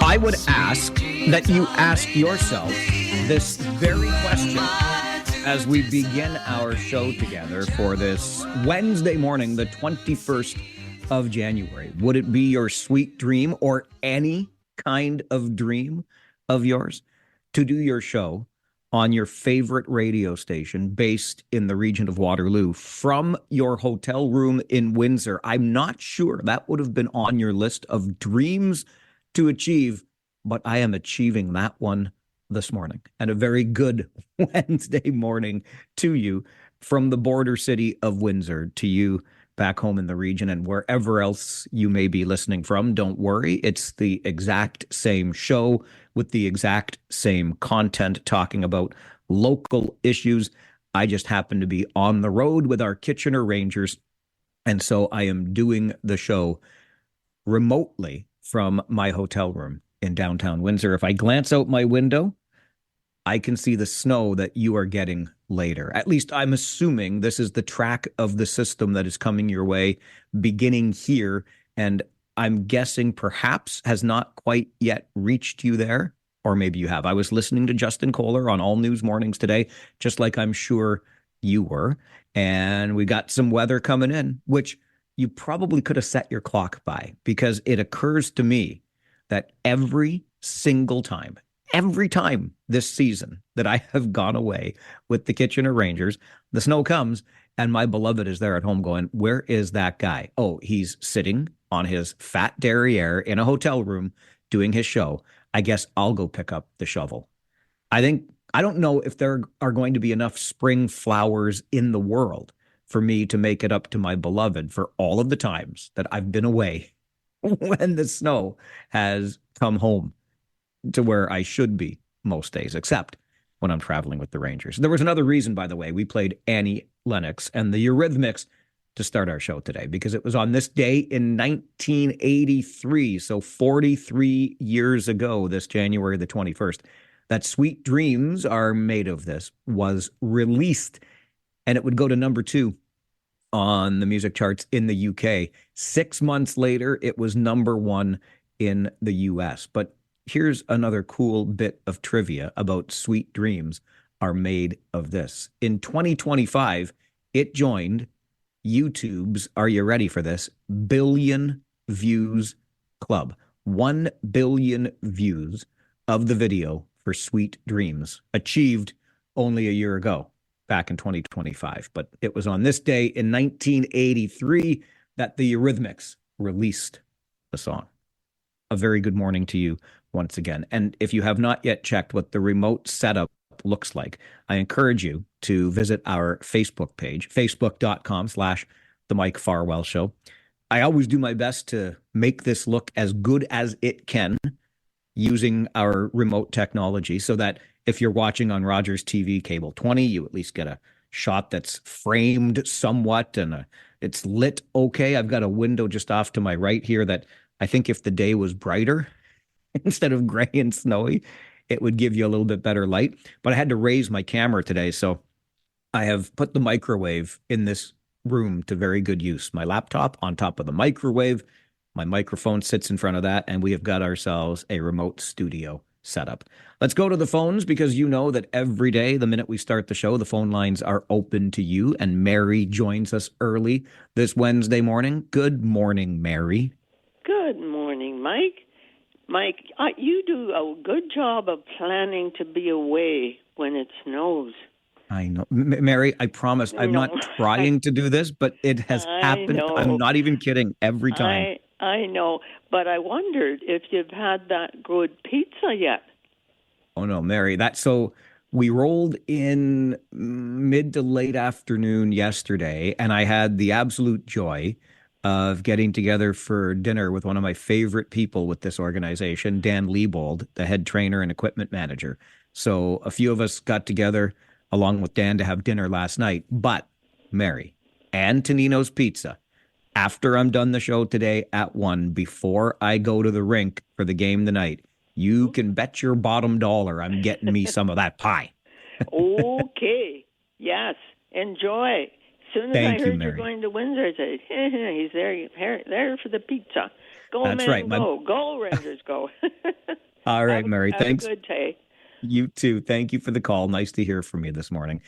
I would ask that you ask yourself this very question as we begin our show together for this Wednesday morning, the 21st of January. Would it be your sweet dream or any kind of dream of yours to do your show on your favorite radio station based in the region of Waterloo from your hotel room in Windsor? I'm not sure that would have been on your list of dreams to achieve, but I am achieving that one this morning. And a very good Wednesday morning to you from the border city of Windsor to you back home in the region and wherever else you may be listening from. Don't worry, it's the exact same show with the exact same content talking about local issues. I just happen to be on the road with our Kitchener Rangers, and so I am doing the show remotely from my hotel room in downtown Windsor. If I glance out my window, I can see the snow that you are getting later. At least I'm assuming this is the track of the system that is coming your way, beginning here, and I'm guessing perhaps has not quite yet reached you there, or maybe you have. I was listening to Justin Kohler on All News Mornings today, just like I'm sure you were, and we got some weather coming in, which you probably could have set your clock by, because it occurs to me that every time this season that I have gone away with the Kitchener Rangers, the snow comes and my beloved is there at home going, where is that guy? Oh, he's sitting on his fat derriere in a hotel room doing his show. I guess I'll go pick up the shovel. I don't know if there are going to be enough spring flowers in the world for me to make it up to my beloved for all of the times that I've been away when the snow has come home to where I should be most days, except when I'm traveling with the Rangers. There was another reason, by the way, we played Annie Lennox and the Eurythmics to start our show today, because it was on this day in 1983, so 43 years ago, this January the 21st, that Sweet Dreams Are Made of This was released, and it would go to number 2 on the music charts in the UK. 6 months later, it was number 1 in the US. But here's another cool bit of trivia about Sweet Dreams Are Made of This. In 2025, it joined YouTube's, are you ready for this, billion views club. 1 billion views of the video for Sweet Dreams, achieved only a year ago, back in 2025. But it was on this day in 1983 that the Eurythmics released the song. A very good morning to you once again. And if you have not yet checked what the remote setup looks like, I encourage you to visit our Facebook page, facebook.com/The Mike Farwell Show. I always do my best to make this look as good as it can using our remote technology, so that if you're watching on Rogers TV Cable 20, you at least get a shot that's framed somewhat and it's lit okay. I've got a window just off to my right here that I think if the day was brighter instead of gray and snowy, it would give you a little bit better light. But I had to raise my camera today, so I have put the microwave in this room to very good use. My laptop on top of the microwave, my microphone sits in front of that, and we have got ourselves a remote studio setup. Let's go to the phones, because you know that every day, the minute we start the show, the phone lines are open to you, and Mary joins us early this Wednesday morning. Good morning, Mary. Good morning, Mike. Mike, you do a good job of planning to be away when it snows. I know. Mary, I promise I'm not trying to do this, but it has happened. Know. I'm not even kidding, every time. I know, but I wondered if you've had that good pizza yet. Oh, no, Mary. So we rolled in mid to late afternoon yesterday, and I had the absolute joy of getting together for dinner with one of my favorite people with this organization, Dan Liebold, the head trainer and equipment manager. So a few of us got together along with Dan to have dinner last night. But Mary, Antonino's Pizza, after I'm done the show today at 1, before I go to the rink for the game tonight, you can bet your bottom dollar I'm getting me some of that pie. Okay. Yes. Enjoy. Soon as I Thank you, heard you're Mary. going to Windsor, I said, he's there for the pizza. Go, That's man, right. go. Go, Rangers, go. All right, Mary. Have a Thanks. good day. You too. Thank you for the call. Nice to hear from you this morning.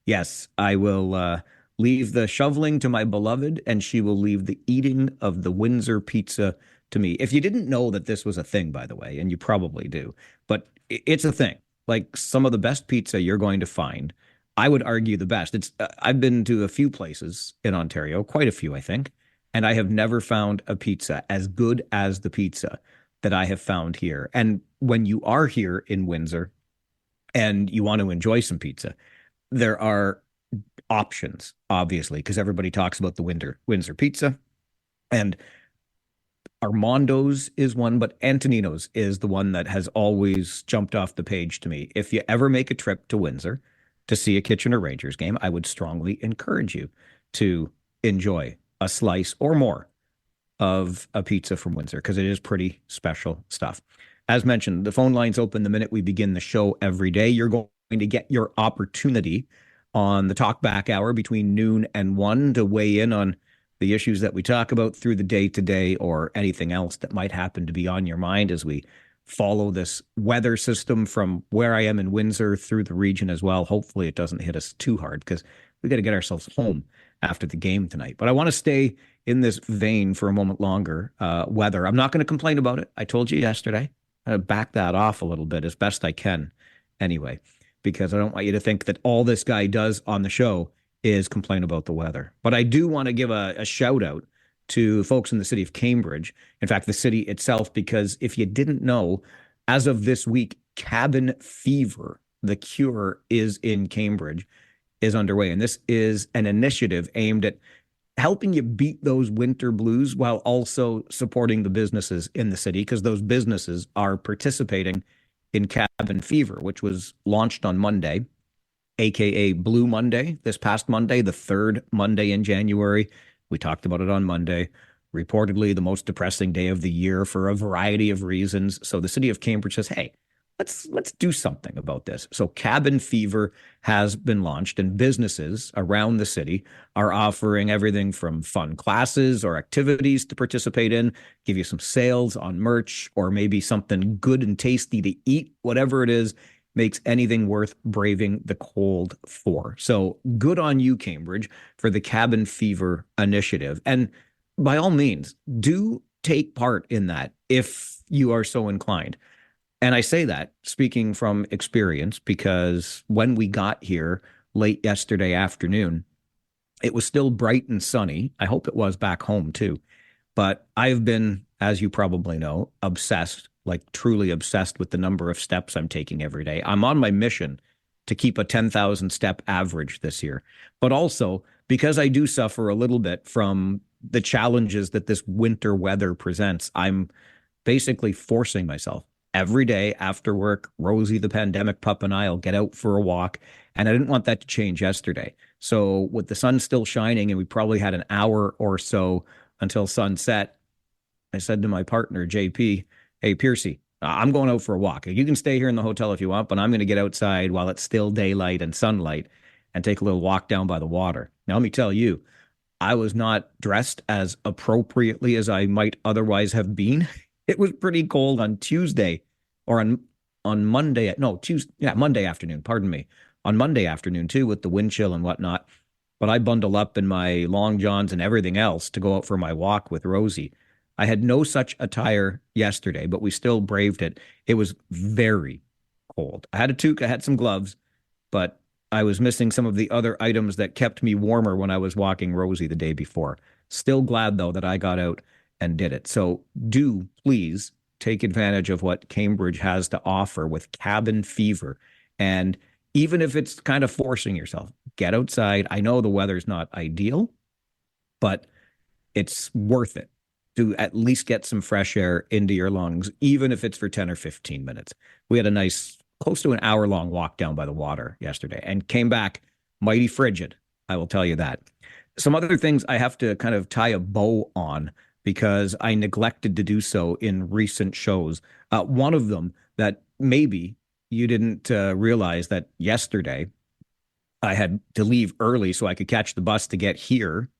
Yes, I will leave the shoveling to my beloved, and she will leave the eating of the Windsor pizza to me. If you didn't know that this was a thing, by the way, and you probably do, but it's a thing. Like some of the best pizza you're going to find, I would argue the best. It's I've been to a few places in Ontario, quite a few, I think, and I have never found a pizza as good as the pizza that I have found here. And when you are here in Windsor and you want to enjoy some pizza, there are options, obviously, because everybody talks about the Windsor pizza. And Armando's is one, but Antonino's is the one that has always jumped off the page to me. If you ever make a trip to Windsor to see a Kitchener Rangers game, I would strongly encourage you to enjoy a slice or more of a pizza from Windsor because it is pretty special stuff. As mentioned, the phone lines open the minute we begin the show every day. You're going to get your opportunity on the Talkback Hour between noon and 1 to weigh in on the issues that we talk about through the day today or anything else that might happen to be on your mind as we follow this weather system from where I am in Windsor through the region as well. Hopefully it doesn't hit us too hard because we got to get ourselves home after the game tonight. But I want to stay in this vein for a moment longer. Weather. I'm not going to complain about it. I told you yesterday. I back that off a little bit as best I can anyway, because I don't want you to think that all this guy does on the show is complain about the weather. But I do want to give a shout out to folks in the city of Cambridge. In fact, the city itself, because if you didn't know, as of this week, cabin fever, the cure is in Cambridge, is underway. And this is an initiative aimed at helping you beat those winter blues while also supporting the businesses in the city because those businesses are participating in cabin fever, which was launched on Monday, aka Blue Monday, this past Monday, the third Monday in January. We talked about it on Monday. Reportedly the most depressing day of the year for a variety of reasons. So the city of Cambridge says, hey, let's do something about this. So cabin fever has been launched and businesses around the city are offering everything from fun classes or activities to participate in, give you some sales on merch or maybe something good and tasty to eat, whatever it is, makes anything worth braving the cold for. So good on you, Cambridge, for the cabin fever initiative. And by all means, do take part in that if you are so inclined. And I say that speaking from experience because when we got here late yesterday afternoon, it was still bright and sunny. I hope it was back home too. But I've been, as you probably know, obsessed, like truly obsessed with the number of steps I'm taking every day. I'm on my mission to keep a 10,000 step average this year. But also because I do suffer a little bit from the challenges that this winter weather presents, I'm basically forcing myself every day after work. Rosie, the pandemic pup, and I'll get out for a walk. And I didn't want that to change yesterday. So with the sun still shining and we probably had an hour or so until sunset, I said to my partner, JP, hey, Piercy, I'm going out for a walk. You can stay here in the hotel if you want, but I'm going to get outside while it's still daylight and sunlight and take a little walk down by the water. Now, let me tell you, I was not dressed as appropriately as I might otherwise have been. It was pretty cold on Tuesday or on Monday. No, Tuesday. Yeah, Monday afternoon. Pardon me. On Monday afternoon, too, with the wind chill and whatnot. But I bundle up in my long johns and everything else to go out for my walk with Rosie. I had no such attire yesterday, but we still braved it. It was very cold. I had a toque, I had some gloves, but I was missing some of the other items that kept me warmer when I was walking Rosie the day before. Still glad, though, that I got out and did it. So do please take advantage of what Cambridge has to offer with cabin fever. And even if it's kind of forcing yourself, get outside. I know the weather's not ideal, but it's worth it to at least get some fresh air into your lungs, even if it's for 10 or 15 minutes. We had a nice, close to an hour-long walk down by the water yesterday and came back mighty frigid, I will tell you that. Some other things I have to kind of tie a bow on because I neglected to do so in recent shows. One of them that maybe you didn't realize that yesterday I had to leave early so I could catch the bus to get here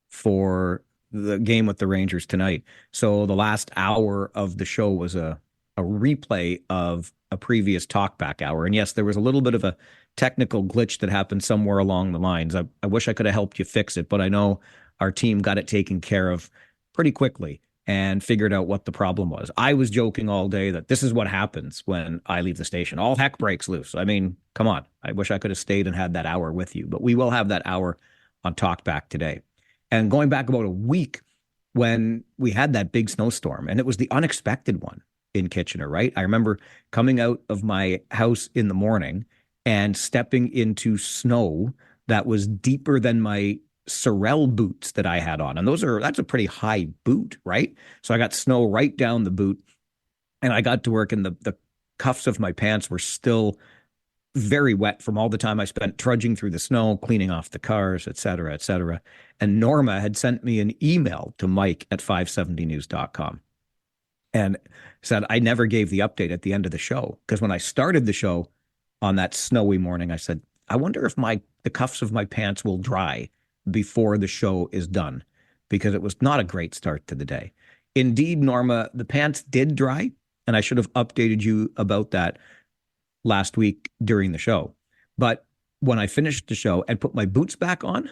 for the game with the Rangers tonight. So the last hour of the show was a replay of a previous talkback hour. And yes, there was a little bit of a technical glitch that happened somewhere along the lines. I wish I could have helped you fix it, but I know our team got it taken care of pretty quickly and figured out what the problem was. I was joking all day that this is what happens when I leave the station. All heck breaks loose. I mean, come on. I wish I could have stayed and had that hour with you, but we will have that hour on Talkback today. And going back about a week when we had that big snowstorm, and it was the unexpected one in Kitchener, right? I remember coming out of my house in the morning and stepping into snow that was deeper than my Sorel boots that I had on. And that's a pretty high boot, right? So I got snow right down the boot, and I got to work, and the cuffs of my pants were still very wet from all the time I spent trudging through the snow, cleaning off the cars, et cetera, et cetera. And Norma had sent me an email to Mike at 570news.com and said, I never gave the update at the end of the show. Because when I started the show on that snowy morning, I said, I wonder if the cuffs of my pants will dry before the show is done, because it was not a great start to the day. Indeed, Norma, the pants did dry, and I should have updated you about that last week during the show. But when I finished the show and put my boots back on,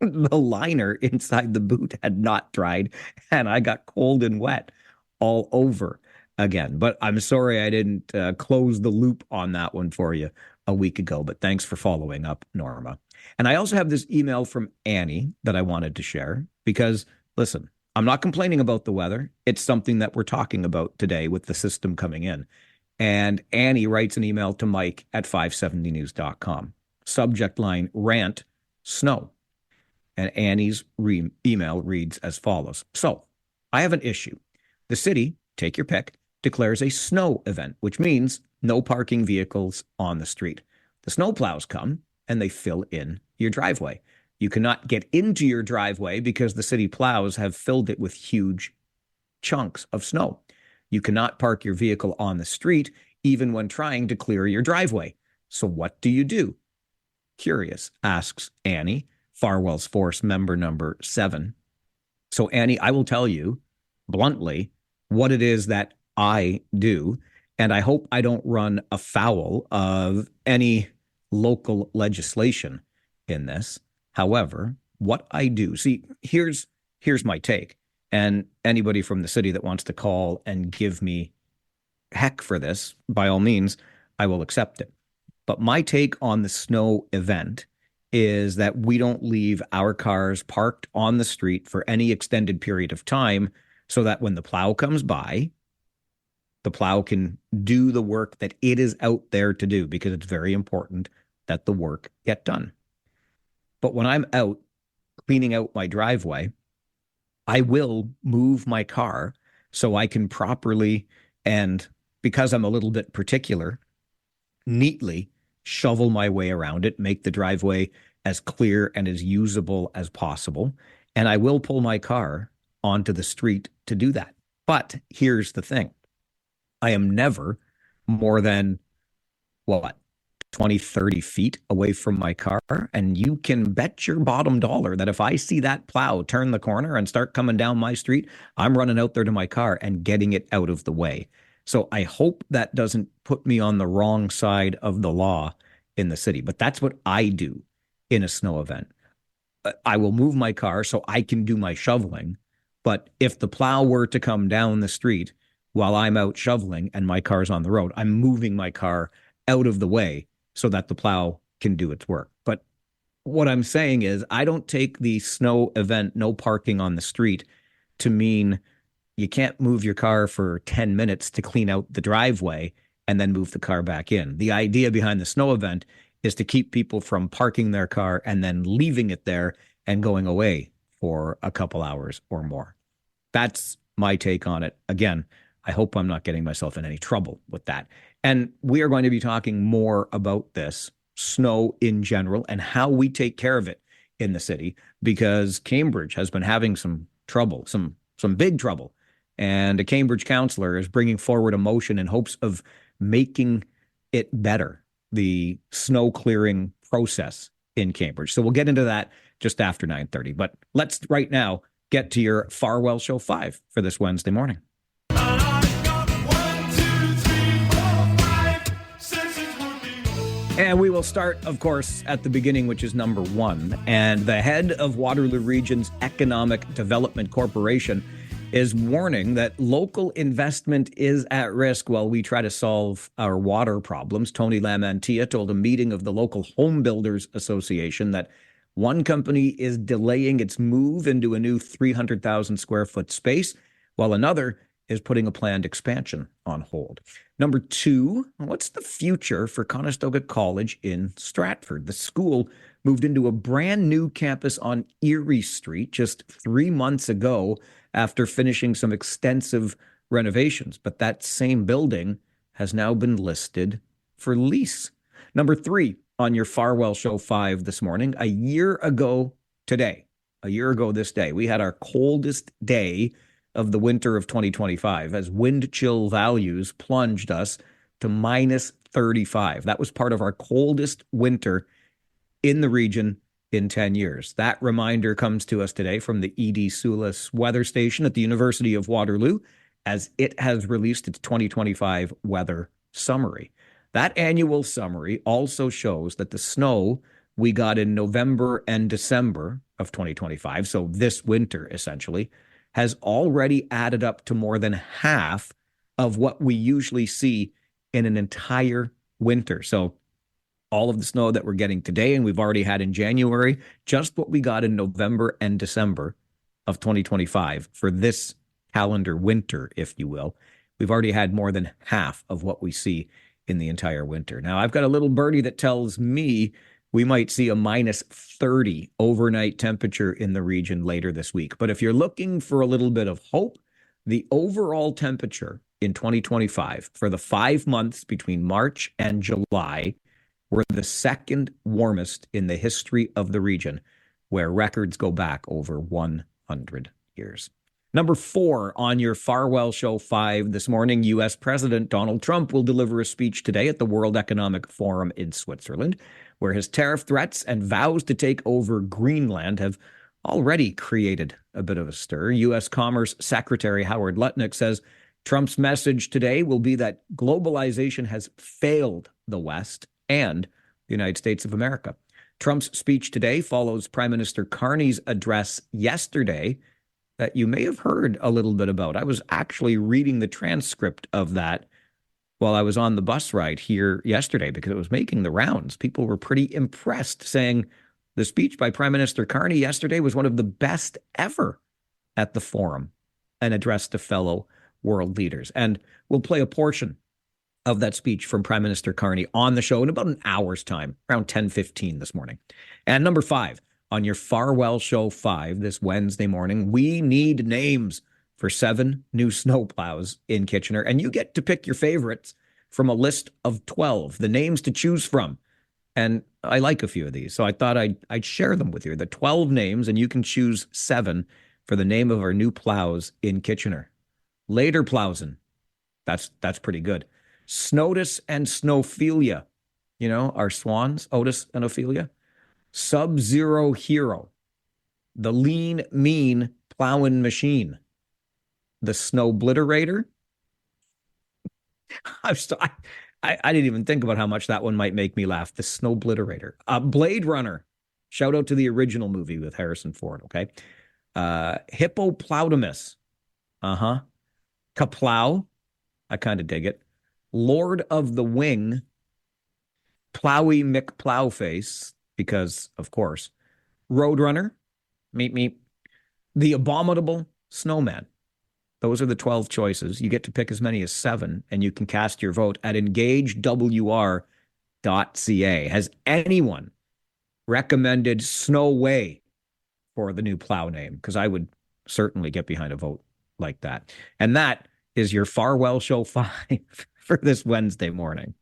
the liner inside the boot had not dried, and I got cold and wet all over again. But I'm sorry I didn't close the loop on that one for you a week ago, but thanks for following up, Norma. And I also have this email from Annie that I wanted to share because, listen, I'm not complaining about the weather. It's something that we're talking about today with the system coming in. And Annie writes an email to Mike at 570news.com. Subject line, rant, snow. And Annie's email reads as follows. So, I have an issue. The city, take your pick, declares a snow event, which means no parking vehicles on the street. The snowplows come and they fill in your driveway. You cannot get into your driveway because the city plows have filled it with huge chunks of snow. You cannot park your vehicle on the street even when trying to clear your driveway. So what do you do? Curious, asks Annie, Farwell's Force member number 7. So Annie, I will tell you bluntly what it is that I do, and I hope I don't run afoul of any local legislation in this. However, what I do, see, here's my take. And anybody from the city that wants to call and give me heck for this, by all means, I will accept it. But my take on the snow event is that we don't leave our cars parked on the street for any extended period of time so that when the plow comes by, the plow can do the work that it is out there to do, because it's very important that the work get done. But when I'm out cleaning out my driveway, I will move my car so I can properly, and because I'm a little bit particular, neatly shovel my way around it, make the driveway as clear and as usable as possible. And I will pull my car onto the street to do that. But here's the thing. I am never more than, 20, 30 feet away from my car. And you can bet your bottom dollar that if I see that plow turn the corner and start coming down my street, I'm running out there to my car and getting it out of the way. So I hope that doesn't put me on the wrong side of the law in the city. But that's what I do in a snow event. I will move my car so I can do my shoveling. But if the plow were to come down the street while I'm out shoveling and my car's on the road, I'm moving my car out of the way so that the plow can do its work. But what I'm saying is I don't take the snow event, no parking on the street, to mean you can't move your car for 10 minutes to clean out the driveway and then move the car back in. The idea behind the snow event is to keep people from parking their car and then leaving it there and going away for a couple hours or more. That's my take on it. Again, I hope I'm not getting myself in any trouble with that. And we are going to be talking more about this, snow in general, and how we take care of it in the city, because Cambridge has been having some trouble, some big trouble. And a Cambridge councillor is bringing forward a motion in hopes of making it better, the snow clearing process in Cambridge. So we'll get into that just after 9:30. But let's right now get to your Farwell Show 5 for this Wednesday morning. And we will start, of course, at the beginning, which is number 1. And the head of Waterloo Region's Economic Development Corporation is warning that local investment is at risk while we try to solve our water problems. Tony Lamantia told a meeting of the local Home Builders Association that one company is delaying its move into a new 300,000 square foot space, while another is putting a planned expansion on hold. Number 2, what's the future for Conestoga College in Stratford? The school moved into a brand new campus on Erie Street just 3 months ago after finishing some extensive renovations. But that same building has now been listed for lease. Number 3 on your Farwell Show 5 this morning, a year ago this day, we had our coldest day of the winter of 2025 as wind chill values plunged us to minus 35. That was part of our coldest winter in the region in 10 years. That reminder comes to us today from the E.D. Soulis weather station at the University of Waterloo as it has released its 2025 weather summary. That annual summary also shows that the snow we got in November and December of 2025, so this winter essentially, has already added up to more than half of what we usually see in an entire winter. So all of the snow that we're getting today and we've already had in January, just what we got in November and December of 2025 for this calendar winter, if you will, we've already had more than half of what we see in the entire winter. Now, I've got a little birdie that tells me we might see a minus 30 overnight temperature in the region later this week. But if you're looking for a little bit of hope, the overall temperature in 2025 for the 5 months between March and July were the second warmest in the history of the region, where records go back over 100 years. Number 4 on your Farwell Show 5 this morning, U.S. President Donald Trump will deliver a speech today at the World Economic Forum in Switzerland, where his tariff threats and vows to take over Greenland have already created a bit of a stir. U.S. Commerce Secretary Howard Lutnick says Trump's message today will be that globalization has failed the West and the United States of America. Trump's speech today follows Prime Minister Carney's address yesterday that you may have heard a little bit about. I was actually reading the transcript of that while I was on the bus ride here yesterday because it was making the rounds. People were pretty impressed, saying the speech by Prime Minister Carney yesterday was one of the best ever at the forum and addressed to fellow world leaders. And we'll play a portion of that speech from Prime Minister Carney on the show in about an hour's time, around 10:15 this morning. And number 5 on your Farwell Show 5 this Wednesday morning, we need names for 7 new snowplows in Kitchener. And you get to pick your favorites from a list of 12, the names to choose from. And I like a few of these, so I thought I'd share them with you. The 12 names, and you can choose 7 for the name of our new plows in Kitchener. Lederplausen, that's pretty good. Snotus and Snowphilia, you know, our swans, Otis and Ophelia. Sub-Zero Hero, the Lean Mean Plowing Machine, the Snowbliterator. I didn't even think about how much that one might make me laugh. The Snowbliterator. Blade Runner. Shout out to the original movie with Harrison Ford, okay? Hippoplaudamus. Kaplow. I kind of dig it. Lord of the Wing. Plowy McPlowface, because, of course. Roadrunner. Meep, meep. The Abominable Snowman. Those are the 12 choices. You get to pick as many as 7, and you can cast your vote at engagewr.ca. Has anyone recommended Snowway for the new plow name? Because I would certainly get behind a vote like that. And that is your Farwell Show 5 for this Wednesday morning.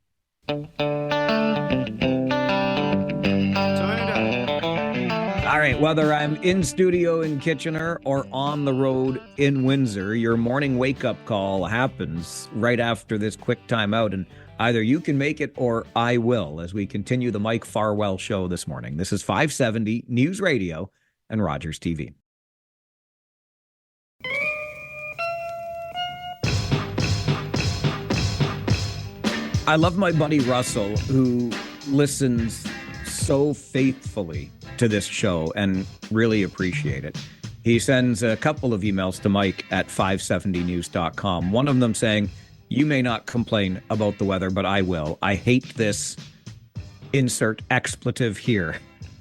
All right, whether I'm in studio in Kitchener or on the road in Windsor, your morning wake-up call happens right after this quick timeout. And Either you can make it or I will, as we continue the Mike Farwell show this morning. This is 570 News Radio and Rogers TV. I love my buddy Russell, who listens so faithfully to this show and really appreciate it. He sends a couple of emails to Mike at 570news.com. One of them saying, "You may not complain about the weather, but I will. I hate this." Insert expletive here.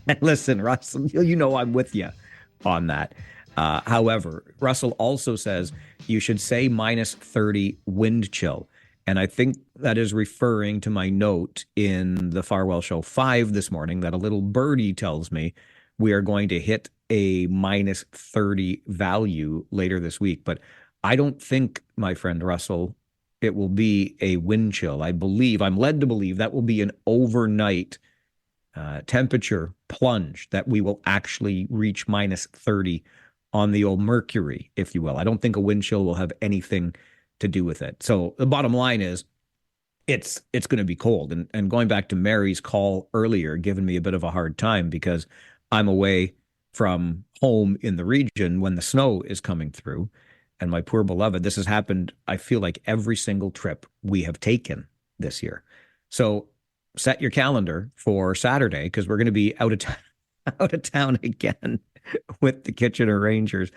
And listen, Russell, you know I'm with you on that. However, Russell also says you should say minus 30 wind chill. And I think that is referring to my note in the Farwell Show 5 this morning that a little birdie tells me we are going to hit a minus 30 value later this week. But I don't think, my friend Russell, it will be a wind chill. I'm led to believe that will be an overnight temperature plunge, that we will actually reach minus 30 on the old mercury, if you will. I don't think a wind chill will have anything to do with it. So the bottom line is it's going to be cold. And going back to Mary's call earlier, giving me a bit of a hard time because I'm away from home in the region when the snow is coming through. And my poor beloved, this has happened, I feel like, every single trip we have taken this year. So set your calendar for Saturday, because we're going to be out of town again with the Kitchener Rangers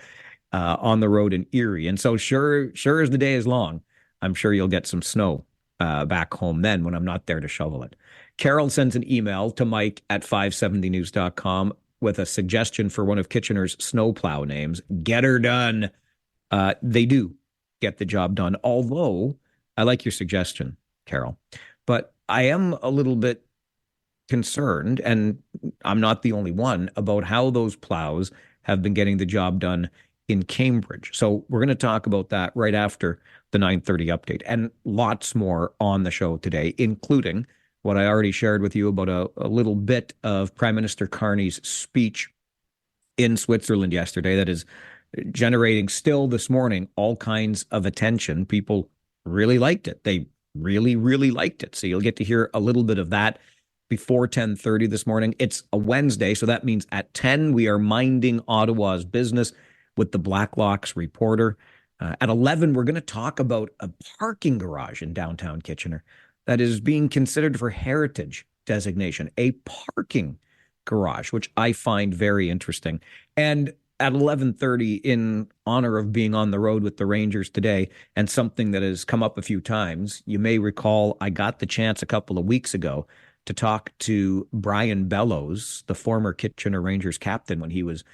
on the road in Erie. And so sure as the day is long, I'm sure you'll get some snow back home then when I'm not there to shovel it. Carol sends an email to Mike at 570news.com with a suggestion for one of Kitchener's snowplow names. Get her done. They do get the job done, although I like your suggestion, Carol. But I am a little bit concerned, and I'm not the only one, about how those plows have been getting the job done in Cambridge. So we're going to talk about that right after the 9:30 update, and lots more on the show today, including what I already shared with you about a little bit of Prime Minister Carney's speech in Switzerland yesterday that is generating still this morning all kinds of attention. People really liked it. They really, really liked it. So you'll get to hear a little bit of that before 10:30 this morning. It's a Wednesday, so that means at 10 we are minding Ottawa's business with the Blacklocks reporter. At 11, we're going to talk about a parking garage in downtown Kitchener that is being considered for heritage designation, a parking garage, which I find very interesting. And at 11:30, in honor of being on the road with the Rangers today, and something that has come up a few times, you may recall I got the chance a couple of weeks ago to talk to Brian Bellows, the former Kitchener Rangers captain, when he was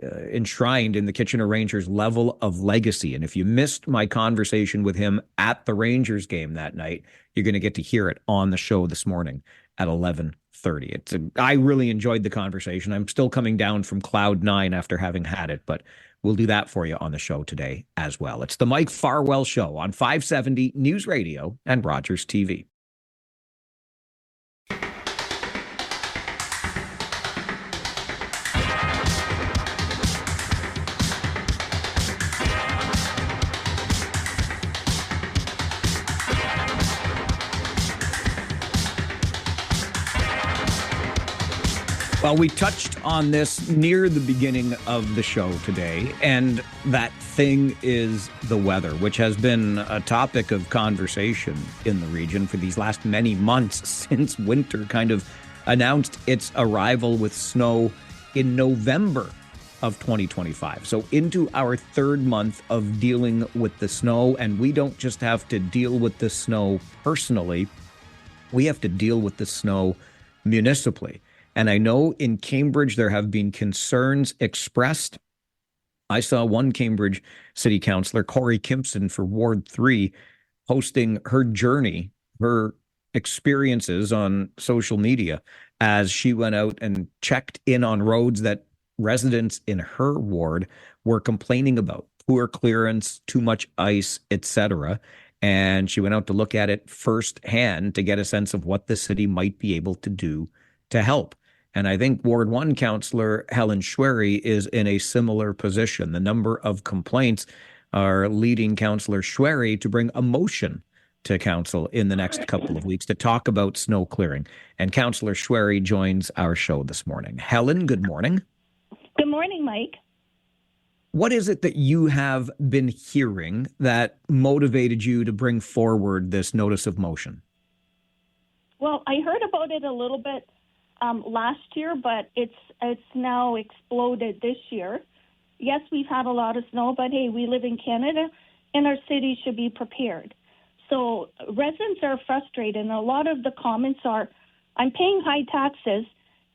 enshrined in the Kitchener Rangers level of legacy. And if you missed my conversation with him at the Rangers game that night, you're going to get to hear it on the show this morning at 11:30. I really enjoyed the conversation. I'm still coming down from cloud 9 after having had it, but we'll do that for you on the show today as well. It's the Mike Farwell Show on 570 News Radio and Rogers TV. Well, we touched on this near the beginning of the show today, and that thing is the weather, which has been a topic of conversation in the region for these last many months since winter kind of announced its arrival with snow in November of 2025. So into our third month of dealing with the snow, and we don't just have to deal with the snow personally, we have to deal with the snow municipally. And I know in Cambridge there have been concerns expressed. I saw one Cambridge City Councillor, Corey Kimpson for Ward 3, posting her journey, her experiences on social media as she went out and checked in on roads that residents in her ward were complaining about. Poor clearance, too much ice, etc. And she went out to look at it firsthand to get a sense of what the city might be able to do to help. And I think Ward 1 Councillor Helen Schwery is in a similar position. The number of complaints are leading Councillor Schwery to bring a motion to council in the next couple of weeks to talk about snow clearing. And Councillor Schwery joins our show this morning. Helen, good morning. Good morning, Mike. What is it that you have been hearing that motivated you to bring forward this notice of motion? Well, I heard about it a little bit last year, but it's now exploded this year. Yes, we've had a lot of snow, but hey, we live in Canada, and our city should be prepared. So residents are frustrated, and a lot of the comments are, I'm paying high taxes,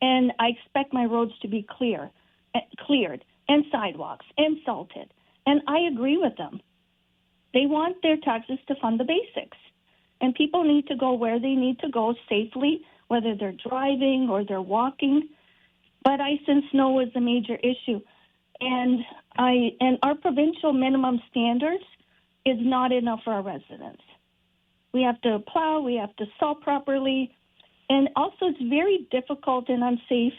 and I expect my roads to be cleared, and sidewalks, and salted. And I agree with them. They want their taxes to fund the basics. And people need to go where they need to go safely, whether they're driving or they're walking. But ice and snow is a major issue. And our provincial minimum standards is not enough for our residents. We have to plow, we have to salt properly, and also it's very difficult and unsafe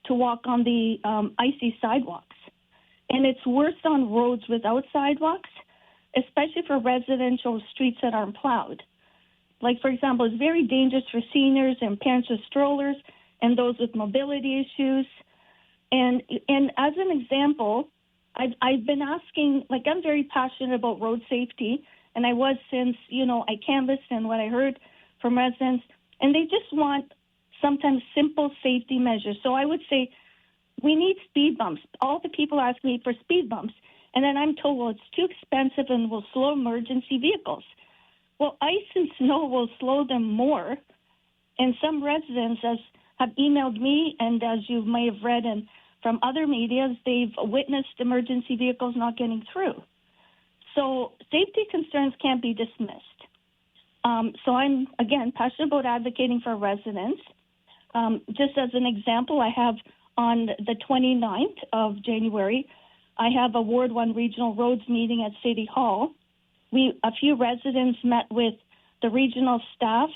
to walk on the icy sidewalks. And it's worse on roads without sidewalks, especially for residential streets that aren't plowed. Like, for example, it's very dangerous for seniors and parents with strollers and those with mobility issues. And as an example, I've been asking, like, I'm very passionate about road safety, and I was since, I canvassed and what I heard from residents, and they just want sometimes simple safety measures. So I would say we need speed bumps. All the people ask me for speed bumps, and then I'm told, well, it's too expensive and will slow emergency vehicles. Well, ice and snow will slow them more, and some residents have emailed me, and as you may have read from other medias, they've witnessed emergency vehicles not getting through. So safety concerns can't be dismissed. So I'm, again, passionate about advocating for residents. Just as an example, I have on the 29th of January, I have a Ward 1 Regional Roads meeting at City Hall. A few residents met with the regional staff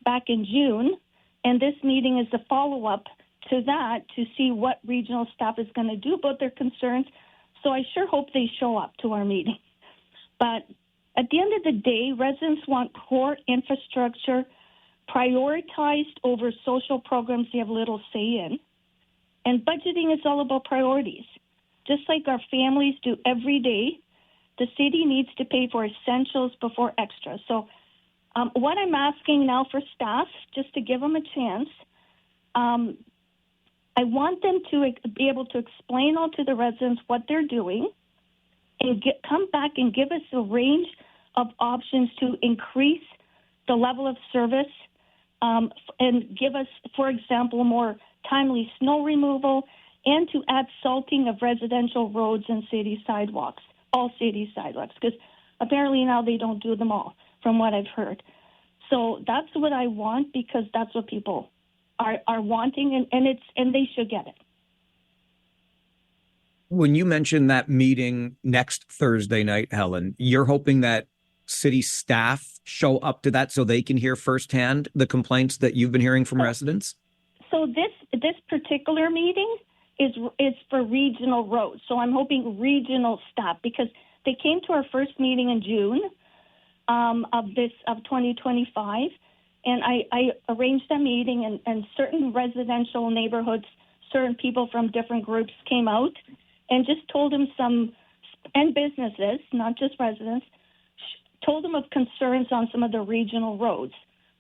back in June, and this meeting is a follow-up to that to see what regional staff is going to do about their concerns. So I sure hope they show up to our meeting. But at the end of the day, residents want core infrastructure prioritized over social programs they have little say in. And budgeting is all about priorities. Just like our families do every day, the city needs to pay for essentials before extras. So what I'm asking now for staff, just to give them a chance, I want them to be able to explain all to the residents what they're doing and come back and give us a range of options to increase the level of service and give us, for example, more timely snow removal and to add salting of residential roads and city sidewalks, all city sidewalks, because apparently now they don't do them all, from what I've heard. So that's what I want, because that's what people are wanting, and they should get it. When you mentioned that meeting next Thursday night, Helen, you're hoping that city staff show up to that so they can hear firsthand the complaints that you've been hearing from residents? So this particular meeting is for regional roads. So I'm hoping regional staff, because they came to our first meeting in June of 2025, and I arranged a meeting, and certain residential neighborhoods, certain people from different groups came out and just told them and businesses, not just residents, told them of concerns on some of the regional roads,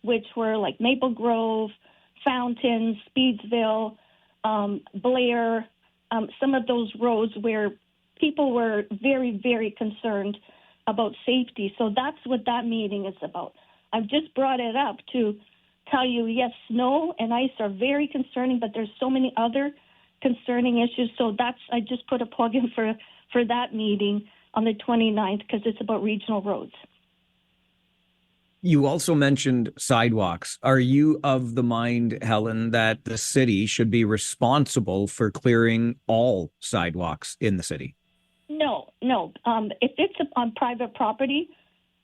which were like Maple Grove, Fountain, Speedsville, Blair, some of those roads where people were very, very concerned about safety. So that's what that meeting is about. I've just brought it up to tell you, yes, snow and ice are very concerning, but there's so many other concerning issues. So I just put a plug in for that meeting on the 29th, because it's about regional roads. You also mentioned sidewalks. Are you of the mind, Helen, that the city should be responsible for clearing all sidewalks in the city? No. If it's on private property,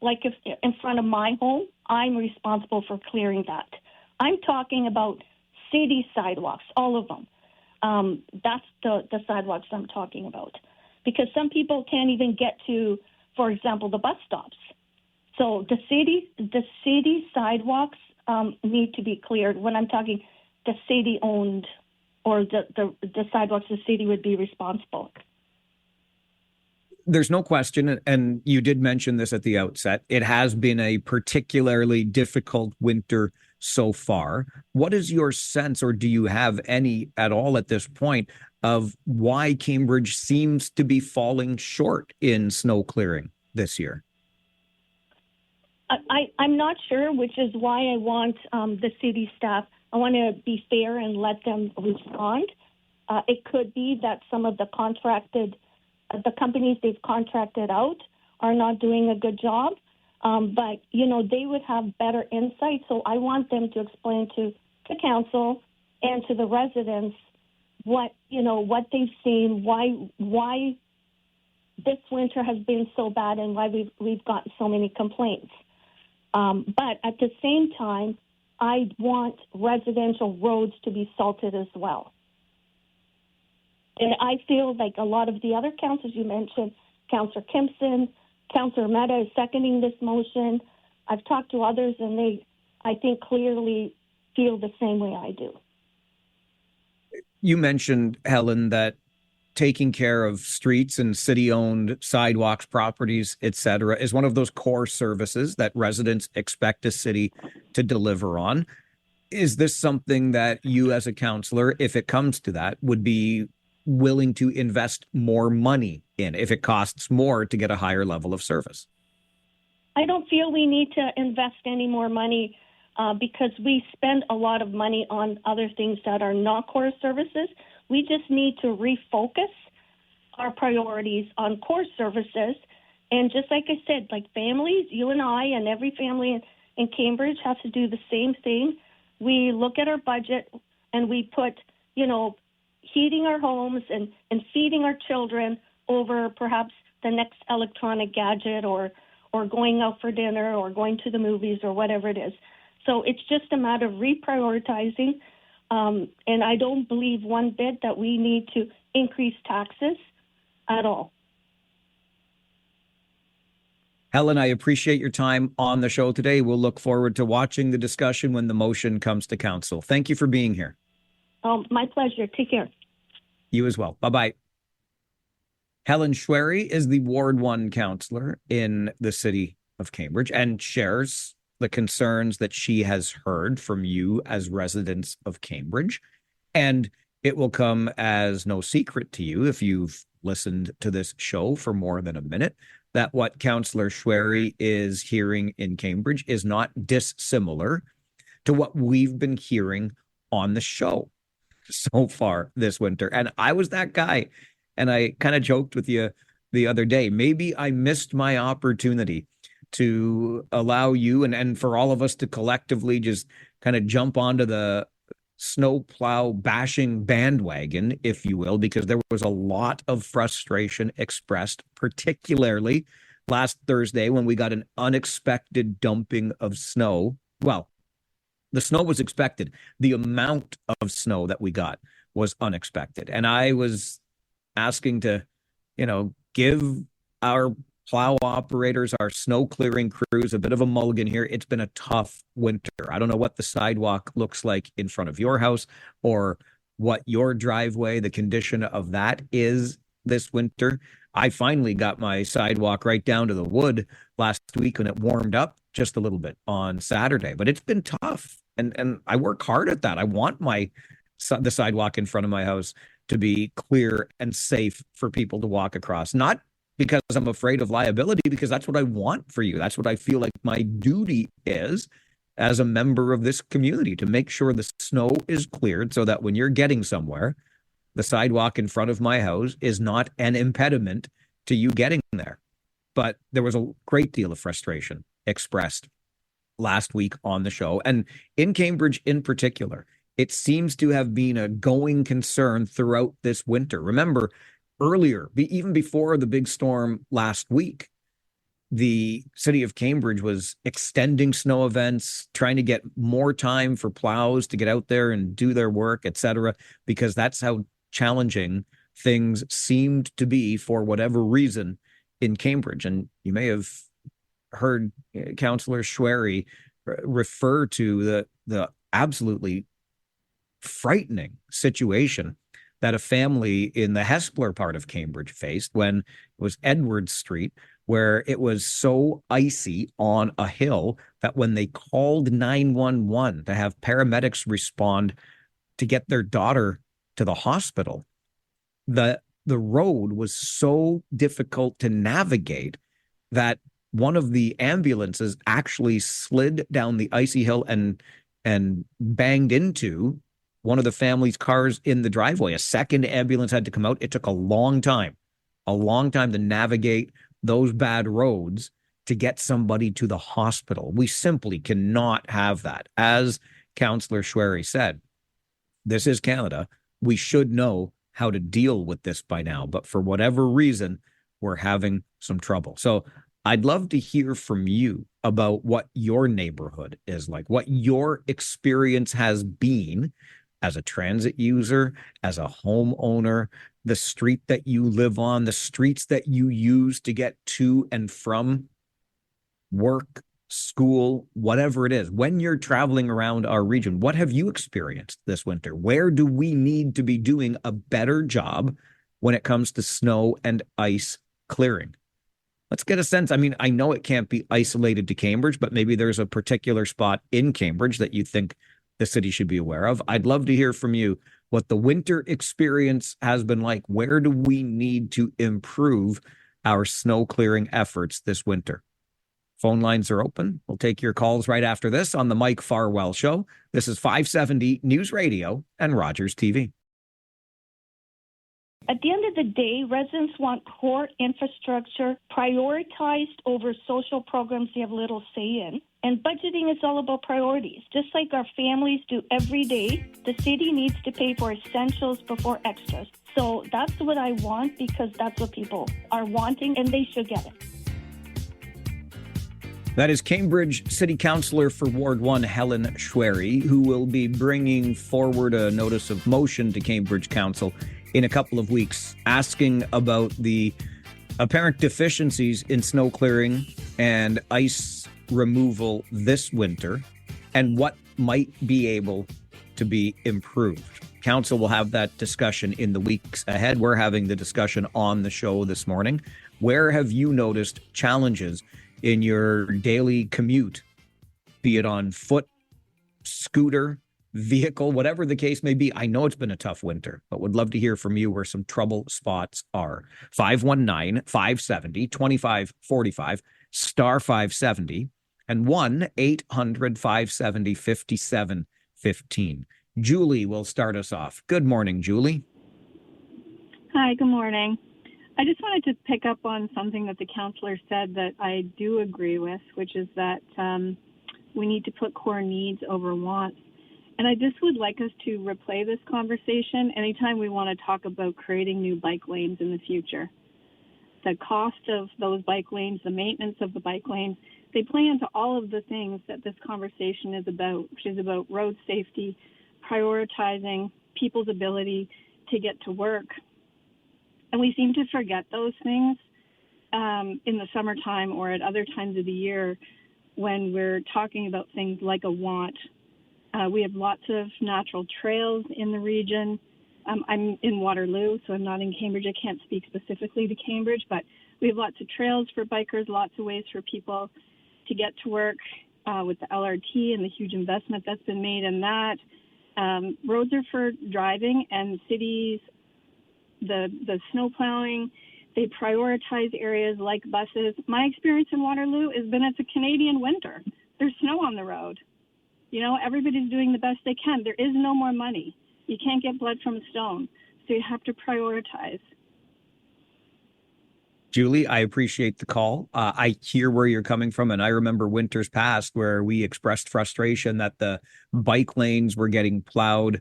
like if in front of my home, I'm responsible for clearing that. I'm talking about city sidewalks, all of them. That's the sidewalks I'm talking about. Because some people can't even get to, for example, the bus stops. So the city sidewalks need to be cleared. When I'm talking the city owned or the sidewalks, the city would be responsible. There's no question, and you did mention this at the outset, it has been a particularly difficult winter so far. What is your sense, or do you have any at all at this point, of why Cambridge seems to be falling short in snow clearing this year? I'm not sure, which is why I want the city staff, I want to be fair and let them respond. It could be that some of the companies they've contracted out are not doing a good job, but, they would have better insight. So I want them to explain to council and to the residents what they've seen, why this winter has been so bad and why we've gotten so many complaints. But at the same time, I want residential roads to be salted as well. And I feel like a lot of the other councils you mentioned, Councillor Kimpson, Councillor Mehta is seconding this motion. I've talked to others, and they, I think, clearly feel the same way I do. You mentioned, Helen, that taking care of streets and city-owned sidewalks, properties, et cetera, is one of those core services that residents expect a city to deliver on. Is this something that you as a councillor, if it comes to that, would be willing to invest more money in if it costs more to get a higher level of service? I don't feel we need to invest any more money because we spend a lot of money on other things that are not core services. We just need to refocus our priorities on core services. And just like I said, like families, you and I and every family in Cambridge has to do the same thing. We look at our budget and we put, heating our homes and feeding our children over perhaps the next electronic gadget or going out for dinner or going to the movies or whatever it is. So it's just a matter of reprioritizing. And I don't believe one bit that we need to increase taxes at all. Helen, I appreciate your time on the show today. We'll look forward to watching the discussion when the motion comes to council. Thank you for being here. My pleasure. Take care. You as well. Bye-bye. Helen Schwery is the Ward 1 councillor in the city of Cambridge and shares the concerns that she has heard from you as residents of Cambridge. And it will come as no secret to you, if you've listened to this show for more than a minute, that what Councillor Schwery is hearing in Cambridge is not dissimilar to what we've been hearing on the show so far this winter. And I was that guy. And I kind of joked with you the other day. Maybe I missed my opportunity to allow you and for all of us to collectively just kind of jump onto the snowplow bashing bandwagon, if you will, because there was a lot of frustration expressed, particularly last Thursday when we got an unexpected dumping of snow. Well, the snow was expected. The amount of snow that we got was unexpected. And I was asking to, give our plow operators, our snow clearing crews, a bit of a mulligan here. It's been a tough winter. I don't know what the sidewalk looks like in front of your house or what your driveway, the condition of that is this winter. I finally got my sidewalk right down to the wood last week when it warmed up just a little bit on Saturday, but it's been tough. And I work hard at that. I want the sidewalk in front of my house to be clear and safe for people to walk across. Not because I'm afraid of liability, because that's what I want for you. That's what I feel like my duty is as a member of this community, to make sure the snow is cleared so that when you're getting somewhere, the sidewalk in front of my house is not an impediment to you getting there. But there was a great deal of frustration expressed last week on the show. And in Cambridge in particular, it seems to have been a going concern throughout this winter. Remember, earlier, even before the big storm last week, the city of Cambridge was extending snow events, trying to get more time for plows to get out there and do their work, etc., because that's how challenging things seemed to be for whatever reason in Cambridge. And you may have heard Councillor Schwery refer to the absolutely frightening situation that a family in the Hespeler part of Cambridge faced when it was Edward Street, where it was so icy on a hill that when they called 911 to have paramedics respond to get their daughter to the hospital, the road was so difficult to navigate that one of the ambulances actually slid down the icy hill and banged into one of the family's cars in the driveway. A second ambulance had to come out. It took a long time to navigate those bad roads to get somebody to the hospital. We simply cannot have that. As Councillor Schwery said, this is Canada. We should know how to deal with this by now, but for whatever reason, we're having some trouble. So I'd love to hear from you about what your neighborhood is like, what your experience has been as a transit user, as a homeowner, the street that you live on, the streets that you use to get to and from work, school, whatever it is. When you're traveling around our region, what have you experienced this winter? Where do we need to be doing a better job when it comes to snow and ice clearing? Let's get a sense. I mean, I know it can't be isolated to Cambridge, but maybe there's a particular spot in Cambridge that you think the city should be aware of. I'd love to hear from you what the winter experience has been like. Where do we need to improve our snow clearing efforts this winter? Phone lines are open. We'll take your calls right after this on the Mike Farwell Show. This is 570 News Radio and Rogers TV. At the end of the day, residents want core infrastructure prioritized over social programs they have little say in. And budgeting is all about priorities. Just like our families do every day, the city needs to pay for essentials before extras. So that's what I want, because that's what people are wanting, and they should get it. That is Cambridge City Councillor for Ward 1, Helen Schwery, who will be bringing forward a notice of motion to Cambridge Council in a couple of weeks, asking about the apparent deficiencies in snow clearing and ice removal this winter and what might be able to be improved. Council will have that discussion in the weeks ahead. We're having the discussion on the show this morning. Where have you noticed challenges in your daily commute, be it on foot, scooter, vehicle, whatever the case may be? I know it's been a tough winter, but would love to hear from you where some trouble spots are. 519-570-2545, star 570, and 1-800-570-5715. Julie will start us off. Good morning, Julie. Hi, good morning. I just wanted to pick up on something that the councillor said that I do agree with, which is that we need to put core needs over wants. And I just would like us to replay this conversation anytime we want to talk about creating new bike lanes in the future. The cost of those bike lanes, the maintenance of the bike lanes, they play into all of the things that this conversation is about, which is about road safety, prioritizing people's ability to get to work. And we seem to forget those things in the summertime or at other times of the year when we're talking about things like a want. We have lots of natural trails in the region. I'm in Waterloo, so I'm not in Cambridge. I can't speak specifically to Cambridge, but we have lots of trails for bikers, lots of ways for people to get to work with the LRT and the huge investment that's been made in that. Roads are for driving, and cities, the snow plowing, they prioritize areas like buses. My experience in Waterloo has been it's a Canadian winter. There's snow on the road. You know, everybody's doing the best they can. There is no more money. You can't get blood from a stone. So you have to prioritize. Julie, I appreciate the call. I hear where you're coming from, and I remember winters past where we expressed frustration that the bike lanes were getting plowed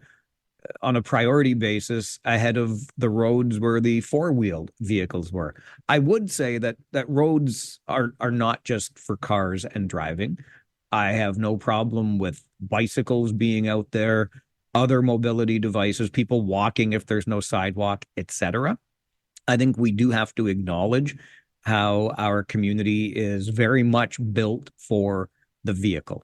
on a priority basis ahead of the roads where the four-wheeled vehicles were. I would say that roads are not just for cars and driving. I have no problem with bicycles being out there, other mobility devices, people walking if there's no sidewalk, etc. I think we do have to acknowledge how our community is very much built for the vehicle.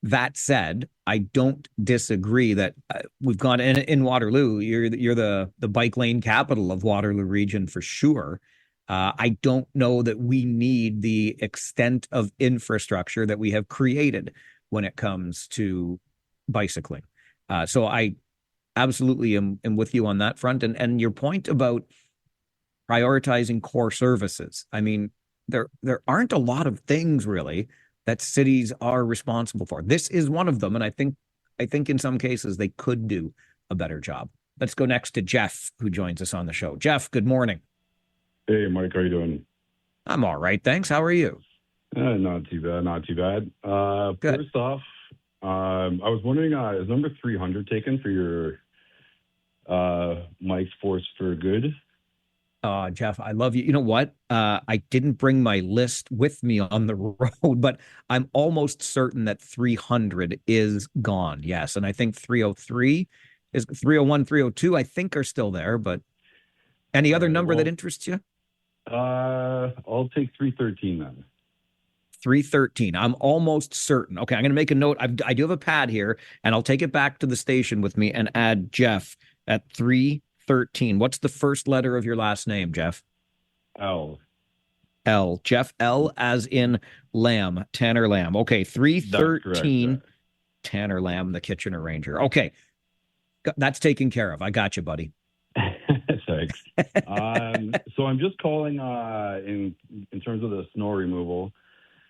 That said, I don't disagree that we've gone in Waterloo. You're the bike lane capital of Waterloo region for sure. I don't know that we need the extent of infrastructure that we have created when it comes to bicycling. So I absolutely am with you on that front. And your point about prioritizing core services. I mean, there aren't a lot of things really that cities are responsible for. This is one of them, and I think in some cases they could do a better job. Let's go next to Jeff, who joins us on the show. Jeff, good morning. Hey, Mike, how you doing? I'm all right, thanks. How are you? Not too bad, not too bad. Good. First off, I was wondering, is number 300 taken for your Mike's Force for Good? Jeff, I love you. You know what? I didn't bring my list with me on the road, but I'm almost certain that 300 is gone. Yes. And I think 303 is 301, 302, I think are still there. But any other number that interests you? I'll take 313 then. 313. I'm almost certain. Okay. I'm going to make a note. I do have a pad here, and I'll take it back to the station with me and add Jeff at 313. What's the first letter of your last name, Jeff? L. L. Jeff L. as in Lamb, Tanner Lamb. Okay, 313. Correct, Tanner Lamb, the Kitchener Ranger. Okay, that's taken care of. I got you, buddy. Thanks. So I'm just calling in terms of the snow removal.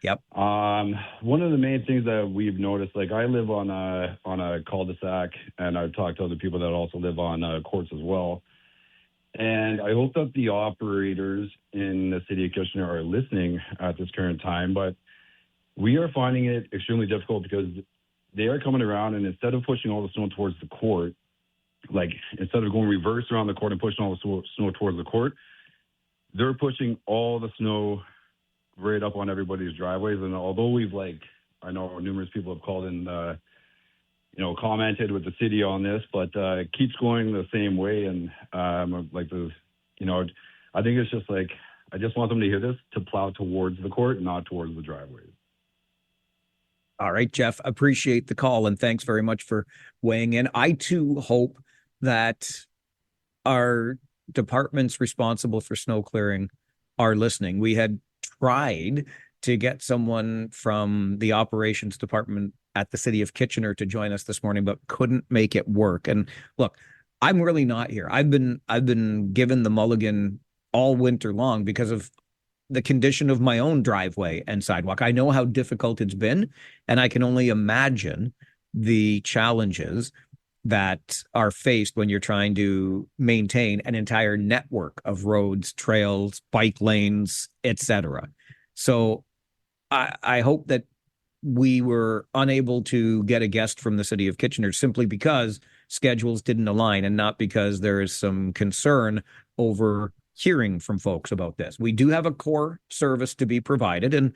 Yep. One of the main things that we've noticed, like I live on a cul-de-sac, and I've talked to other people that also live on courts as well. And I hope that the operators in the city of Kitchener are listening at this current time, but we are finding it extremely difficult because they are coming around, and instead of pushing all the snow towards the court, like instead of going reverse around the court and pushing all the snow towards the court, they're pushing all the snow right up on everybody's driveways. And although I know numerous people have called and, commented with the city on this, but it keeps going the same way. And I think it's just like, I just want them to hear this, to plow towards the court, not towards the driveways. All right, Jeff, appreciate the call, and thanks very much for weighing in. I too hope that our departments responsible for snow clearing are listening. We had tried to get someone from the operations department at the city of Kitchener to join us this morning, but couldn't make it work. And look, I'm really not here. I've been given the mulligan all winter long because of the condition of my own driveway and sidewalk. I know how difficult it's been, and I can only imagine the challenges that are faced when you're trying to maintain an entire network of roads, trails, bike lanes, etc. So I hope that we were unable to get a guest from the city of Kitchener simply because schedules didn't align, and not because there is some concern over hearing from folks about this. We do have a core service to be provided, and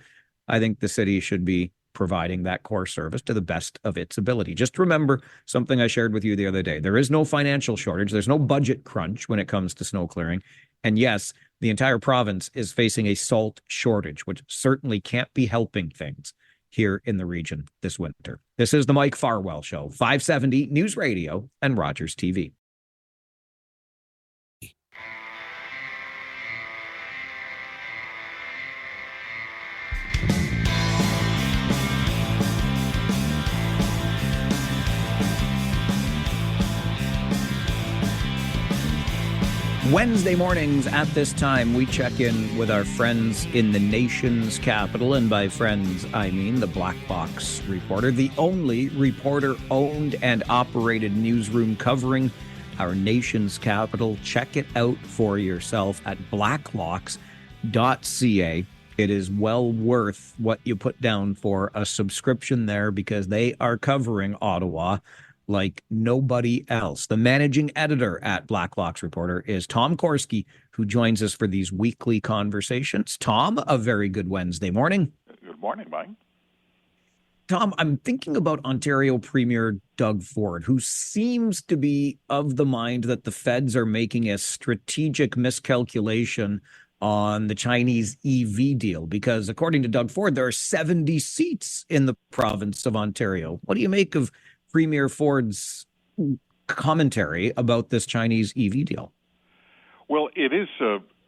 I think the city should be providing that core service to the best of its ability. Just remember something I shared with you the other day. There is no financial shortage. There's no budget crunch when it comes to snow clearing. And yes, the entire province is facing a salt shortage, which certainly can't be helping things here in the region this winter. This is the Mike Farwell Show, 570 News Radio and Rogers TV. Wednesday mornings at this time, we check in with our friends in the nation's capital. And by friends, I mean the Black Box Reporter, the only reporter-owned and operated newsroom covering our nation's capital. Check it out for yourself at blacklocks.ca. It is well worth what you put down for a subscription there, because they are covering Ottawa like nobody else. The managing editor at Blacklocks Reporter is Tom Korski, who joins us for these weekly conversations. Tom, a very good Wednesday morning. Good morning, Mike. Tom, I'm thinking about Ontario Premier Doug Ford, who seems to be of the mind that the feds are making a strategic miscalculation on the Chinese EV deal? Because according to Doug Ford, there are 70 seats in the province of Ontario. What do you make of Premier Ford's commentary about this Chinese EV deal? Well, it is,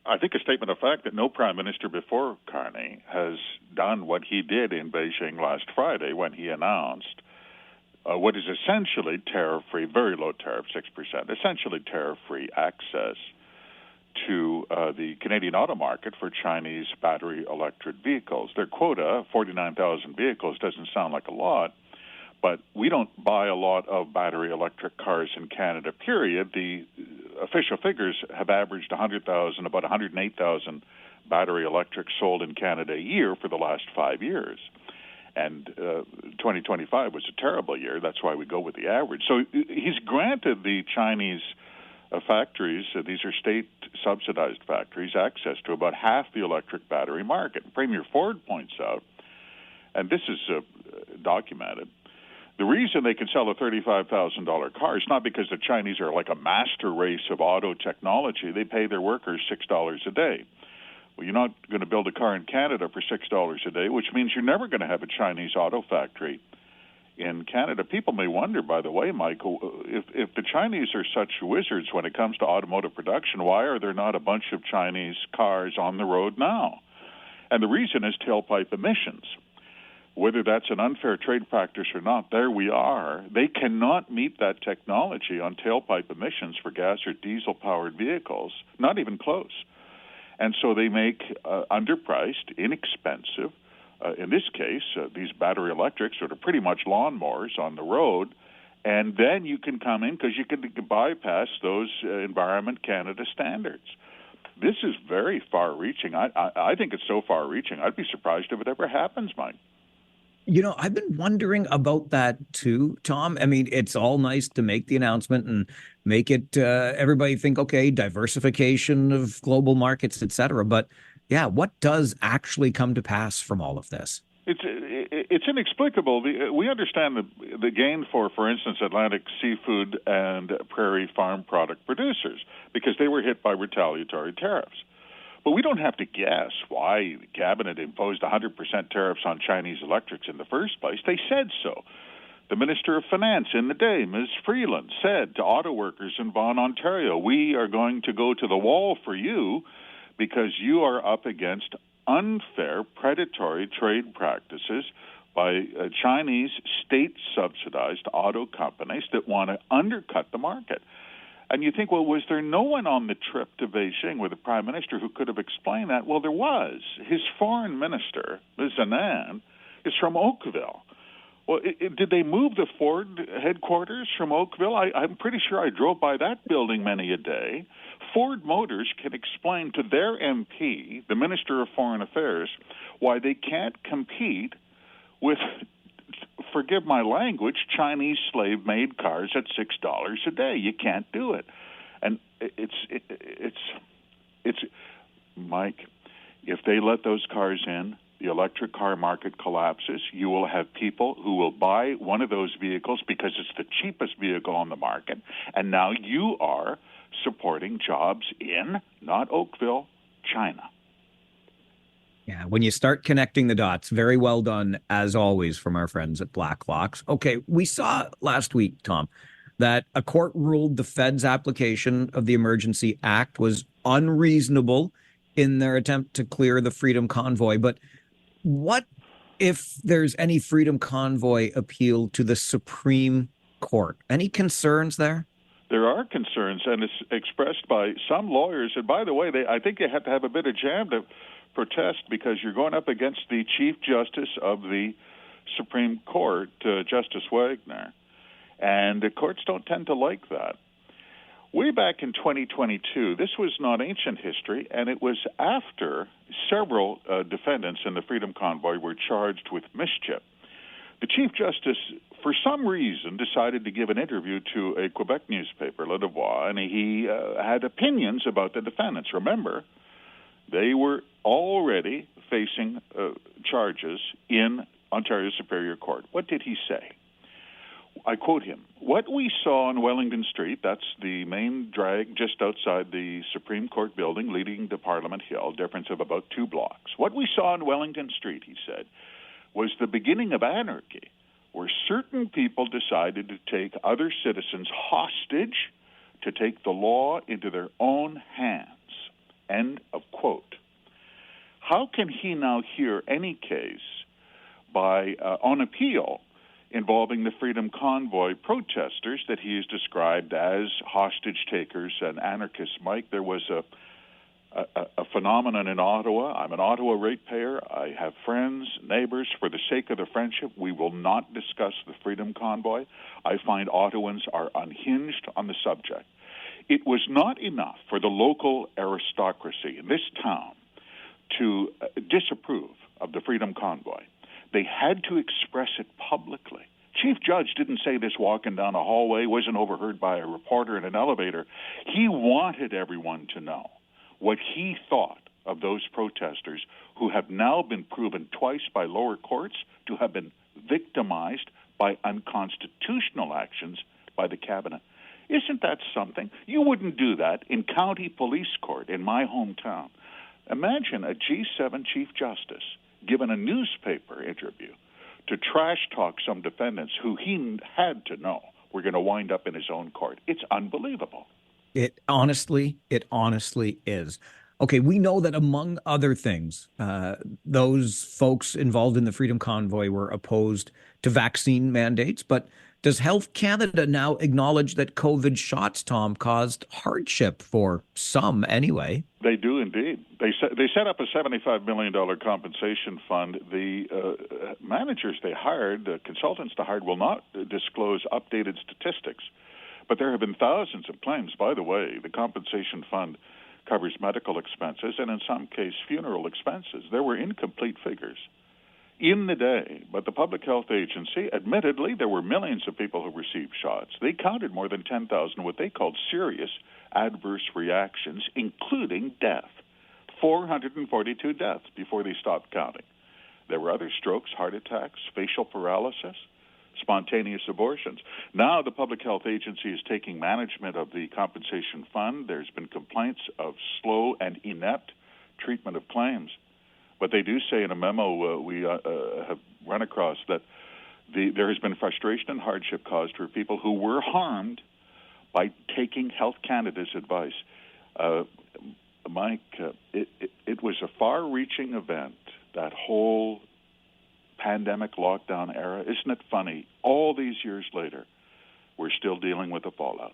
I think, a statement of fact that no prime minister before Carney has done what he did in Beijing last Friday when he announced what is essentially tariff-free, very low tariff, 6%, essentially tariff-free access to the Canadian auto market for Chinese battery electric vehicles. Their quota, 49,000 vehicles, doesn't sound like a lot, but we don't buy a lot of battery electric cars in Canada, period. The official figures have averaged 100,000, about 108,000 battery electrics sold in Canada a year for the last 5 years. And 2025 was a terrible year. That's why we go with the average. So he's granted the Chinese factories, these are state-subsidized factories, access to about half the electric battery market. Premier Ford points out, and this is documented, the reason they can sell a $35,000 car is not because the Chinese are like a master race of auto technology. They pay their workers $6 a day. Well, you're not going to build a car in Canada for $6 a day, which means you're never going to have a Chinese auto factory in Canada. People may wonder, by the way, Michael, if the Chinese are such wizards when it comes to automotive production, why are there not a bunch of Chinese cars on the road now? And the reason is tailpipe emissions. Whether that's an unfair trade practice or not, there we are. They cannot meet that technology on tailpipe emissions for gas or diesel-powered vehicles, not even close. And so they make underpriced, inexpensive, in this case, these battery electrics that are pretty much lawnmowers on the road, and then you can come in because you can bypass those Environment Canada standards. This is very far-reaching. I think it's so far-reaching, I'd be surprised if it ever happens, Mike. You know, I've been wondering about that too, Tom. I mean, it's all nice to make the announcement and make it everybody think, okay, diversification of global markets, et cetera. But yeah, what does actually come to pass from all of this? It's inexplicable. We understand the gain for instance, Atlantic seafood and prairie farm product producers because they were hit by retaliatory tariffs. But we don't have to guess why the cabinet imposed 100% tariffs on Chinese electrics in the first place. They said so. The Minister of Finance in the day, Ms. Freeland, said to auto workers in Vaughan, Ontario, we are going to go to the wall for you because you are up against unfair, predatory trade practices by Chinese state-subsidized auto companies that want to undercut the market. And you think, well, was there no one on the trip to Beijing with the Prime Minister who could have explained that? Well, there was. His foreign minister, Ms. Anand, is from Oakville. Well, did they move the Ford headquarters from Oakville? I'm pretty sure I drove by that building many a day. Ford Motors can explain to their MP, the Minister of Foreign Affairs, why they can't compete with, forgive my language, Chinese slave-made cars at $6 a day. You can't do it. And it's Mike, if they let those cars in, the electric car market collapses. You will have people who will buy one of those vehicles because it's the cheapest vehicle on the market, and now you are supporting jobs in, not Oakville, China. Yeah, when you start connecting the dots, very well done, as always, from our friends at Blacklocks. Okay, we saw last week, Tom, that a court ruled the Fed's application of the Emergency Act was unreasonable in their attempt to clear the Freedom Convoy. But what if there's any Freedom Convoy appeal to the Supreme Court? Any concerns there? There are concerns, and it's expressed by some lawyers. And by the way, I think you have to have a bit of jam to protest because you're going up against the Chief Justice of the Supreme Court, Justice Wagner. And the courts don't tend to like that. Way back in 2022, this was not ancient history, and it was after several defendants in the Freedom Convoy were charged with mischief. The Chief Justice, for some reason, decided to give an interview to a Quebec newspaper, Le Devoir, and he had opinions about the defendants. Remember, they were already facing charges in Ontario Superior Court. What did he say? I quote him, What we saw on Wellington Street, that's the main drag just outside the Supreme Court building leading to Parliament Hill, difference of about 2 blocks. What we saw on Wellington Street, he said, was the beginning of anarchy, where certain people decided to take other citizens hostage, to take the law into their own hands. End of quote. How can he now hear any case on appeal involving the Freedom Convoy protesters that he has described as hostage takers and anarchists? Mike, there was a phenomenon in Ottawa. I'm an Ottawa ratepayer. I have friends, neighbors. For the sake of the friendship, we will not discuss the Freedom Convoy. I find Ottawans are unhinged on the subject. It was not enough for the local aristocracy in this town to disapprove of the Freedom Convoy. They had to express it publicly. Chief Judge didn't say this walking down a hallway, wasn't overheard by a reporter in an elevator. He wanted everyone to know what he thought of those protesters who have now been proven twice by lower courts to have been victimized by unconstitutional actions by the cabinet. Isn't that something? You wouldn't do that in county police court in my hometown. Imagine a G7 Chief Justice given a newspaper interview to trash talk some defendants who he had to know were going to wind up in his own court. It's unbelievable. It honestly is. Okay, we know that among other things, those folks involved in the Freedom Convoy were opposed to vaccine mandates, but does Health Canada now acknowledge that COVID shots, Tom, caused hardship for some anyway? They do indeed. They set up a $75 million compensation fund. The managers they hired, the consultants they hired, will not disclose updated statistics. But there have been thousands of claims. By the way, the compensation fund covers medical expenses and in some case funeral expenses. There were incomplete figures in the day, but the Public Health Agency, admittedly, there were millions of people who received shots. They counted more than 10,000 what they called serious adverse reactions, including death. 442 deaths before they stopped counting. There were other strokes, heart attacks, facial paralysis, spontaneous abortions. Now the Public Health Agency is taking management of the compensation fund. There's been complaints of slow and inept treatment of claims. But they do say in a memo we have run across that there has been frustration and hardship caused for people who were harmed by taking Health Canada's advice. Mike, it was a far-reaching event, that whole pandemic lockdown era. Isn't it funny? All these years later, we're still dealing with the fallout.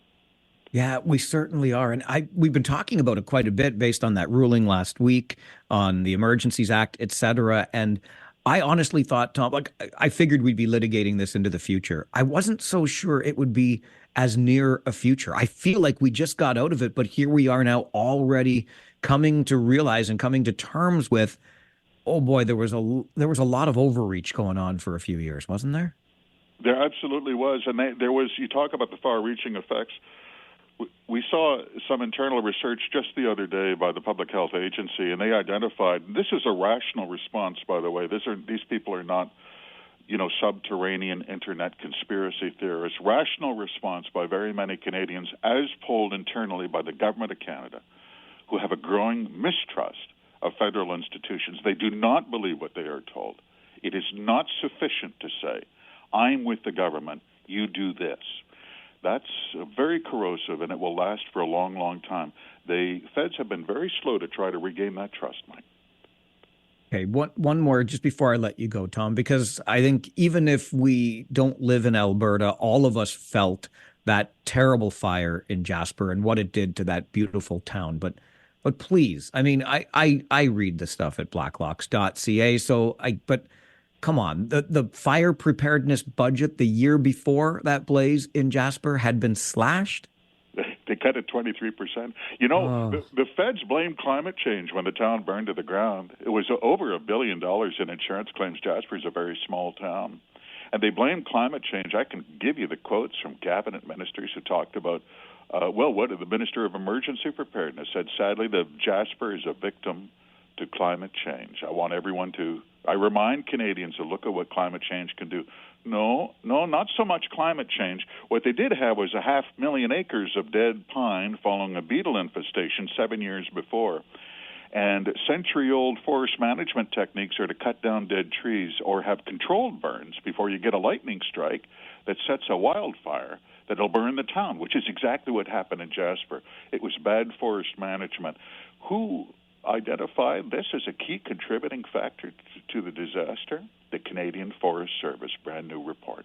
Yeah, we certainly are. And we've been talking about it quite a bit based on that ruling last week on the Emergencies Act, et cetera. And I honestly thought, Tom, I figured we'd be litigating this into the future. I wasn't so sure it would be as near a future. I feel like we just got out of it, but here we are now already coming to realize and coming to terms with, oh boy, there was a lot of overreach going on for a few years, wasn't there? There absolutely was. And there was, you talk about the far-reaching effects. We saw some internal research just the other day by the Public Health Agency, and they identified, this is a rational response, by the way. These people are not, subterranean internet conspiracy theorists. Rational response by very many Canadians, as polled internally by the Government of Canada, who have a growing mistrust of federal institutions. They do not believe what they are told. It is not sufficient to say, I'm with the government, you do this. That's very corrosive, and it will last for a long, long time. The feds have been very slow to try to regain that trust, Mike. Okay, one more just before I let you go, Tom, because I think even if we don't live in Alberta, all of us felt that terrible fire in Jasper and what it did to that beautiful town. But please, I mean, I read the stuff at blacklocks.ca, but come on, the fire preparedness budget the year before that blaze in Jasper had been slashed. They cut it 23%. The feds blamed climate change when the town burned to the ground. It was over $1 billion in insurance claims. Jasper is a very small town. And they blamed climate change. I can give you the quotes from cabinet ministers who talked about, what the Minister of Emergency Preparedness said, sadly, the Jasper is a victim to climate change. I want everyone to I remind Canadians to look at what climate change can do. No, not so much climate change. What they did have was 500,000 acres of dead pine following a beetle infestation 7 years before. And century-old forest management techniques are to cut down dead trees or have controlled burns before you get a lightning strike that sets a wildfire that'll burn the town, which is exactly what happened in Jasper. It was bad forest management. Who identified this as a key contributing factor to the disaster? The Canadian Forest Service brand new report.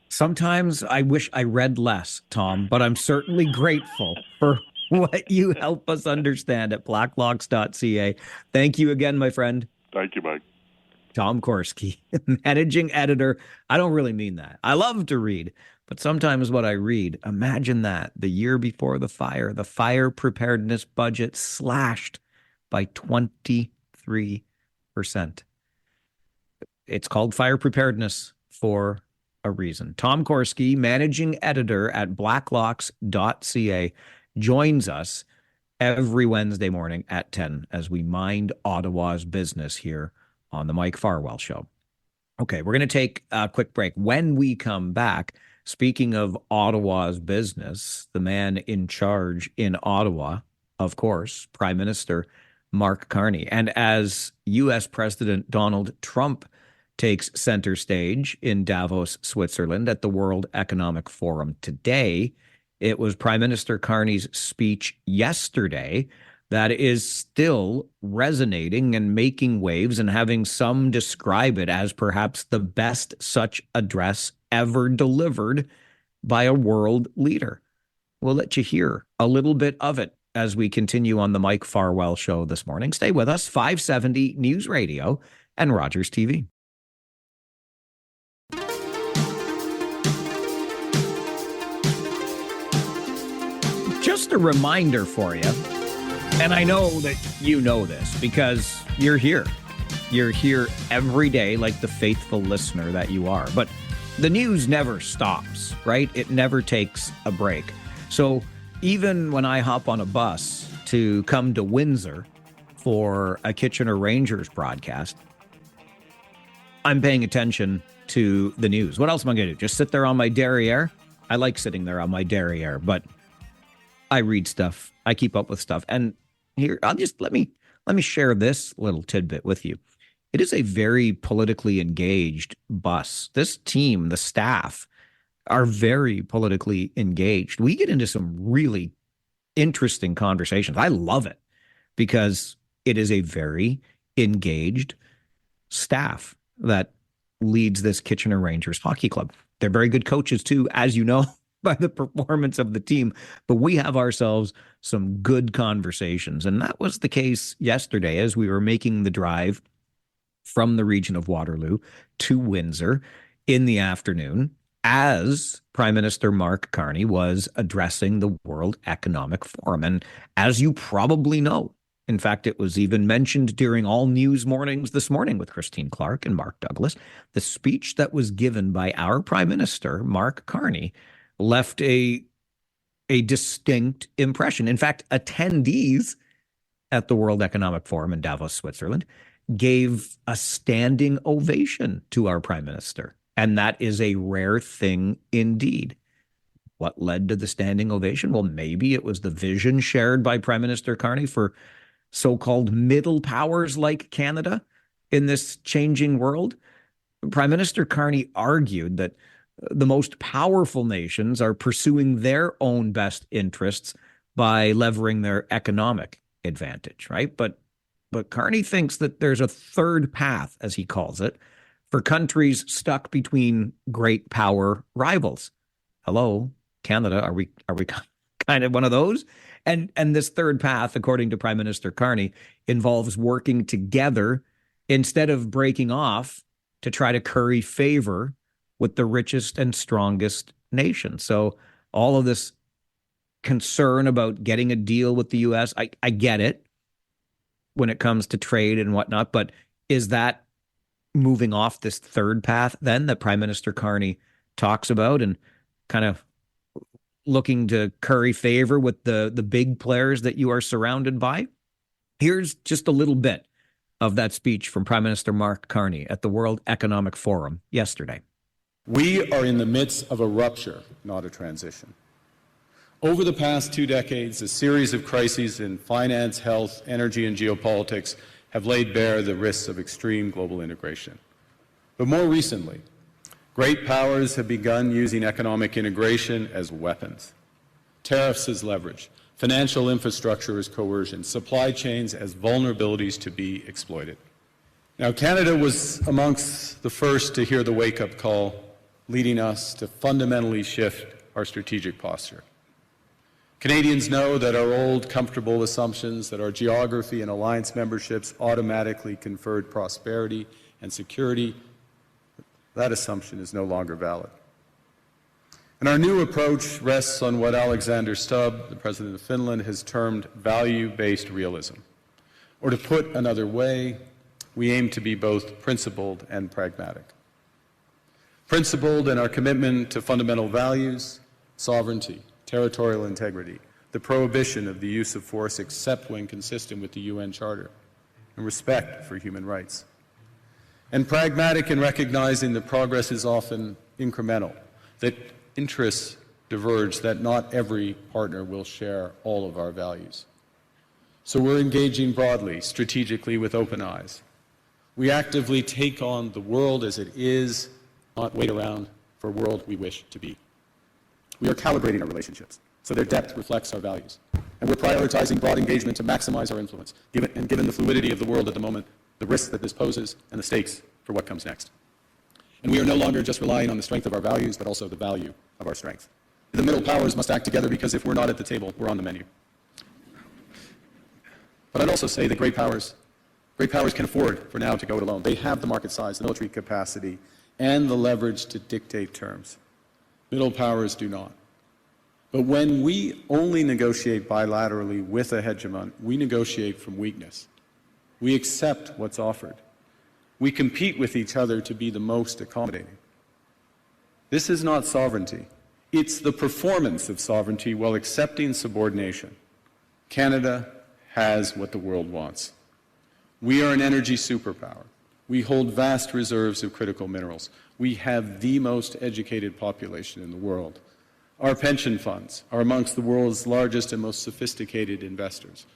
Sometimes I wish I read less, Tom, but I'm certainly grateful for what you help us understand at blacklocks.ca. Thank you again, my friend. Thank you, Mike. Tom Korski, managing editor. I don't really mean that. I love to read, but sometimes what I read, imagine that the year before the fire preparedness budget slashed by 23%. It's called fire preparedness for a reason. Tom Korski, managing editor at blacklocks.ca, joins us every Wednesday morning at 10 as we mind Ottawa's business here on the Mike Farwell Show. Okay, we're going to take a quick break. When we come back, speaking of Ottawa's business, the man in charge in Ottawa, of course, Prime Minister Mark Carney. And as U.S. President Donald Trump takes center stage in Davos, Switzerland at the World Economic Forum today, it was Prime Minister Carney's speech yesterday that is still resonating and making waves, and having some describe it as perhaps the best such address ever delivered by a world leader. We'll let you hear a little bit of it as we continue on the Mike Farwell Show this morning. Stay with us, 570 News Radio and Rogers TV. Just a reminder for you, and I know that you know this because you're here. You're here every day like the faithful listener that you are. But the news never stops, right? It never takes a break. So even when I hop on a bus to come to Windsor for a Kitchener Rangers broadcast, I'm paying attention to the news. What else am I going to do? Just sit there on my derriere? I like sitting there on my derriere, but I read stuff. I keep up with stuff. And here, let me share this little tidbit with you. It is a very politically engaged bus. This team, the staff, are very politically engaged. We get into some really interesting conversations. I love it because it is a very engaged staff that leads this Kitchener Rangers hockey club. They're very good coaches too, as you know, by the performance of the team. But we have ourselves some good conversations. And that was the case yesterday as we were making the drive from the region of Waterloo to Windsor in the afternoon, as Prime Minister Mark Carney was addressing the World Economic Forum. And as you probably know, in fact, it was even mentioned during all news mornings this morning with Christine Clark and Mark Douglas, the speech that was given by our Prime Minister, Mark Carney, left a distinct impression. In fact, attendees at the World Economic Forum in Davos, Switzerland, gave a standing ovation to our Prime Minister. And that is a rare thing indeed. What led to the standing ovation? Well, maybe it was the vision shared by Prime Minister Carney for so-called middle powers like Canada in this changing world. Prime Minister Carney argued that the most powerful nations are pursuing their own best interests by levering their economic advantage, right? But Carney thinks that there's a third path, as he calls it, for countries stuck between great power rivals. Hello, Canada, are we kind of one of those? And this third path, according to Prime Minister Carney, involves working together instead of breaking off to try to curry favor with the richest and strongest nation. So all of this concern about getting a deal with the U.S., I get it when it comes to trade and whatnot, but is that moving off this third path then that Prime Minister Carney talks about and kind of looking to curry favor with the big players that you are surrounded by? Here's just a little bit of that speech from Prime Minister Mark Carney at the World Economic Forum yesterday. We are in the midst of a rupture, not a transition. Over the past 2 decades, a series of crises in finance, health, energy, and geopolitics have laid bare the risks of extreme global integration. But more recently, great powers have begun using economic integration as weapons. Tariffs as leverage, financial infrastructure as coercion, supply chains as vulnerabilities to be exploited. Now, Canada was amongst the first to hear the wake-up call, leading us to fundamentally shift our strategic posture. Canadians know that our old, comfortable assumptions that our geography and alliance memberships automatically conferred prosperity and security, that assumption is no longer valid. And our new approach rests on what Alexander Stubb, the President of Finland, has termed value-based realism. Or to put another way, we aim to be both principled and pragmatic. Principled in our commitment to fundamental values, sovereignty, territorial integrity, the prohibition of the use of force except when consistent with the UN Charter, and respect for human rights. And pragmatic in recognizing that progress is often incremental, that interests diverge, that not every partner will share all of our values. So we're engaging broadly, strategically, with open eyes. We actively take on the world as it is, not wait around for a world we wish to be. We are calibrating our relationships so their depth reflects our values. And we're prioritizing broad engagement to maximize our influence, given the fluidity of the world at the moment, the risks that this poses, and the stakes for what comes next. And we are no longer just relying on the strength of our values, but also the value of our strength. The middle powers must act together because if we're not at the table, we're on the menu. But I'd also say that great powers can afford for now to go it alone. They have the market size, the military capacity, and the leverage to dictate terms. Middle powers do not. But when we only negotiate bilaterally with a hegemon, we negotiate from weakness. We accept what's offered. We compete with each other to be the most accommodating. This is not sovereignty. It's the performance of sovereignty while accepting subordination. Canada has what the world wants. We are an energy superpower. We hold vast reserves of critical minerals. We have the most educated population in the world. Our pension funds are amongst the world's largest and most sophisticated investors.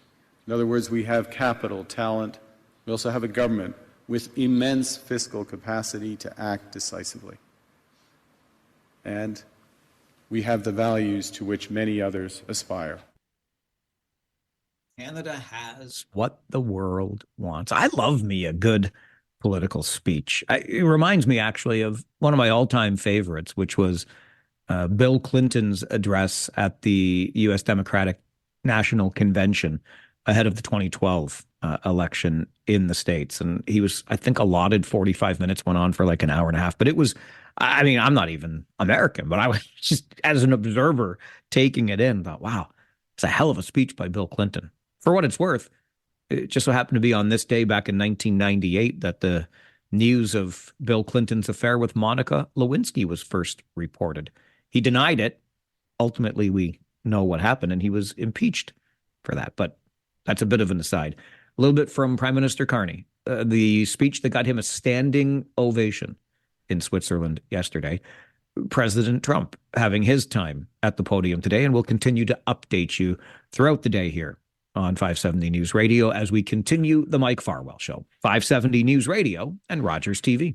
In other words, we have capital, talent. We also have a government with immense fiscal capacity to act decisively. And we have the values to which many others aspire. Canada has what the world wants. I love me a good political speech. It reminds me actually of one of my all-time favorites, which was Bill Clinton's address at the U.S. Democratic National Convention ahead of the 2012 election in the States. And he was, I think, allotted 45 minutes, went on for like an hour and a half. But it was, I mean, I'm not even American, but I was just, as an observer, taking it in, thought, wow, it's a hell of a speech by Bill Clinton. For what it's worth, it just so happened to be on this day back in 1998 that the news of Bill Clinton's affair with Monica Lewinsky was first reported. He denied it. Ultimately, we know what happened, and he was impeached for that. But that's a bit of an aside. A little bit from Prime Minister Carney, the speech that got him a standing ovation in Switzerland yesterday. President Trump having his time at the podium today, and we'll continue to update you throughout the day here on 570 News Radio as we continue the Mike Farwell Show. 570 News Radio and Rogers TV.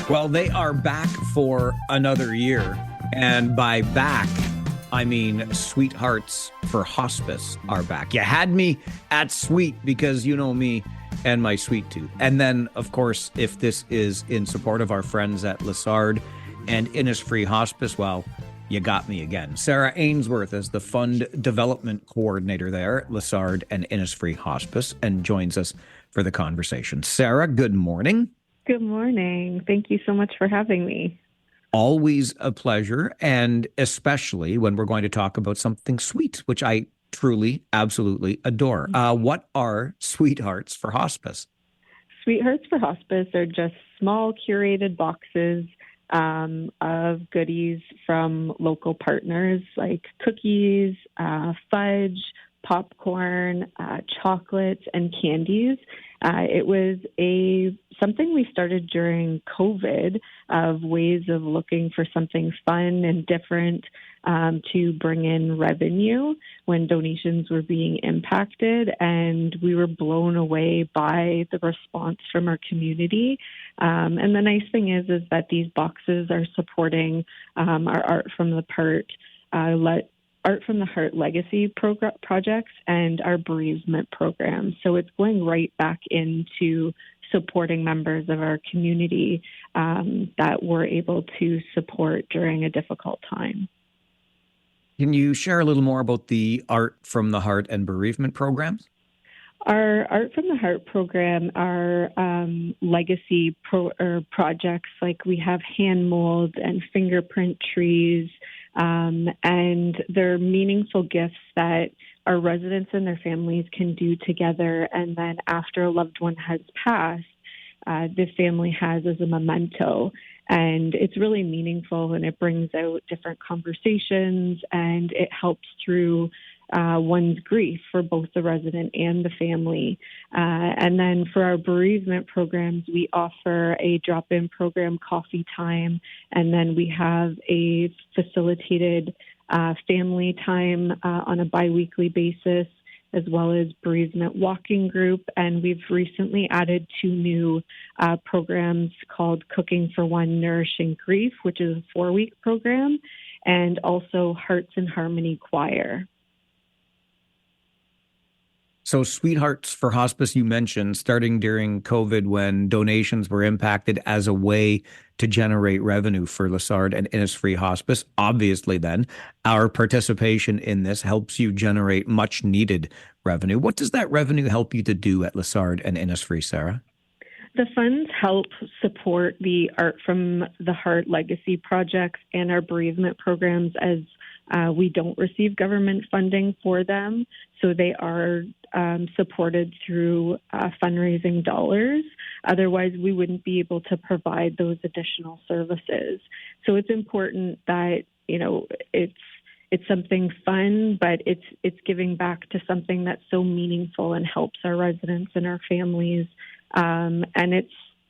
Well, they are back for another year. And by back, I mean Sweethearts for Hospice are back. You had me at sweet because you know me and my sweet tooth. And then, of course, if this is in support of our friends at Lessard and Innisfree Hospice, well, You got me again. Sarah Ainsworth is the Fund Development Coordinator there at Lessard and Innisfree Hospice and joins us for the conversation. Sarah, good morning. Good morning. Thank you so much for having me. Always a pleasure, and especially when we're going to talk about something sweet, which I truly, absolutely adore. What are Sweethearts for Hospice? Sweethearts for Hospice are just small curated boxes of goodies from local partners like cookies, fudge, popcorn, chocolates, and candies. It was something we started during COVID of ways of looking for something fun and different to bring in revenue when donations were being impacted. And we were blown away by the response from our community. And the nice thing is that these boxes are supporting our Art from the Heart legacy projects and our bereavement program. So it's going right back into supporting members of our community that we're able to support during a difficult time. Can you share a little more about the Art from the Heart and bereavement programs? Our Art from the Heart program are legacy projects, like we have hand molds and fingerprint trees, and they're meaningful gifts that our residents and their families can do together. And then after a loved one has passed, the family has as a memento. And it's really meaningful, and it brings out different conversations, and it helps through one's grief for both the resident and the family. And then for our bereavement programs, we offer a drop-in program, Coffee Time, and then we have a facilitated family time on a biweekly basis, as well as bereavement walking group. And we've recently added 2 new programs called Cooking for One, Nourishing Grief, which is a 4-week program, and also Hearts in Harmony Choir. So Sweethearts for Hospice, you mentioned, starting during COVID when donations were impacted as a way to generate revenue for Lessard and Innisfree Hospice. Obviously, then, our participation in this helps you generate much needed revenue. What does that revenue help you to do at Lessard and Innisfree, Sarah? The funds help support the Art from the Heart legacy projects and our bereavement programs, as we don't receive government funding for them. So they are supported through fundraising dollars. Otherwise, we wouldn't be able to provide those additional services. So it's important that, it's something fun, but it's giving back to something that's so meaningful and helps our residents and our families. And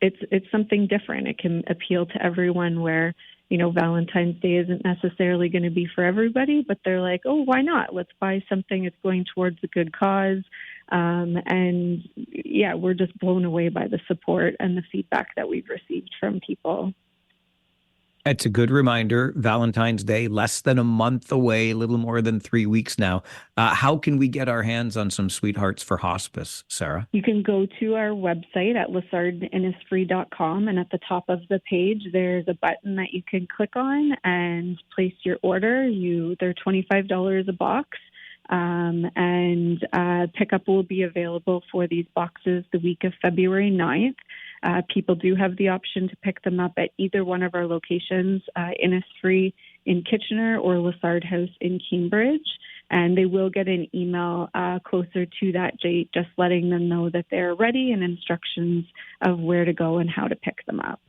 it's something different. It can appeal to everyone, where Valentine's Day isn't necessarily going to be for everybody, but they're like, oh, why not? Let's buy something that's going towards a good cause. And yeah, we're just blown away by the support and the feedback that we've received from people. It's a good reminder. Valentine's Day, less than a month away, a little more than 3 weeks now. How can we get our hands on some Sweethearts for Hospice, Sarah? You can go to our website at lessardinnisfree.com, and at the top of the page, there's a button that you can click on and place your order. They're $25 a box. And pickup will be available for these boxes the week of February 9th. People do have the option to pick them up at either one of our locations, Innisfree in Kitchener or Lessard House in Cambridge. And they will get an email closer to that date, just letting them know that they're ready and instructions of where to go and how to pick them up.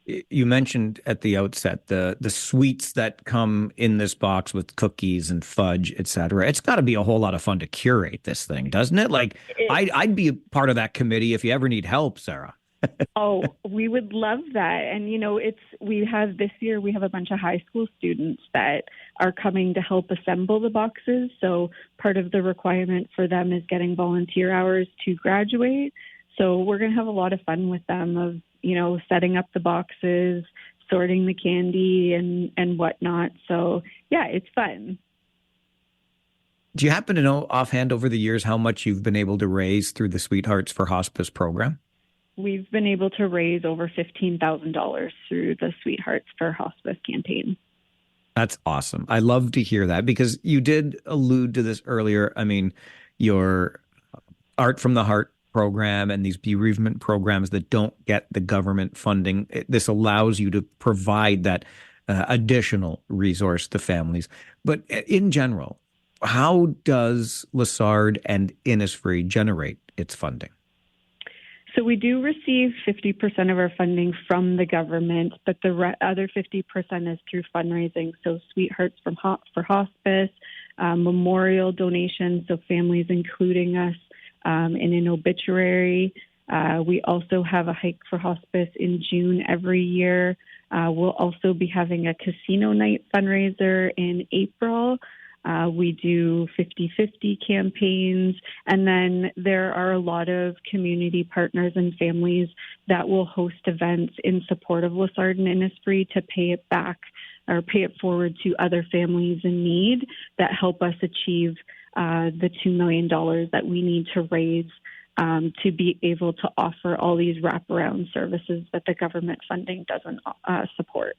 You mentioned at the outset the sweets that come in this box with cookies and fudge, et cetera. It's got to be a whole lot of fun to curate this thing, doesn't it? Like, I'd be a part of that committee if you ever need help, Sarah. Oh, we would love that. And, this year we have a bunch of high school students that are coming to help assemble the boxes. So part of the requirement for them is getting volunteer hours to graduate. So we're going to have a lot of fun with them of, setting up the boxes, sorting the candy and whatnot. So, yeah, it's fun. Do you happen to know offhand over the years how much you've been able to raise through the Sweethearts for Hospice program? We've been able to raise over $15,000 through the Sweethearts for Hospice campaign. That's awesome. I love to hear that because you did allude to this earlier. I mean, your Art from the Heart program and these bereavement programs that don't get the government funding, this allows you to provide that additional resource to families. But in general, how does Lessard and Innisfree generate its funding? So we do receive 50% of our funding from the government, but the other 50% is through fundraising. So Sweethearts for Hospice, memorial donations, so families including us in an obituary. We also have a hike for hospice in June every year. We'll also be having a casino night fundraiser in April. We do 50-50 campaigns. And then there are a lot of community partners and families that will host events in support of Lessard and Innisfree to pay it back or pay it forward to other families in need that help us achieve the $2 million that we need to raise to be able to offer all these wraparound services that the government funding doesn't support.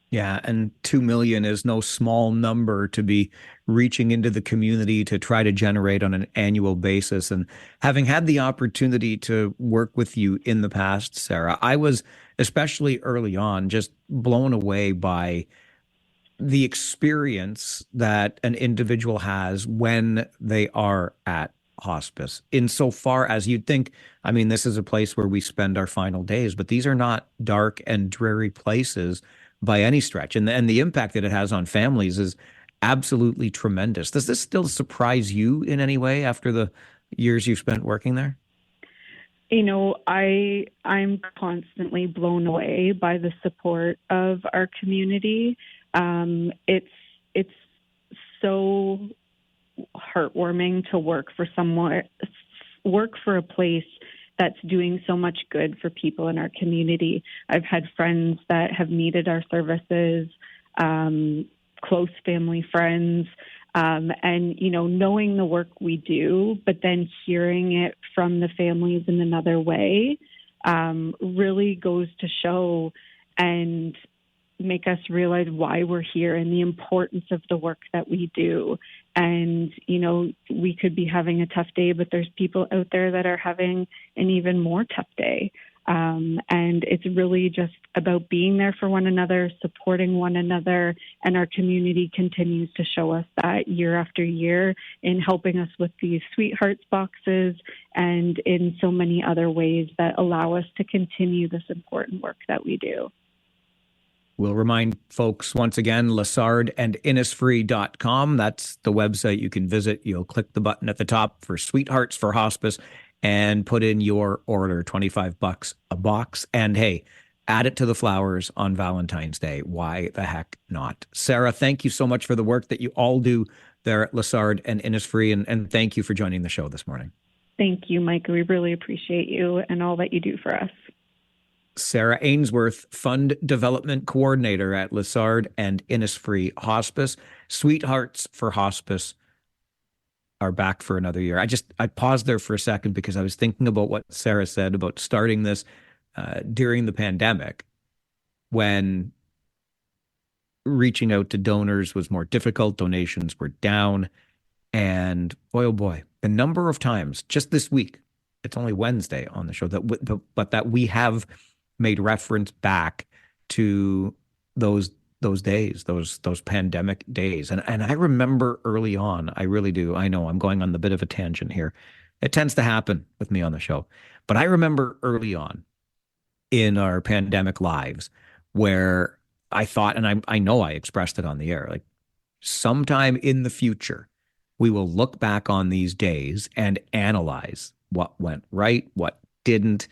Yeah, and 2 million is no small number to be reaching into the community to try to generate on an annual basis. And having had the opportunity to work with you in the past, Sarah, I was especially early on just blown away by the experience that an individual has when they are at hospice. Insofar as you'd think, I mean, this is a place where we spend our final days, but these are not dark and dreary places by any stretch. And the impact that it has on families is absolutely tremendous. Does this still surprise you in any way after the years you've spent working there? You know, I'm constantly blown away by the support of our community. It's so heartwarming to work for a place that's doing so much good for people in our community. I've had friends that have needed our services, close family friends, and, you know, knowing the work we do, but then hearing it from the families in another way really goes to show and make us realize why we're here and the importance of the work that we do. And, you know, we could be having a tough day, but there's people out there that are having an even more tough day. And it's really just about being there for one another, supporting one another, and our community continues to show us that year after year in helping us with these Sweethearts boxes and in so many other ways that allow us to continue this important work that we do. We'll remind folks once again, LessardandInnisfree.com. That's the website you can visit. You'll click the button at the top for Sweethearts for Hospice and put in your order, $25 a box. And hey, add it to the flowers on Valentine's Day. Why the heck not? Sarah, thank you so much for the work that you all do there at Lessard and Innisfree. And thank you for joining the show this morning. Thank you, Mike. We really appreciate you and all that you do for us. Sarah Ainsworth, Fund Development Coordinator at Lessard and Innisfree Hospice. Sweethearts for Hospice are back for another year. I paused there for a second because I was thinking about what Sarah said about starting this during the pandemic when reaching out to donors was more difficult, donations were down, and boy, oh boy, the number of times just this week, it's only Wednesday on the show, that we have made reference back to those days, those pandemic days. And I remember early on, I really do. I know I'm going on the bit of a tangent here. It tends to happen with me on the show. But I remember early on in our pandemic lives where I thought, and I know I expressed it on the air, like sometime in the future, we will look back on these days and analyze what went right, what didn't,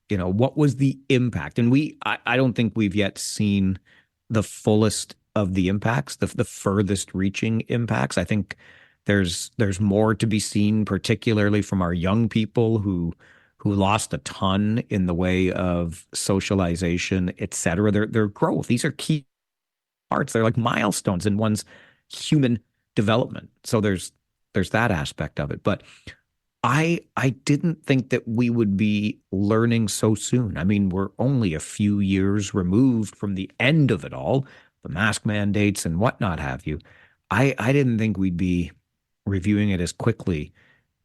you know, what was the impact. And I don't think we've yet seen the fullest of the impacts, the furthest reaching impacts. I think there's more to be seen, particularly from our young people who lost a ton in the way of socialization, et cetera. Their growth. These are key parts. They're like milestones in one's human development. So there's that aspect of it. But I didn't think that we would be learning so soon. I mean, we're only a few years removed from the end of it all, the mask mandates and whatnot have you, I didn't think we'd be reviewing it as quickly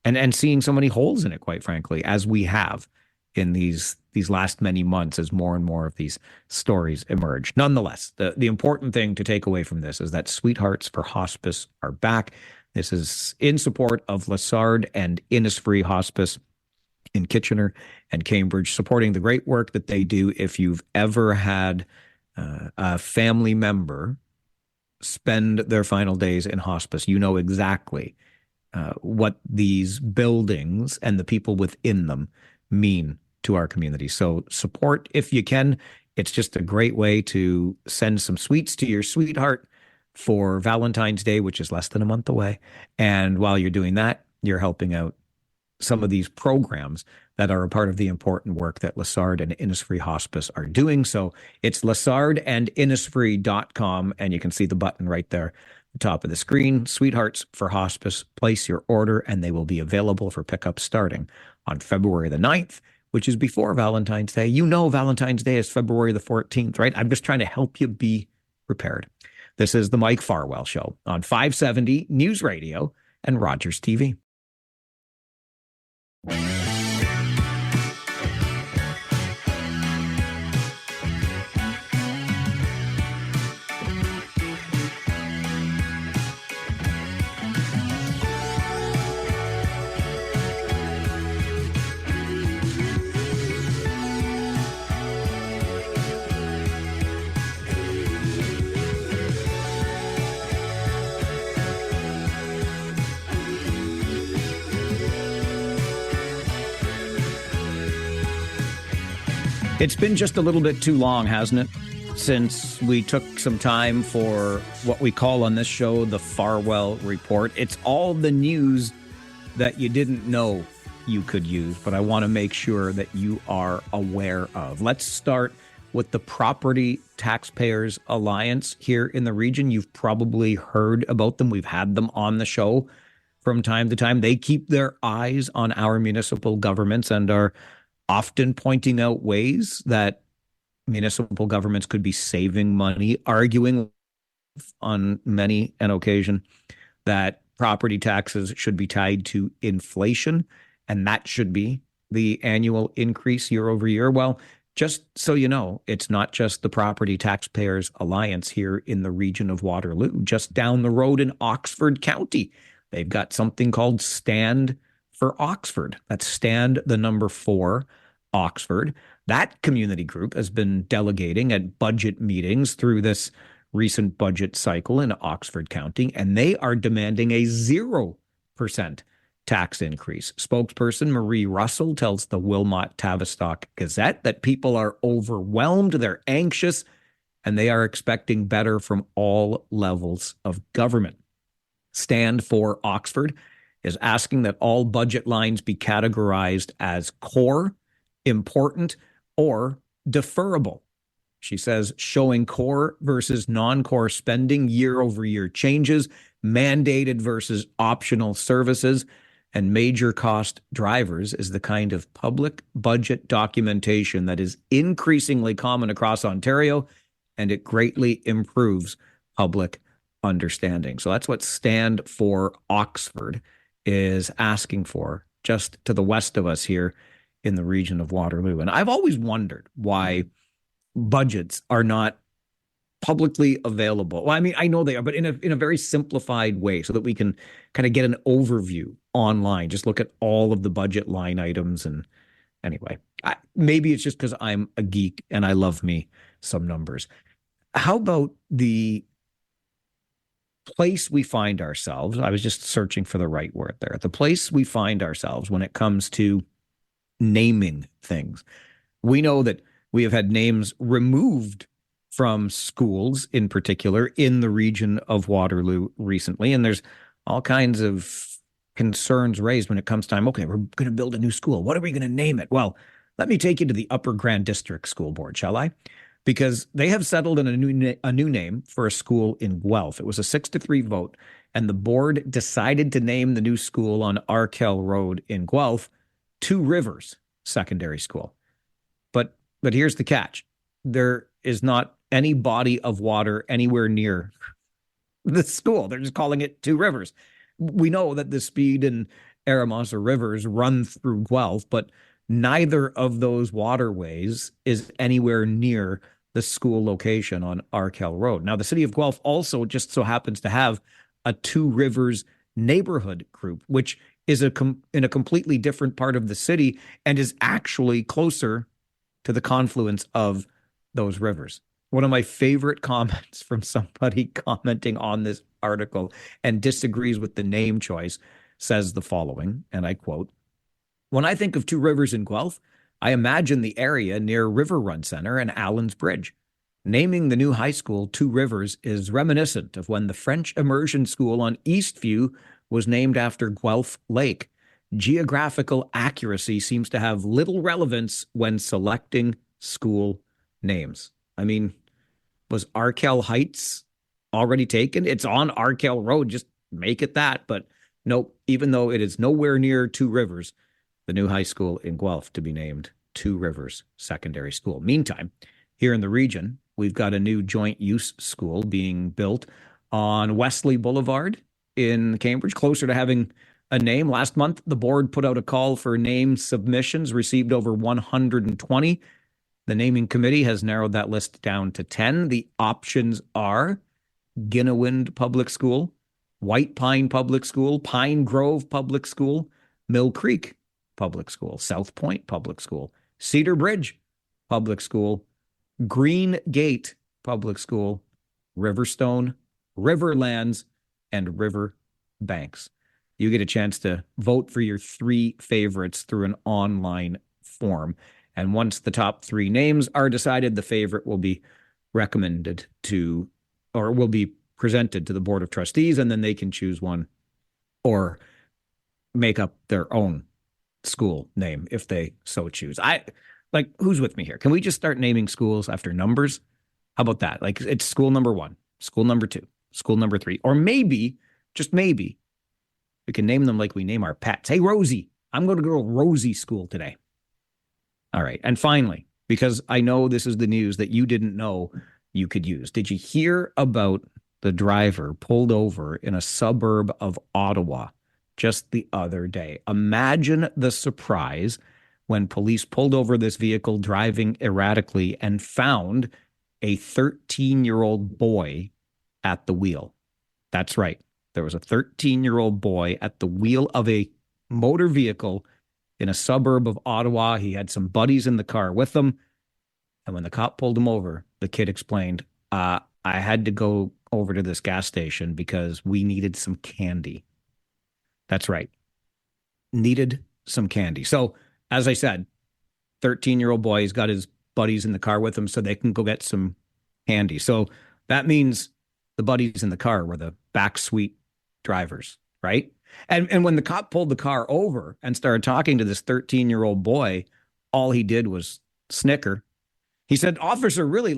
and seeing so many holes in it, quite frankly, as we have in these last many months as more and more of these stories emerge. Nonetheless, the important thing to take away from this is that Sweethearts for Hospice are back. This is in support of Lassard and Innisfree Hospice in Kitchener and Cambridge, supporting the great work that they do. If you've ever had a family member spend their final days in hospice, you know exactly what these buildings and the people within them mean to our community. So support if you can. It's just a great way to send some sweets to your sweetheart for Valentine's Day, which is less than a month away. And while you're doing that, you're helping out some of these programs that are a part of the important work that Lassard and Innisfree Hospice are doing. So it's lassardandinnisfree.com, and you can see the button right there at the top of the screen. Sweethearts for Hospice. Place your order, and they will be available for pickup starting on February the 9th, which is before Valentine's Day. You know Valentine's Day is February the 14th, right? I'm just trying to help you be prepared. This is the Mike Farwell Show on 570 News Radio and Rogers TV. It's been just a little bit too long, hasn't it, since we took some time for what we call on this show the Farwell Report. It's all the news that you didn't know you could use, but I want to make sure that you are aware of. Let's start with the Property Taxpayers Alliance here in the region. You've probably heard about them. We've had them on the show from time to time. They keep their eyes on our municipal governments and are often pointing out ways that municipal governments could be saving money, arguing on many an occasion that property taxes should be tied to inflation, and that should be the annual increase year over year. Well, just so you know, it's not just the Property Taxpayers Alliance here in the region of Waterloo. Just down the road in Oxford County, they've got something called Stand for Oxford. That's Stand the number 4 Oxford. That community group has been delegating at budget meetings through this recent budget cycle in Oxford County, and they are demanding a 0% tax increase. Spokesperson Marie Russell tells the Wilmot Tavistock Gazette that people are overwhelmed, they're anxious, and they are expecting better from all levels of government. Stand for Oxford is asking that all budget lines be categorized as core, important, or deferrable. She says showing core versus non-core spending, year-over-year changes, mandated versus optional services, and major cost drivers is the kind of public budget documentation that is increasingly common across Ontario, and it greatly improves public understanding. So that's what Stand for Oxford is asking for, just to the west of us here in the region of Waterloo. And I've always wondered why budgets are not publicly available. Well, I mean, I know they are, but in a very simplified way so that we can kind of get an overview online. Just look at all of the budget line items. And anyway, maybe it's just because I'm a geek and I love me some numbers. How about the place we find ourselves? I was just searching for the right word there. The place we find ourselves when it comes to naming things. We know that we have had names removed from schools in particular in the region of Waterloo recently, and there's all kinds of concerns raised when it comes time. Okay, we're going to build a new school. What are we going to name it? Well, let me take you to the Upper Grand District School Board, shall I? Because they have settled on a new name for a school in Guelph. It was a 6-3 vote, and the board decided to name the new school on Arkell Road in Guelph Two Rivers Secondary School. But here's the catch. There is not any body of water anywhere near the school. They're just calling it Two Rivers. We know that the Speed and Aramosa rivers run through Guelph, but neither of those waterways is anywhere near the school location on Arkell Road. Now, the city of Guelph also just so happens to have a Two Rivers neighborhood group, which is in a completely different part of the city and is actually closer to the confluence of those rivers. One of my favorite comments from somebody commenting on this article and disagrees with the name choice says the following, and I quote, "When I think of Two Rivers in Guelph, I imagine the area near River Run Center and Allen's Bridge. Naming the new high school Two Rivers is reminiscent of when the French immersion school on Eastview was named after Guelph Lake. Geographical accuracy seems to have little relevance when selecting school names." I mean, was Arkell Heights already taken? It's on Arkell Road. Just make it that. But nope, even though it is nowhere near Two Rivers, the new high school in Guelph to be named Two Rivers Secondary School. Meantime, here in the region, we've got a new joint use school being built on Wesley Boulevard in Cambridge, closer to having a name. Last month, the board put out a call for name submissions, received over 120. The naming committee has narrowed that list down to 10. The options are Ginnawind Public School, White Pine Public School, Pine Grove Public School, Mill Creek Public School, South Point Public School, Cedar Bridge Public School, Green Gate Public School, Riverstone, Riverlands, and River Banks. You get a chance to vote for your three favorites through an online form. And once the top three names are decided, the favorite will be recommended to, or will be presented to the Board of Trustees, and then they can choose one or make up their own school name if they so choose. Who's with me here? Can we just start naming schools after numbers? How about that? Like, it's school number 1, school number 2, school number 3, or maybe, just maybe, we can name them like we name our pets. Hey, Rosie, I'm going to go to Rosie School today. All right. And finally, because I know this is the news that you didn't know you could use. Did you hear about the driver pulled over in a suburb of Ottawa just the other day? Imagine the surprise when police pulled over this vehicle driving erratically and found a 13-year-old boy at the wheel. That's right. There was a 13-year-old boy at the wheel of a motor vehicle in a suburb of Ottawa. He had some buddies in the car with him. And when the cop pulled him over, the kid explained, I had to go over to this gas station because we needed some candy. That's right. Needed some candy. So, as I said, 13-year-old boy, he's got his buddies in the car with him so they can go get some candy. So that means the buddies in the car were the back suite drivers, right? And when the cop pulled the car over and started talking to this 13-year-old boy, all he did was snicker. He said, "Officer, really,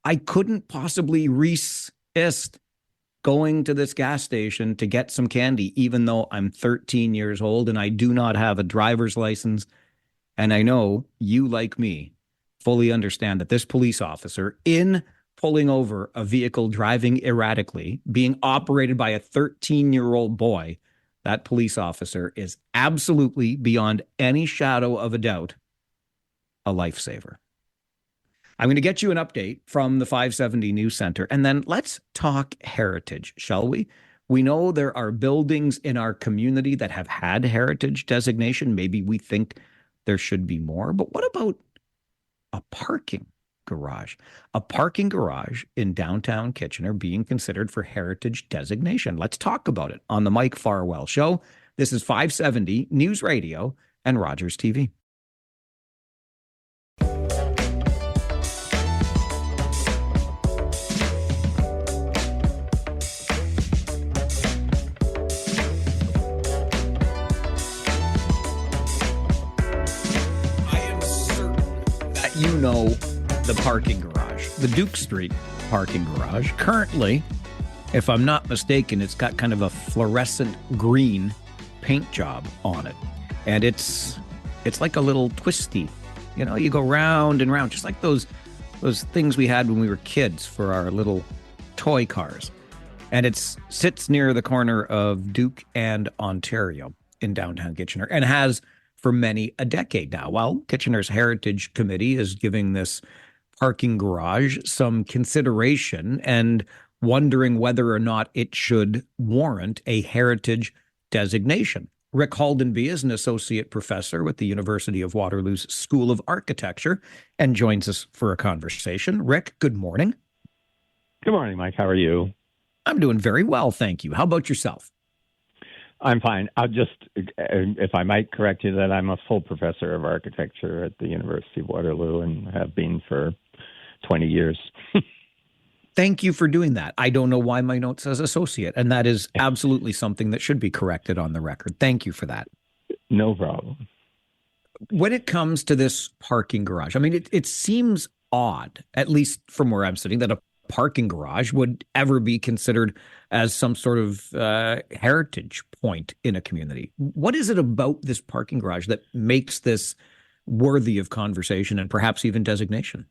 I couldn't possibly resist going to this gas station to get some candy, even though I'm 13 years old and I do not have a driver's license. And I know you, like me, fully understand that this police officer, in pulling over a vehicle driving erratically, being operated by a 13-year-old boy, that police officer is absolutely, beyond any shadow of a doubt, a lifesaver." I'm going to get you an update from the 570 News Center, and then let's talk heritage, shall we? We know there are buildings in our community that have had heritage designation. Maybe we think there should be more, but what about a parking garage? A parking garage in downtown Kitchener being considered for heritage designation. Let's talk about it on the Mike Farwell Show. This is 570 News Radio and Rogers TV. You know the parking garage, the Duke Street parking garage. Currently, if I'm not mistaken, it's got kind of a fluorescent green paint job on it. And it's like a little twisty. You know, you go round and round, just like those those things we had when we were kids for our little toy cars. And it sits near the corner of Duke and Ontario in downtown Kitchener, and has for many a decade now. While Kitchener's Heritage Committee is giving this parking garage some consideration and wondering whether or not it should warrant a heritage designation. Rick Haldenby is an associate professor with the University of Waterloo's School of Architecture and joins us for a conversation. Rick, good morning. Good morning, Mike. How are you? I'm doing very well, thank you. How about yourself? I'm fine. I'll just, if I might correct you, that I'm a full professor of architecture at the University of Waterloo and have been for 20 years. Thank you for doing that. I don't know why my note says associate, and that is absolutely something that should be corrected on the record. Thank you for that. No problem. When it comes to this parking garage, I mean, it seems odd, at least from where I'm sitting, that a parking garage would ever be considered as some sort of heritage point in a community. What is it about this parking garage that makes this worthy of conversation and perhaps even designation?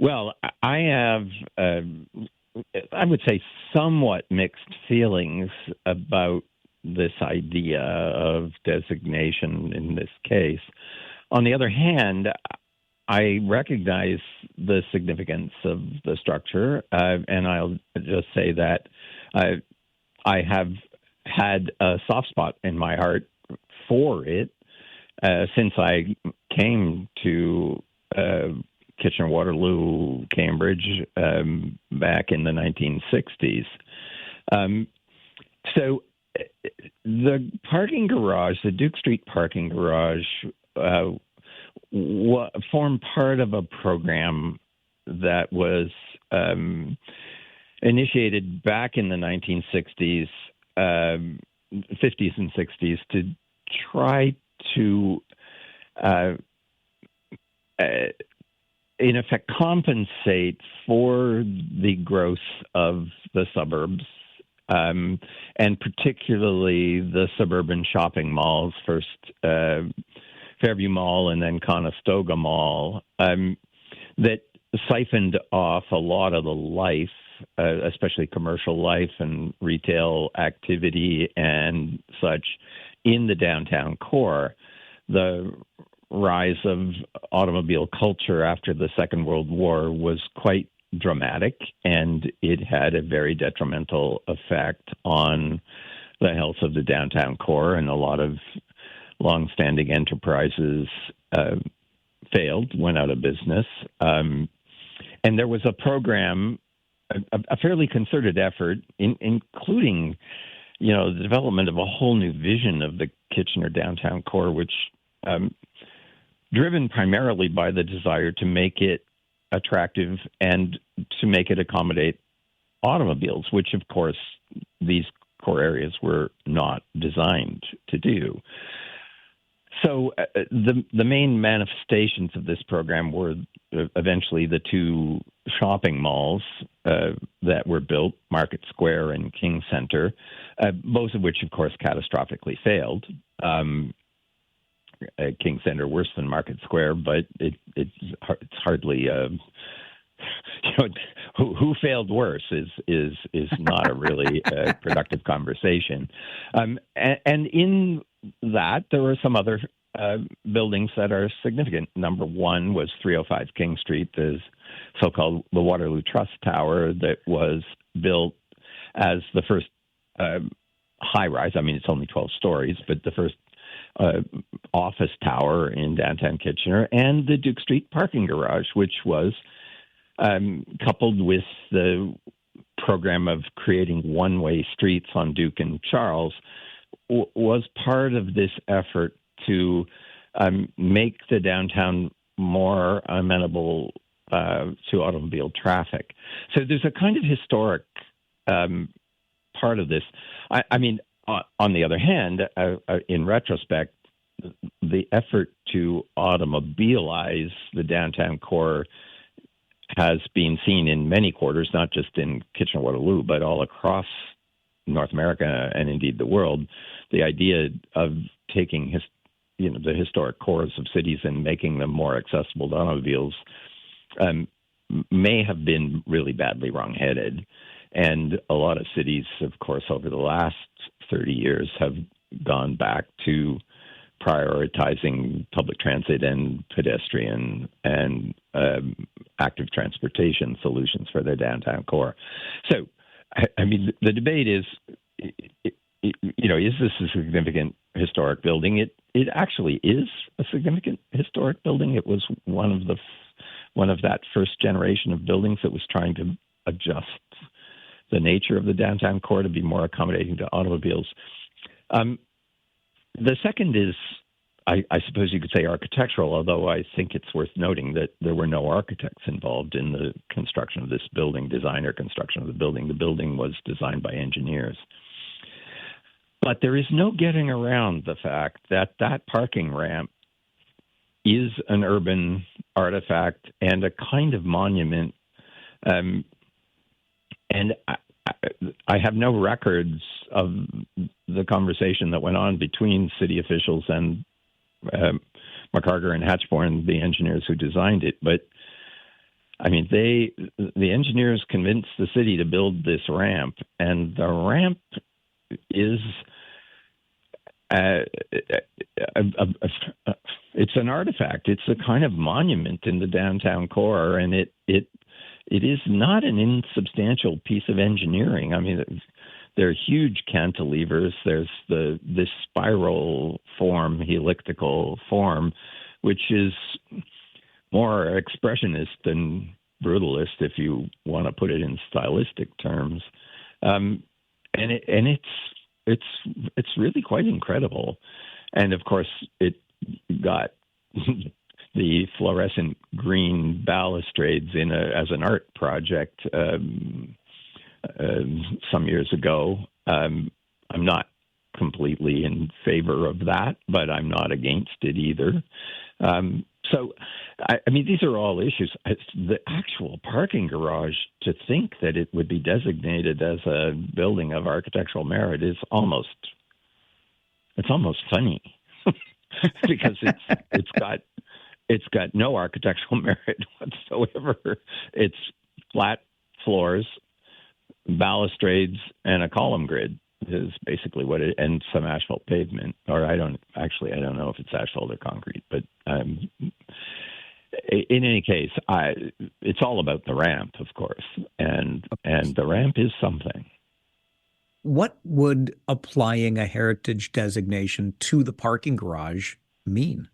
Well, I have, I would say, somewhat mixed feelings about this idea of designation in this case. On the other hand, I recognize the significance of the structure, and I'll just say that I have had a soft spot in my heart for it since I came to Kitchener-Waterloo, Cambridge, back in the 1960s. So the parking garage, the Duke Street parking garage, formed part of a program that was initiated back in the 1960s, 50s and 60s to try to, in effect, compensate for the growth of the suburbs, and particularly the suburban shopping malls, first Fairview Mall and then Conestoga Mall, that siphoned off a lot of the life, especially commercial life and retail activity and such, in the downtown core. The rise of automobile culture after the Second World War was quite dramatic, and it had a very detrimental effect on the health of the downtown core, and a lot of long-standing enterprises failed, went out of business. And there was a program, a fairly concerted effort, including, the development of a whole new vision of the Kitchener downtown core, which driven primarily by the desire to make it attractive and to make it accommodate automobiles, which, of course, these core areas were not designed to do. So the main manifestations of this program were eventually the two shopping malls that were built, Market Square and King Center, both of which, of course, catastrophically failed. King Center worse than Market Square, but it's hardly who failed worse is not a really productive conversation. And in that, there were some other buildings that are significant. Number one was 305 King Street, the so-called the Waterloo Trust Tower, that was built as the first high-rise. I mean, it's only 12 stories, but the first office tower in downtown Kitchener, and the Duke Street parking garage, which was coupled with the program of creating one-way streets on Duke and Charles, was part of this effort to make the downtown more amenable to automobile traffic. So there's a kind of historic part of this. I mean, on the other hand, in retrospect, the effort to automobilize the downtown core has been seen in many quarters, not just in Kitchener-Waterloo, but all across North America and indeed the world. The idea of taking the historic cores of cities and making them more accessible to automobiles may have been really badly wrong-headed. And a lot of cities, of course, over the last 30 years have gone back to prioritizing public transit and pedestrian and active transportation solutions for their downtown core. So, I mean, the debate is, is this a significant historic building? It actually is a significant historic building. It was one of that first generation of buildings that was trying to adjust the nature of the downtown core to be more accommodating to automobiles. The second is, I suppose you could say architectural, although I think it's worth noting that there were no architects involved in the construction of this building, design or construction of the building. The building was designed by engineers. But there is no getting around the fact that that parking ramp is an urban artifact and a kind of monument. And I have no records of the conversation that went on between city officials and McCarter and Hatchborn, the engineers who designed it. But I mean, the engineers convinced the city to build this ramp, and the ramp is it's an artifact. It's a kind of monument in the downtown core, and it is not an insubstantial piece of engineering. I mean, there are huge cantilevers. There's this spiral form, helical form, which is more expressionist than brutalist, if you want to put it in stylistic terms. And it's really quite incredible. And of course, it got the fluorescent green balustrades as an art project some years ago. I'm not completely in favor of that, but I'm not against it either. So, I mean, these are all issues. The actual parking garage, to think that it would be designated as a building of architectural merit is almost funny because it's got no architectural merit whatsoever. It's flat floors, balustrades, and a column grid is basically what it, and some asphalt pavement. Or I don't know if it's asphalt or concrete, but in any case, it's all about the ramp, of course, and the ramp is something. What would applying a heritage designation to the parking garage mean?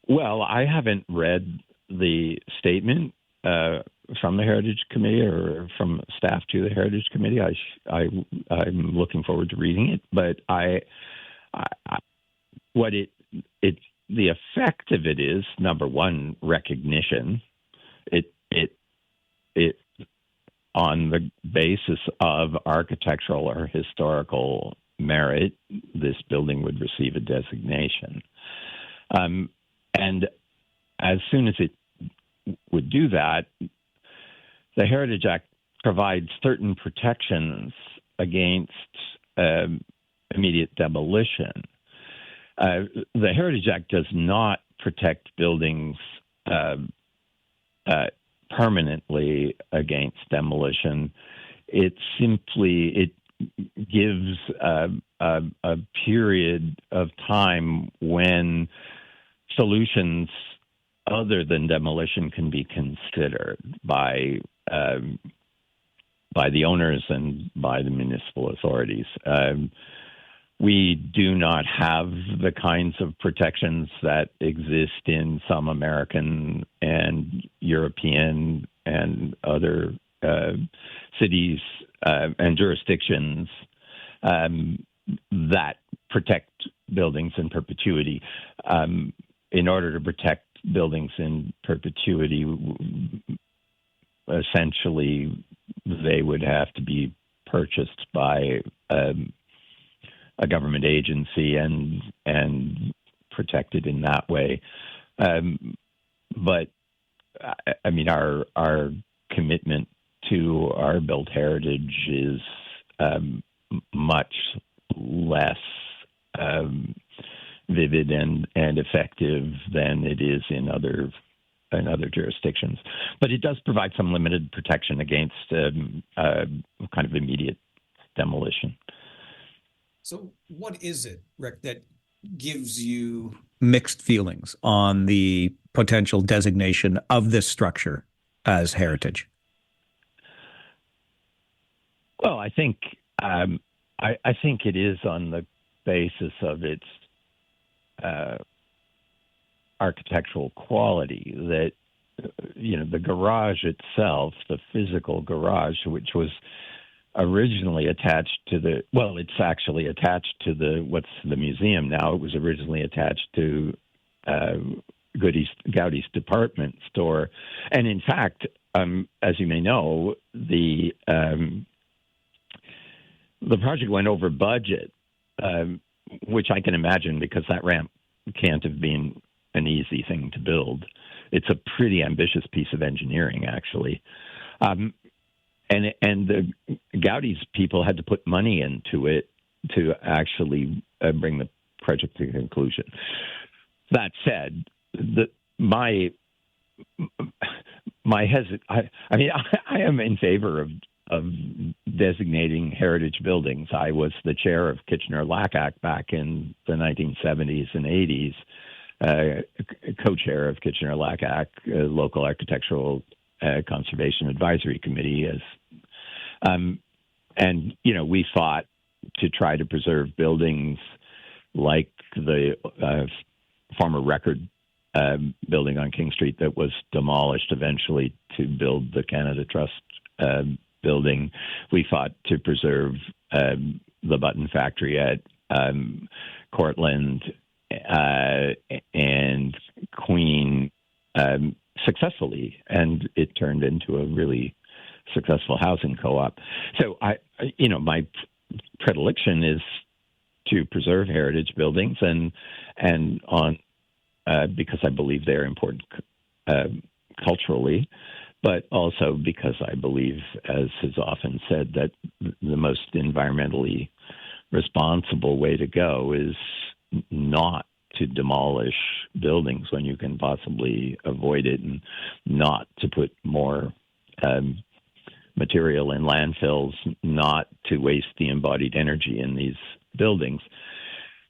Well, I haven't read the statement from the Heritage Committee or from staff to the Heritage Committee. I'm looking forward to reading it, but the effect of it is, number one, recognition. It on the basis of architectural or historical merit, this building would receive a designation. And as soon as it would do that, the Heritage Act provides certain protections against immediate demolition. The Heritage Act does not protect buildings permanently against demolition. It gives a period of time when solutions other than demolition can be considered by the owners and by the municipal authorities. We do not have the kinds of protections that exist in some American and European and other cities and jurisdictions that protect buildings in perpetuity. In order to protect buildings in perpetuity, essentially, they would have to be purchased by a government agency and protected in that way. But I mean, our commitment to our built heritage is much less vivid and effective than it is in other jurisdictions. But it does provide some limited protection against kind of immediate demolition. So what is it, Rick, that gives you mixed feelings on the potential designation of this structure as heritage? Well, I think I think it is on the basis of its architectural quality that, the garage itself, the physical garage, which was originally attached to it's actually attached to what's the museum now. It was originally attached to Goudy's department store. And in fact, as you may know, the project went over budget, which I can imagine because that ramp can't have been an easy thing to build. It's a pretty ambitious piece of engineering, actually. And the Goudy's people had to put money into it to actually bring the project to conclusion. That said, I am in favor of designating heritage buildings. I was the chair of Kitchener-Lacac back in the 1970s and 80s, co-chair of Kitchener-Lacac Local Architectural Conservation Advisory Committee. We fought to try to preserve buildings like the former record building on King Street that was demolished eventually to build the Canada Trust building. We fought to preserve the button factory at Cortland and Queen successfully, and it turned into a really successful housing co-op. So my predilection is to preserve heritage buildings and because I believe they're important culturally, but also because I believe, as is often said, that the most environmentally responsible way to go is not to demolish buildings when you can possibly avoid it, and not to put more material in landfills, not to waste the embodied energy in these buildings.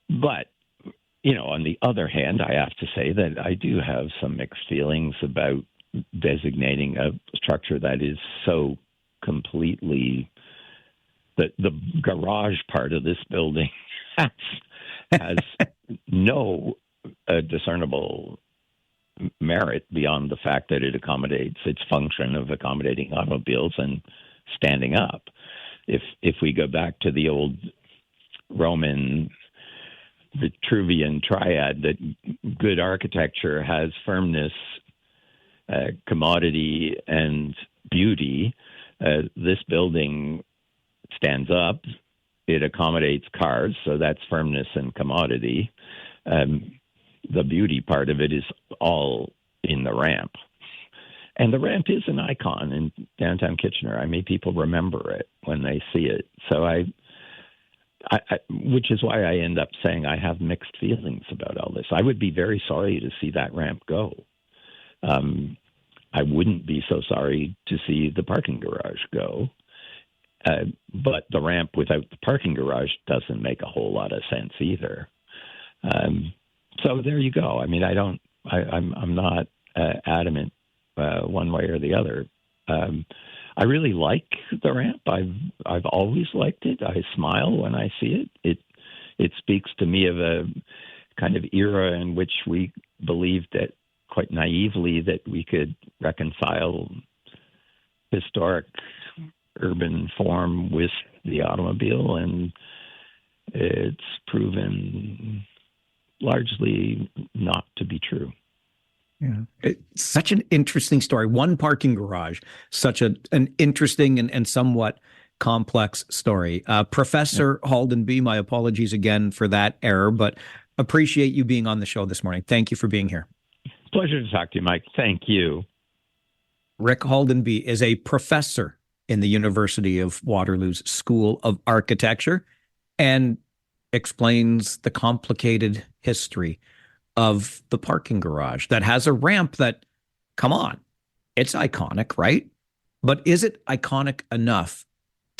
But, on the other hand, I have to say that I do have some mixed feelings about designating a structure that is so completely the garage part of this building has no discernible merit beyond the fact that it accommodates its function of accommodating automobiles and standing up. If we go back to the old Roman Vitruvian triad, that good architecture has firmness, commodity, and beauty, this building stands up. It accommodates cars, so that's firmness and commodity. The beauty part of it is all in the ramp. And the ramp is an icon in downtown Kitchener. People remember it when they see it. So which is why I end up saying I have mixed feelings about all this. I would be very sorry to see that ramp go. I wouldn't be so sorry to see the parking garage go. But the ramp without the parking garage doesn't make a whole lot of sense either. So there you go. I'm not adamant one way or the other. I really like the ramp. I've always liked it. I smile when I see it. It speaks to me of a kind of era in which we believed that, quite naively, that we could reconcile historic urban form with the automobile, and it's proven largely not to be true. Yeah, it's such an interesting story. One parking garage, such an interesting and somewhat complex story. Professor Halden B., my apologies again for that error, but appreciate you being on the show this morning. Thank you for being here. Pleasure to talk to you, Mike. Thank you. Rick Halden B. is a professor in the University of Waterloo's School of Architecture, and explains the complicated history of the parking garage that has a ramp that, come on, it's iconic, right? But is it iconic enough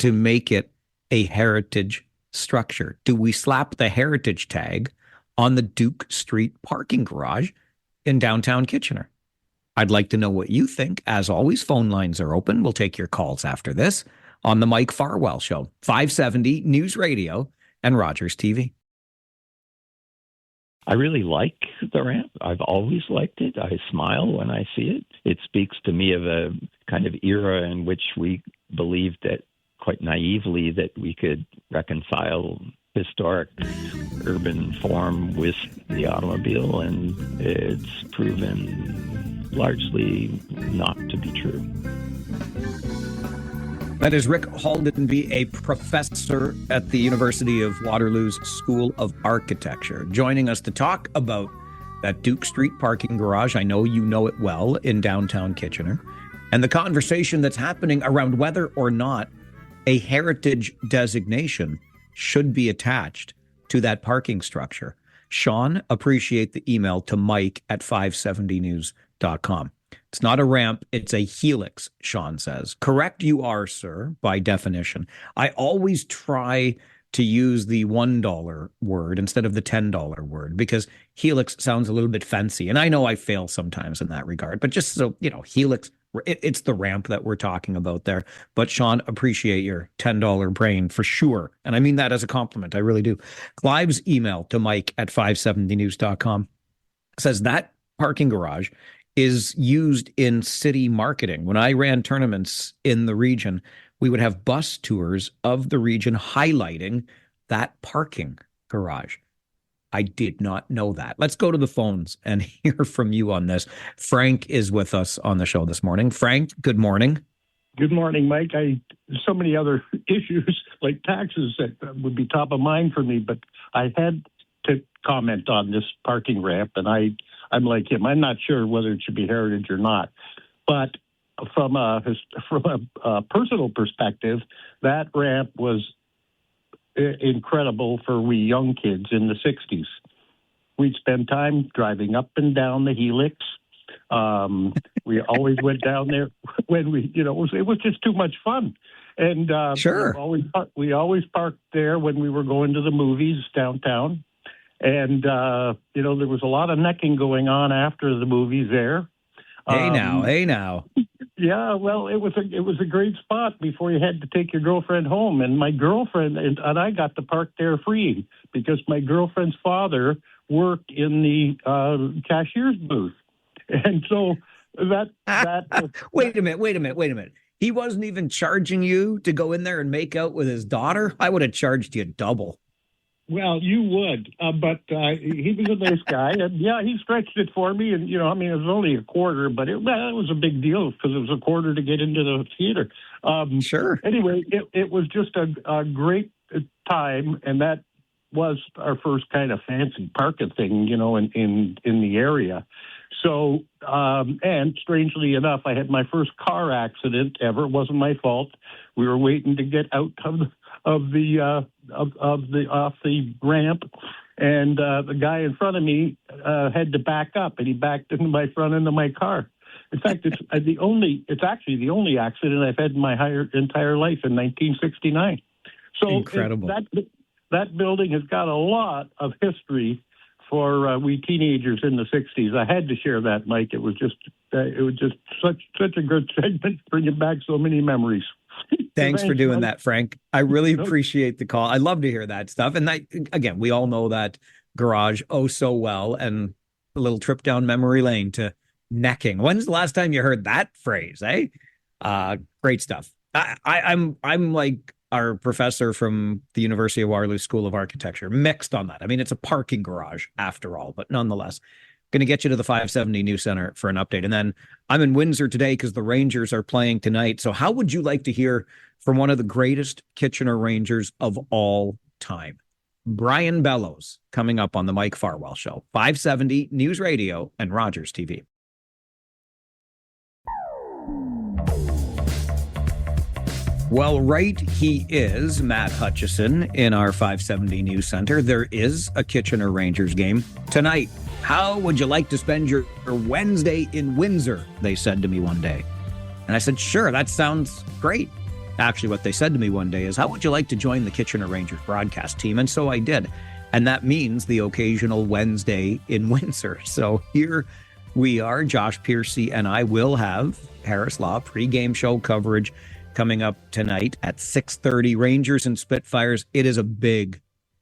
to make it a heritage structure? Do we slap the heritage tag on the Duke Street parking garage in downtown Kitchener? I'd like to know what you think. As always, phone lines are open. We'll take your calls after this on the Mike Farwell Show, 570 News Radio and Rogers TV. I really like the ramp. I've always liked it. I smile when I see it. It speaks to me of a kind of era in which we believed that, quite naively, that we could reconcile historic urban form with the automobile, and it's proven largely not to be true. That is Rick Haldenby, a professor at the University of Waterloo's School of Architecture, joining us to talk about that Duke Street parking garage. I know you know it well in downtown Kitchener, and the conversation that's happening around whether or not a heritage designation should be attached to that parking structure. Sean, appreciate the email to Mike at 570news.com. It's not a ramp, it's a helix, Sean says. Correct you are, sir, by definition. I always try to use the $1 word instead of the $10 word because helix sounds a little bit fancy. And I know I fail sometimes in that regard, but just so, helix, it's the ramp that we're talking about there. But Sean, appreciate your $10 brain for sure. And I mean that as a compliment. I really do. Clive's email to Mike at 570news.com says that parking garage is used in city marketing. When I ran tournaments in the region, we would have bus tours of the region highlighting that parking garage. I did not know that. Let's go to the phones and hear from you on this. Frank is with us on the show this morning. Frank, good morning. Good morning, Mike. So many other issues like taxes that would be top of mind for me, but I had to comment on this parking ramp, and I'm like him. I'm not sure whether it should be heritage or not, but from a personal perspective, that ramp was incredible for we young kids in the 60s. We'd spend time driving up and down the helix. We always went down there when it was just too much fun. And sure, we always parked there when we were going to the movies downtown. And, there was a lot of necking going on after the movies there. Hey now. Yeah, well, it was a great spot before you had to take your girlfriend home. And my girlfriend and I got to park there free because my girlfriend's father worked in the cashier's booth. And so that Wait a minute. He wasn't even charging you to go in there and make out with his daughter? I would have charged you double. Well, you would, but he was a nice guy, and he stretched it for me, and it was only a quarter, but it was a big deal because it was a quarter to get into the theater. Sure. Anyway, it was just a great time, and that was our first kind of fancy parking thing, in the area. So, and strangely enough, I had my first car accident ever. It wasn't my fault. We were waiting to get out off the ramp, and the guy in front of me had to back up, and he backed into my front end of my car. In fact, it's actually the only accident I've had in my entire life in 1969. So incredible. That building has got a lot of history for we teenagers in the 60s. I had to share that, Mike. It was just such a good segment, bringing back so many memories. Thanks for doing that, Frank. I really appreciate the call. I love to hear that stuff. And again, we all know that garage so well, and a little trip down memory lane to necking. When's the last time you heard that phrase, eh? Great stuff. I'm like our professor from the University of Waterloo School of Architecture, mixed on that. I mean, it's a parking garage after all, but nonetheless. Going to get you to the 570 News Center for an update. And then I'm in Windsor today because the Rangers are playing tonight. So how would you like to hear from one of the greatest Kitchener Rangers of all time? Brian Bellows, coming up on the Mike Farwell Show, 570 News Radio and Rogers TV. Well, right he is, Matt Hutchison, in our 570 News Center. There is a Kitchener Rangers game tonight. How would you like to spend your Wednesday in Windsor? They said to me one day. And I said, sure, that sounds great. Actually, what they said to me one day is, how would you like to join the Kitchener Rangers broadcast team? And so I did. And that means the occasional Wednesday in Windsor. So here we are. Josh Piercy and I will have Harris Law pregame show coverage coming up tonight at 6:30. Rangers and Spitfires. It is a big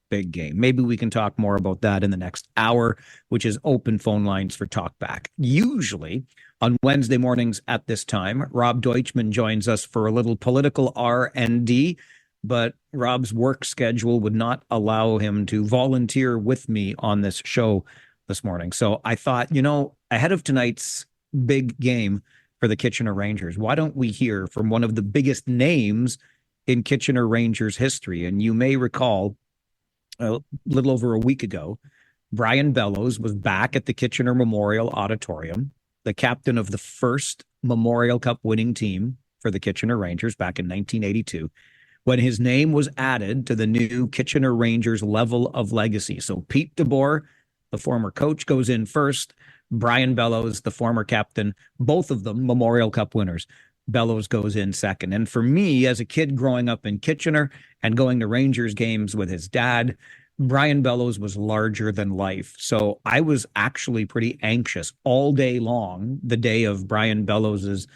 game. Maybe we can talk more about that in the next hour, which is open phone lines for Talkback. Usually on Wednesday mornings at this time, Rob Deutschman joins us for a little political R&D, but Rob's work schedule would not allow him to volunteer with me on this show this morning. So I thought, ahead of tonight's big game for the Kitchener Rangers, why don't we hear from one of the biggest names in Kitchener Rangers history? And you may recall a little over a week ago, Brian Bellows was back at the Kitchener Memorial Auditorium, the captain of the first Memorial Cup winning team for the Kitchener Rangers back in 1982, when his name was added to the new Kitchener Rangers level of legacy. So Pete DeBoer, the former coach, goes in first. Brian Bellows, the former captain, both of them Memorial Cup winners. Bellows goes in second. And for me, as a kid growing up in Kitchener and going to Rangers games with his dad, Brian Bellows was larger than life. So I was actually pretty anxious all day long, the day of Brian Bellows's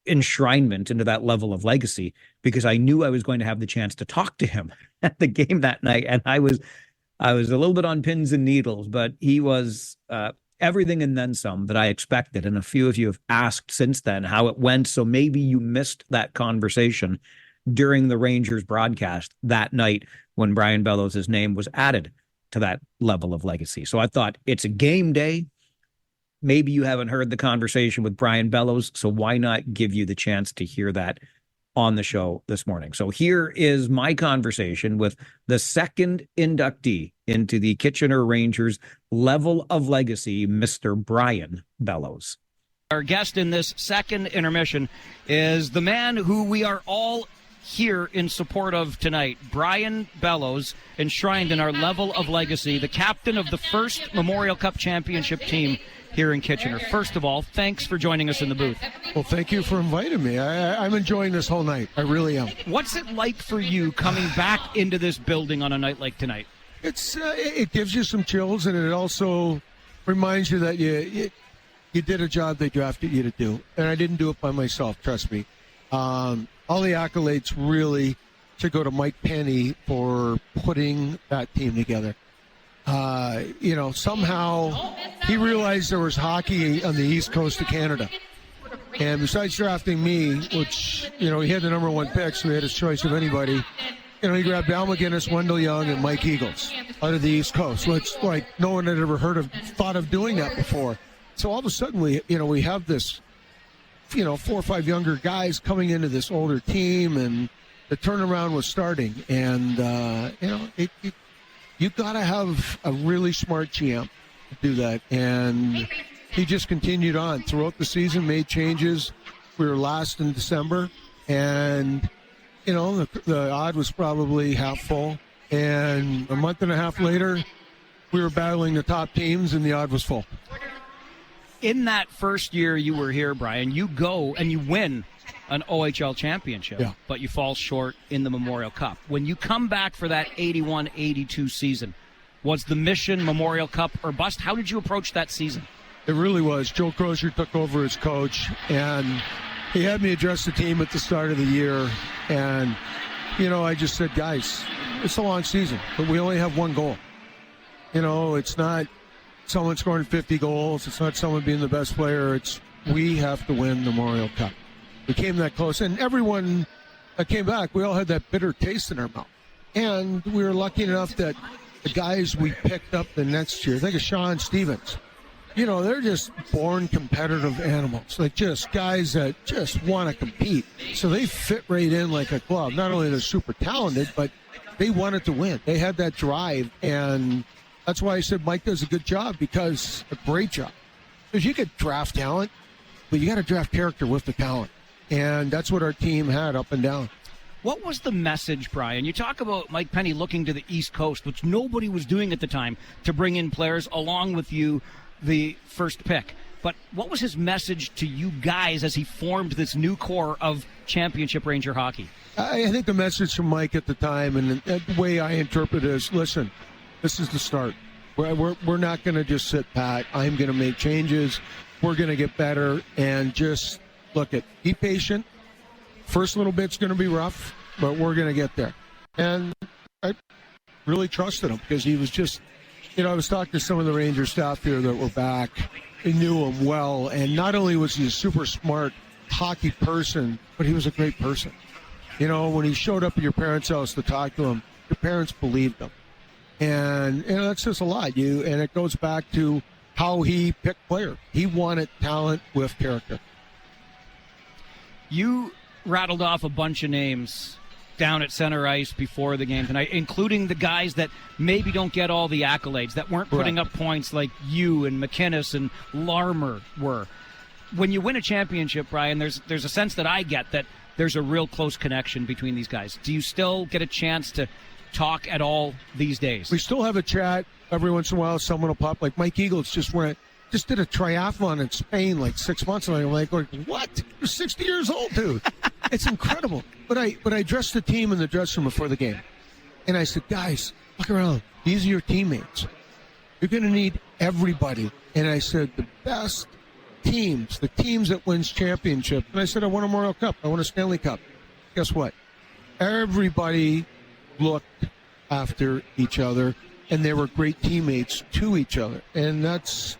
enshrinement into that level of legacy, because I knew I was going to have the chance to talk to him at the game that night. And I was a little bit on pins and needles, but he was everything and then some that I expected. And a few of you have asked since then how it went. So maybe you missed that conversation during the Rangers broadcast that night when Brian Bellows' name was added to that level of legacy. So I thought, it's a game day. Maybe you haven't heard the conversation with Brian Bellows, so why not give you the chance to hear that on the show this morning? So here is my conversation with the second inductee into the Kitchener Rangers level of legacy, Mr. Brian Bellows. Our guest in this second intermission is the man who we are all here in support of tonight, Brian Bellows, enshrined in our level of legacy, the captain of the first Memorial Cup championship team here in Kitchener. First of all, thanks for joining us in the booth. Well, thank you for inviting me. I'm enjoying this whole night. I really am. What's it like for you coming back into this building on a night like tonight? It gives you some chills, and it also reminds you that you did a job they drafted you to do, and I didn't do it by myself, trust me. All the accolades really should go to Mike Penny for putting that team together. Somehow he realized there was hockey on the east coast of Canada. And besides drafting me, which, he had the number one pick, so he had his choice of anybody, he grabbed Al McGinnis, Wendell Young, and Mike Eagles out of the east coast, which, no one had ever thought of doing that before. So all of a sudden we have this, 4 or 5 younger guys coming into this older team, and the turnaround was starting. And, you got to have a really smart GM to do that. And he just continued on throughout the season, made changes. We were last in December, and, the odd was probably half full. And a month and a half later, we were battling the top teams, and the odd was full. In that first year you were here, Brian, you go and you win an OHL championship, but you fall short in the Memorial Cup. When you come back for that 81-82 season, was the mission Memorial Cup or bust? How did you approach that season? It really was. Joe Crozier took over as coach, and he had me address the team at the start of the year. And, I just said, guys, it's a long season, but we only have one goal. It's not someone scoring 50 goals. It's not someone being the best player. We have to win the Memorial Cup. We came that close, and everyone that came back, we all had that bitter taste in our mouth. And we were lucky enough that the guys we picked up the next year, think of Sean Stevens, they're just born competitive animals, just guys that just want to compete. So they fit right in like a glove. Not only they're super talented, but they wanted to win. They had that drive, and that's why I said Mike does a good job, a great job. Because you could draft talent, but you got to draft character with the talent. And that's what our team had up and down. What was the message, Brian? You talk about Mike Penny looking to the East Coast, which nobody was doing at the time, to bring in players along with you, the first pick. But what was his message to you guys as he formed this new core of championship Ranger hockey? I think the message from Mike at the time, and the way I interpret it is, listen, this is the start. We're not going to just sit pat. I'm going to make changes. We're going to get better. And just be patient. First little bit's going to be rough, but we're going to get there. And I really trusted him because he was just, I was talking to some of the Ranger staff here that were back. They knew him well. And not only was he a super smart hockey person, but he was a great person. When he showed up at your parents' house to talk to him, your parents believed him. And that's just a lot. And it goes back to how he picked players. He wanted talent with character. You rattled off a bunch of names down at center ice before the game tonight, including the guys that maybe don't get all the accolades, that weren't putting up points like you and McInnes and Larmer were. When you win a championship, Brian, there's a sense that I get that there's a real close connection between these guys. Do you still get a chance to talk at all these days? We still have a chat. Every once in a while, someone will pop. Like Mike Eagles just did a triathlon in Spain like 6 months ago. I'm like, what? You're 60 years old, dude. It's incredible. But I addressed the team in the dressing room before the game. And I said, guys, look around. These are your teammates. You're going to need everybody. And I said, the best teams, the teams that wins championship. And I said, I won a Memorial Cup. I won a Stanley Cup. Guess what? Everybody looked after each other, and they were great teammates to each other. And that's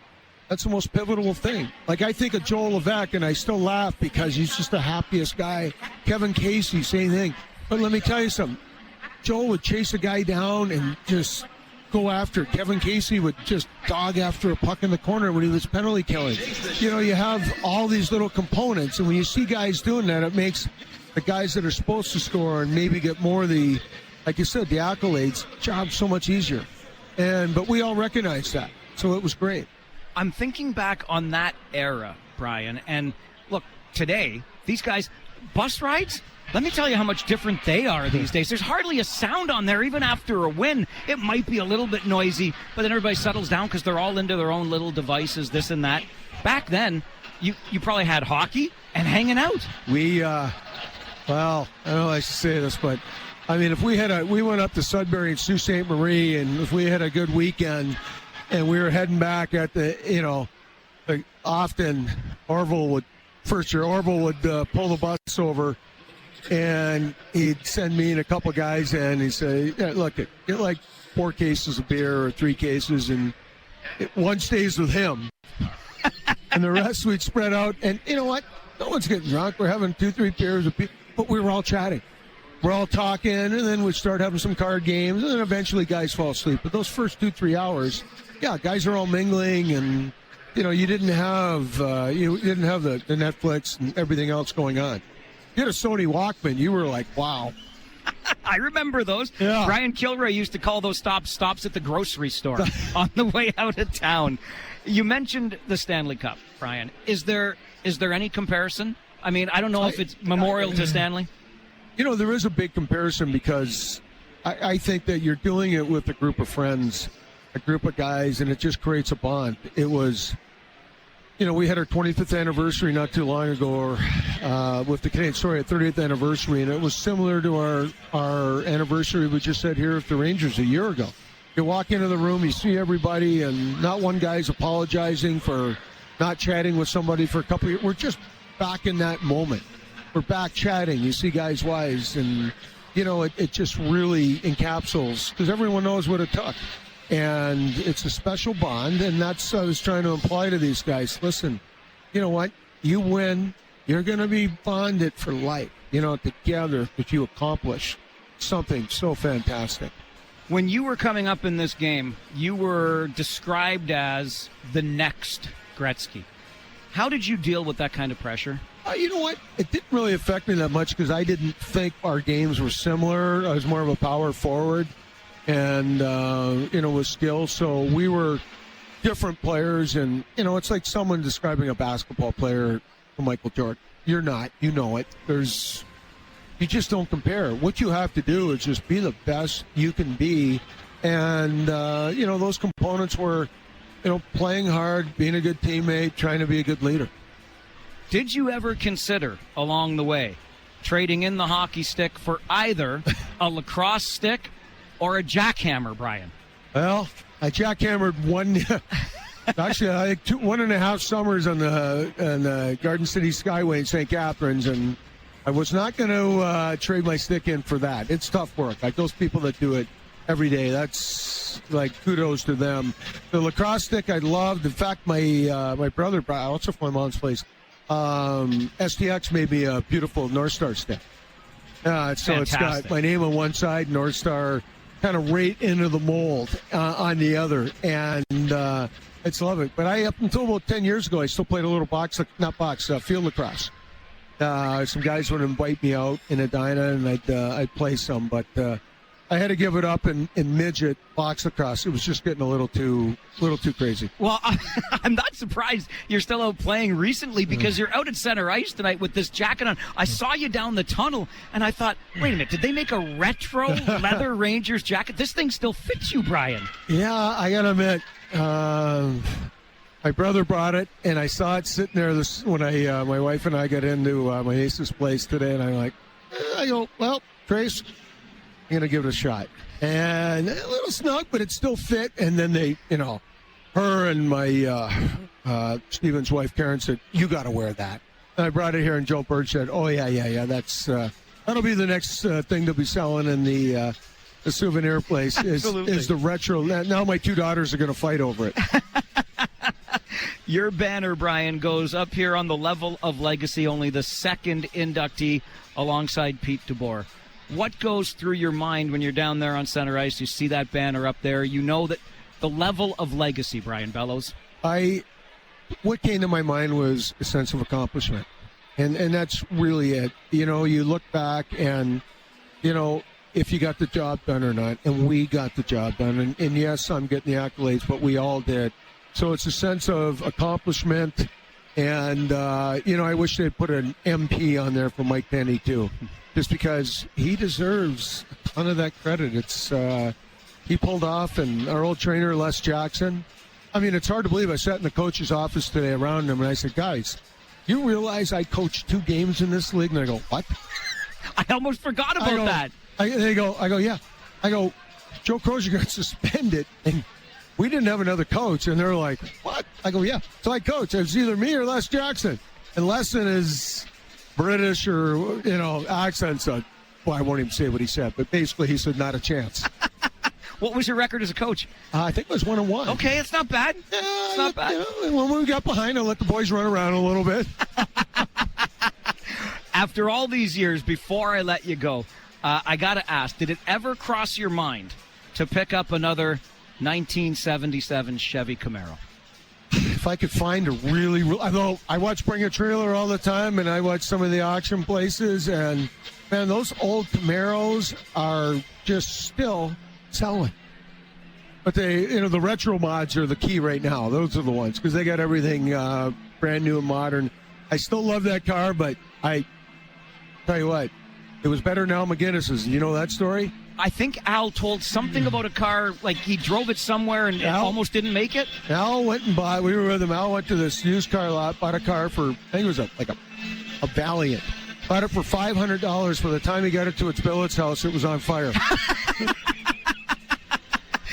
the most pivotal thing. Like, I think of Joel Levesque, and I still laugh because he's just the happiest guy. Kevin Casey, same thing. But let me tell you something. Joel would chase a guy down and just go after it. Kevin Casey would just dog after a puck in the corner when he was penalty killing. You have all these little components, and when you see guys doing that, it makes the guys that are supposed to score and maybe get more of the, like you said, the accolades, job so much easier. But we all recognize that, so it was great. I'm thinking back on that era, Brian, and look, today, these guys, bus rides, let me tell you how much different they are these days. There's hardly a sound on there, even after a win. It might be a little bit noisy, but then everybody settles down because they're all into their own little devices, this and that. Back then, you probably had hockey and hanging out. We, I don't know I should say this, but I mean, if we went up to Sudbury and Sault Ste. Marie, and if we had a good weekend and we were heading back at often Orville would pull the bus over, and he'd send me and a couple guys in, and he'd say, look, get like 4 cases of beer or 3 cases, and one stays with him. And the rest we'd spread out. And you know what? No one's getting drunk. We're having 2-3 beers, but we were all chatting. We're all talking, and then we'd start having some card games, and then eventually guys fall asleep. But those first 2-3 hours, guys are all mingling, and you didn't have the Netflix and everything else going on. You had a Sony Walkman, you were like, wow. I remember those. Yeah. Brian Kilray used to call those stops at the grocery store on the way out of town. You mentioned the Stanley Cup, Brian. Is there any comparison? I mean, I don't know if it's memorial to Stanley. There is a big comparison because I think that you're doing it with a group of friends, a group of guys, and it just creates a bond. It was, we had our 25th anniversary not too long ago with the Canadian Story, at 30th anniversary, and it was similar to our anniversary we just had here with the Rangers a year ago. You walk into the room, you see everybody, and not one guy's apologizing for not chatting with somebody for a couple of years. We're just back in that moment. We're back chatting. You see guys' wives, and, it just really encapsulates, because everyone knows what it took. And it's a special bond, and that's what I was trying to imply to these guys. Listen, you know what? You win, you're going to be bonded for life, together, if you accomplish something so fantastic. When you were coming up in this game, you were described as the next Gretzky. How did you deal with that kind of pressure? You know what? It didn't really affect me that much because I didn't think our games were similar. I was more of a power forward and, with skill. So we were different players. And, it's like someone describing a basketball player. for Michael Jordan. You're not. You know it. You just don't compare. What you have to do is just be the best you can be. And, those components were, playing hard, being a good teammate, trying to be a good leader. Did you ever consider along the way trading in the hockey stick for either a lacrosse stick or a jackhammer, Brian? Well, I jackhammered one. Actually, I had 1.5 summers on the Garden City Skyway in St. Catharines, and I was not going to trade my stick in for that. It's tough work. Like those people that do it every day, that's like kudos to them. The lacrosse stick I loved. In fact, my brother, also from my mom's place, STX made me a beautiful North Star stick. So it's got my name on one side, North Star kind of right into the mold on the other, and it's love it. But up until about 10 years ago, I still played a little field lacrosse. Some guys would invite me out in Edina, and I'd play some, but I had to give it up in midget box lacrosse. It was just getting a little too crazy. Well, I'm not surprised you're still out playing recently because you're out at center ice tonight with this jacket on. I saw you down the tunnel, and I thought, wait a minute, did they make a retro leather Rangers jacket? This thing still fits you, Brian. Yeah, I got to admit, my brother brought it, and I saw it sitting there when my wife and I got into my niece's place today, and I go, well, Trace, I'm going to give it a shot. And a little snug, but it still fit. And then they, her and my Stephen's wife, Karen, said, you got to wear that. And I brought it here, and Joe Birch said, oh, yeah, that's that'll be the next thing to be selling in the souvenir place is the retro. Now my 2 daughters are going to fight over it. Your banner, Brian, goes up here on the level of legacy, only the second inductee alongside Pete DeBoer. What goes through your mind when you're down there on center ice? You see that banner up there. You know that the level of legacy, Brian Bellows. What came to my mind was a sense of accomplishment. And that's really it. You look back and, if you got the job done or not. And we got the job done. And yes, I'm getting the accolades, but we all did. So it's a sense of accomplishment. And, I wish they'd put an MP on there for Mike Penny, too. Just because he deserves a ton of that credit. It's he pulled off, and our old trainer, Les Jackson. I mean, it's hard to believe. I sat in the coach's office today around him, and I said, guys, you realize I coached 2 games in this league? And I go, what? I almost forgot about that. They go, yeah. I go, Joe Crozier got suspended, and we didn't have another coach. And they're like, what? I go, yeah. So I coach. It was either me or Les Jackson. And Les in his British or, accent, so, well, I won't even say what he said, but basically he said not a chance. What was your record as a coach? I think it was 1-1. Okay, it's not bad. It's not bad. When we got behind, I let the boys run around a little bit. After all these years, before I let you go, I got to ask, did it ever cross your mind to pick up another 1977 Chevy Camaro? If I could find a really, although I watch Bring a Trailer all the time, and I watch some of the auction places, and man, those old Camaros are just still selling. But the retro mods are the key right now. Those are the ones because they got everything brand new and modern. I still love that car, but I tell you what, it was better than Al McGinnis's. You know that story? I think Al told something about a car, like he drove it somewhere and almost didn't make it. Al went and bought, we were with him, Al went to this used car lot, bought a car for, I think it was a Valiant. Bought it for $500. By the time he got it to its billet's house, it was on fire.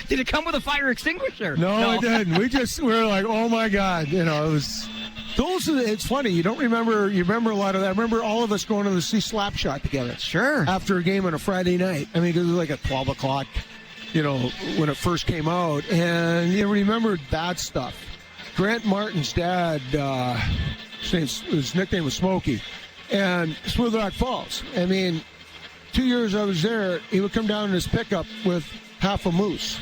Did it come with a fire extinguisher? No, it didn't. We were like, oh my God. It was... It's funny. You don't remember. You remember a lot of that. I remember all of us going to see Slapshot together. Sure. After a game on a Friday night. I mean, it was like at 12 o'clock, when it first came out. And you remember that stuff. Grant Martin's dad, his nickname was Smokey, and Smooth Rock Falls. I mean, 2 years I was there, he would come down in his pickup with half a moose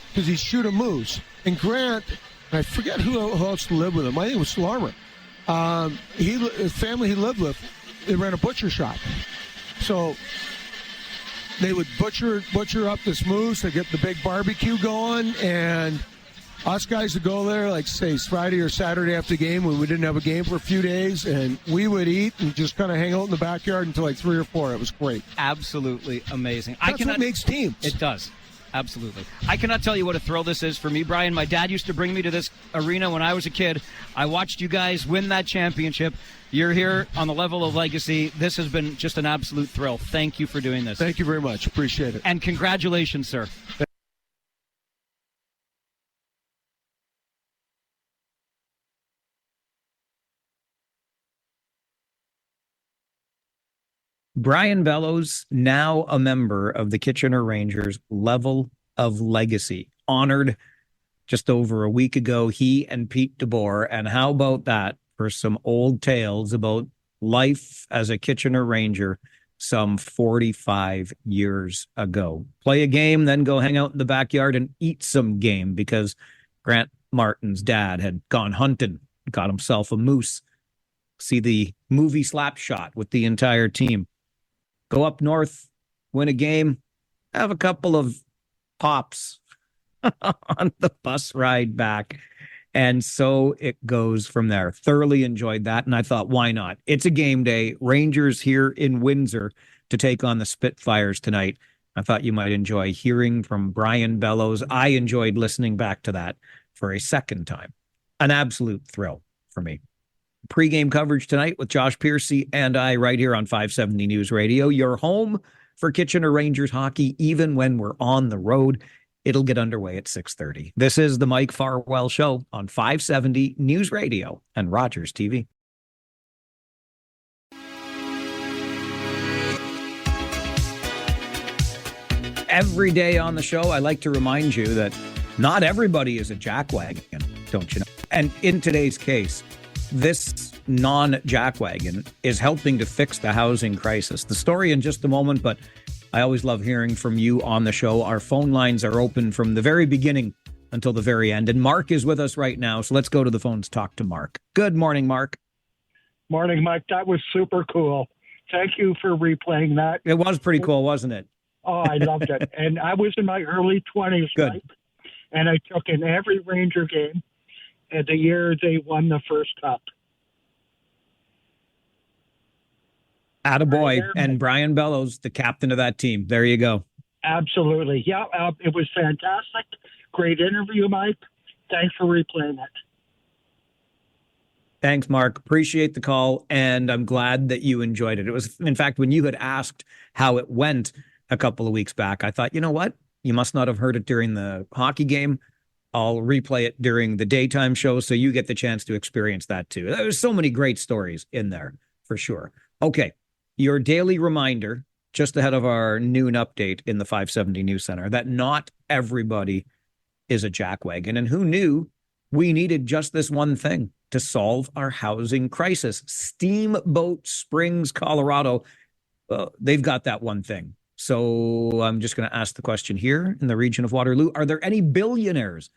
because he'd shoot a moose. And Grant... I forget who else lived with him. I think it was Larmer. His family he lived with, they ran a butcher shop. So they would butcher up this moose. They get the big barbecue going, and us guys would go there, like, say, Friday or Saturday after the game when we didn't have a game for a few days, and we would eat and just kind of hang out in the backyard until like 3 or 4. It was great. Absolutely amazing. That's what makes teams. It does. Absolutely. I cannot tell you what a thrill this is for me, Brian. My dad used to bring me to this arena when I was a kid. I watched you guys win that championship. You're here on the level of legacy. This has been just an absolute thrill. Thank you for doing this. Thank you very much. Appreciate it. And congratulations, sir. Brian Bellows, now a member of the Kitchener Rangers level of legacy, honored just over a week ago, he and Pete DeBoer. And how about that for some old tales about life as a Kitchener Ranger some 45 years ago. Play a game, then go hang out in the backyard and eat some game, because Grant Martin's dad had gone hunting, got himself a moose. See the movie Slapshot with the entire team. Go up north, win a game, have a couple of pops on the bus ride back. And so it goes from there. Thoroughly enjoyed that. And I thought, why not? It's a game day. Rangers here in Windsor to take on the Spitfires tonight. I thought you might enjoy hearing from Brian Bellows. I enjoyed listening back to that for a second time. An absolute thrill for me. Pre-game coverage tonight with Josh Piercy and I right here on 570 News Radio. Your home for Kitchener Rangers hockey, even when we're on the road. It'll get underway at 6:30. This is the Mike Farwell Show on 570 News Radio and Rogers TV. Every day on the show, I like to remind you that not everybody is a jackwagon, don't you know? And in today's case, this non-jackwagon is helping to fix the housing crisis. The story in just a moment, but I always love hearing from you on the show. Our phone lines are open from the very beginning until the very end. And Mark is with us right now, so let's go to the phones, talk to Mark. Good morning, Mark. Morning, Mike. That was super cool. Thank you for replaying that. It was pretty cool, wasn't it? Oh, I loved it. And I was in my early 20s, Good. Mike, and I took in every Ranger game and the year they won the first cup. Attaboy. And Brian Bellows, the captain of that team. There you go. Absolutely. Yeah, it was fantastic. Great interview, Mike. Thanks for replaying it. Thanks, Mark. Appreciate the call, and I'm glad that you enjoyed it. It was, in fact, when you had asked how it went a couple of weeks back, I thought, you know what? You must not have heard it during the hockey game. I'll replay it during the daytime show so you get the chance to experience that too. There's so many great stories in there, for sure. Okay, your daily reminder, just ahead of our noon update in the 570 News Center, that not everybody is a jackwagon. And who knew we needed just this one thing to solve our housing crisis? Steamboat Springs, Colorado, they've got that one thing. So I'm just going to ask the question here in the region of Waterloo. Are there any billionaires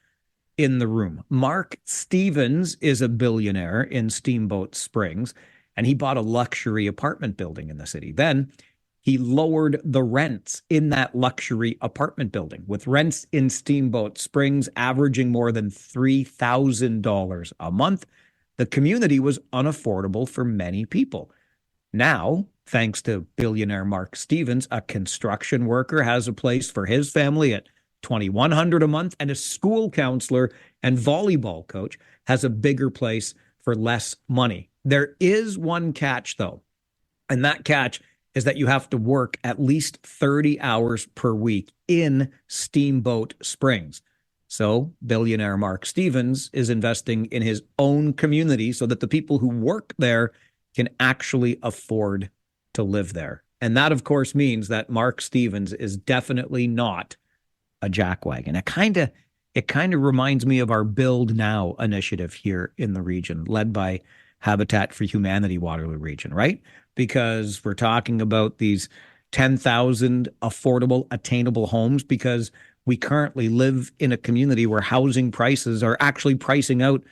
in the room? Mark Stevens is a billionaire in Steamboat Springs, and he bought a luxury apartment building in the city. Then he lowered the rents in that luxury apartment building, with rents in Steamboat Springs averaging more than $3,000 a month. The community was unaffordable for many people. Now, thanks to billionaire Mark Stevens, a construction worker has a place for his family at $2,100 a month, and a school counselor and volleyball coach has a bigger place for less money. There is one catch, though, and that catch is that you have to work at least 30 hours per week in Steamboat Springs. So billionaire Mark Stevens is investing in his own community so that the people who work there can actually afford to live there. And that, of course, means that Mark Stevens is definitely not a jackwagon. It kind of reminds me of our Build Now initiative here in the region, led by Habitat for Humanity Waterloo region, right? Because we're talking about these 10,000 affordable, attainable homes, because we currently live in a community where housing prices are actually pricing out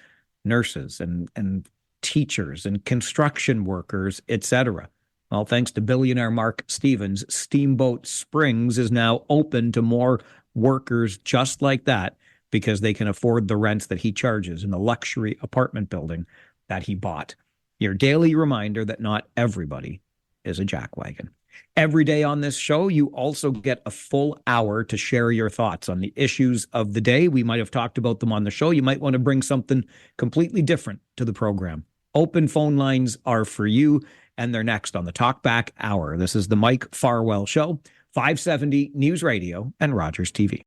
nurses and teachers and construction workers, etc. Well, thanks to billionaire Mark Stevens, Steamboat Springs is now open to more workers just like that because they can afford the rents that he charges in the luxury apartment building that he bought. Your daily reminder that not everybody is a jackwagon. Every day on this show, you also get a full hour to share your thoughts on the issues of the day. We might have talked about them on the show. You might want to bring something completely different to the program. Open phone lines are for you, and they're next on the Talkback Hour. This is the Mike Farwell Show, 570 News Radio and Rogers TV.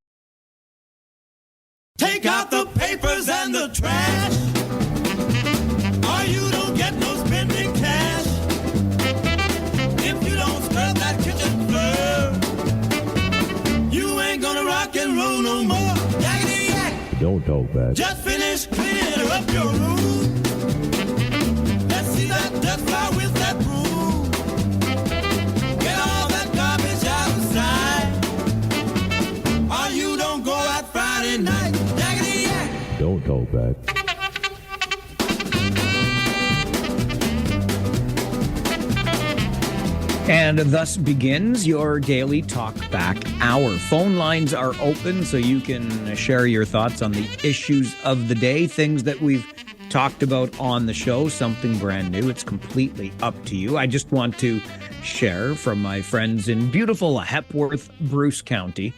Take out the papers and the trash, or you don't get no spending cash. If you don't scrub that kitchen floor, you ain't gonna rock and roll no more. Yakety yak. Don't talk back. Just finish cleaning up your room. Let's see that dust fly with that broom. Get all that garbage outside, or you don't go out Friday night. Yakety yak. Don't talk back. And thus begins your daily Talkback Hour. Phone lines are open so you can share your thoughts on the issues of the day, things that we've talked about on the show, something brand new. It's completely up to you. I just want to share from my friends in beautiful Hepworth, Bruce County,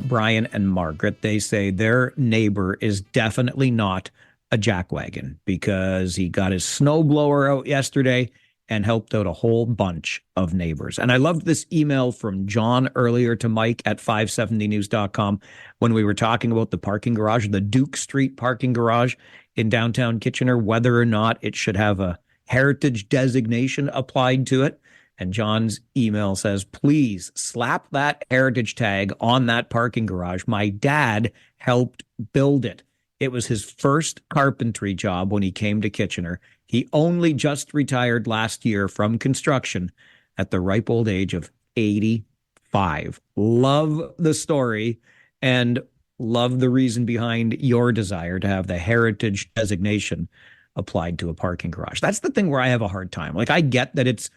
Brian and Margaret. They say their neighbor is definitely not a jackwagon because he got his snowblower out yesterday and helped out a whole bunch of neighbors. And I loved this email from John earlier to Mike at 570news.com when we were talking about the parking garage, the Duke Street parking garage in downtown Kitchener, whether or not it should have a heritage designation applied to it. And John's email says, please slap that heritage tag on that parking garage. My dad helped build it. It was his first carpentry job when he came to Kitchener. He only just retired last year from construction at the ripe old age of 85. Love the story and love the reason behind your desire to have the heritage designation applied to a parking garage. That's the thing where I have a hard time. Like, I get that it's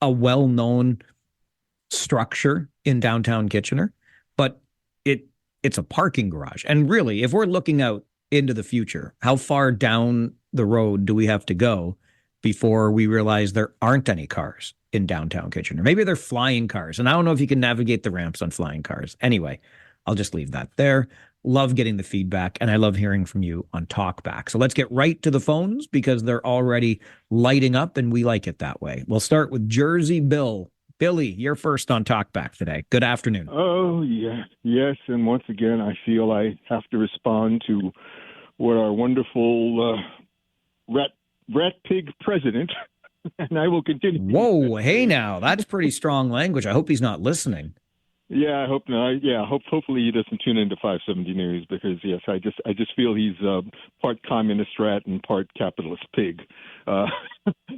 a well-known structure in downtown Kitchener, but it's a parking garage. And really, if we're looking out into the future, how far down the road do we have to go before we realize there aren't any cars in downtown Kitchener? Maybe they're flying cars, and I don't know if you can navigate the ramps on flying cars. Anyway, I'll just leave that there. Love getting the feedback, and I love hearing from you on Talkback. So let's get right to the phones because they're already lighting up, and we like it that way. We'll start with Jersey Bill. Billy, you're first on Talkback today. Good afternoon. Oh, yeah. Yes, and once again, I feel I have to respond to what our wonderful rat pig president, and I will continue. Whoa, hey now, that's pretty strong language. I hope he's not listening. Yeah, I hope not. Yeah, hopefully he doesn't tune into 570 News because yes, I just feel he's part communist rat and part capitalist pig. And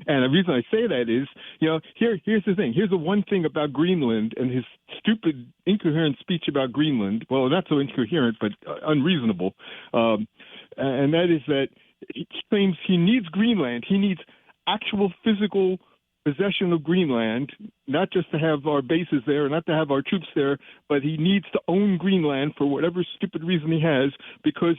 the reason I say that is, here's the thing. Here's the one thing about Greenland and his stupid, incoherent speech about Greenland. Well, not so incoherent, but unreasonable. And that is that he claims he needs Greenland. He needs actual physical possession of Greenland, not just to have our bases there, not to have our troops there, but he needs to own Greenland for whatever stupid reason he has, because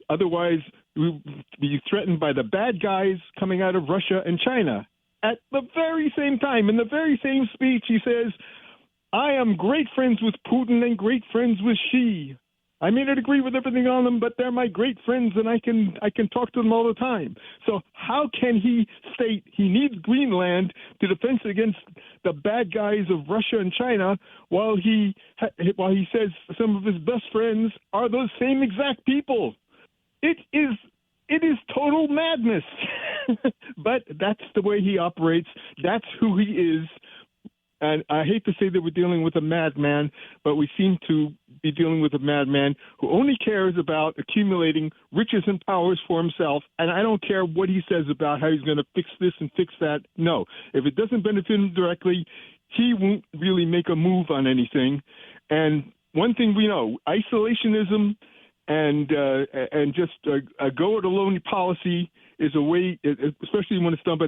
otherwise we'll be threatened by the bad guys coming out of Russia and China. At the very same time, in the very same speech, he says, I am great friends with Putin and great friends with Xi. I may not agree with everything on them, but they're my great friends, and I can talk to them all the time. So how can he state he needs Greenland to defend against the bad guys of Russia and China while he says some of his best friends are those same exact people? It is total madness. But that's the way he operates. That's who he is. And I hate to say that we're dealing with a madman, but we seem to be dealing with a madman who only cares about accumulating riches and powers for himself. And I don't care what he says about how he's going to fix this and fix that. No, if it doesn't benefit him directly, he won't really make a move on anything. And one thing we know, isolationism and just a go-it-alone policy is a way, especially when it's done by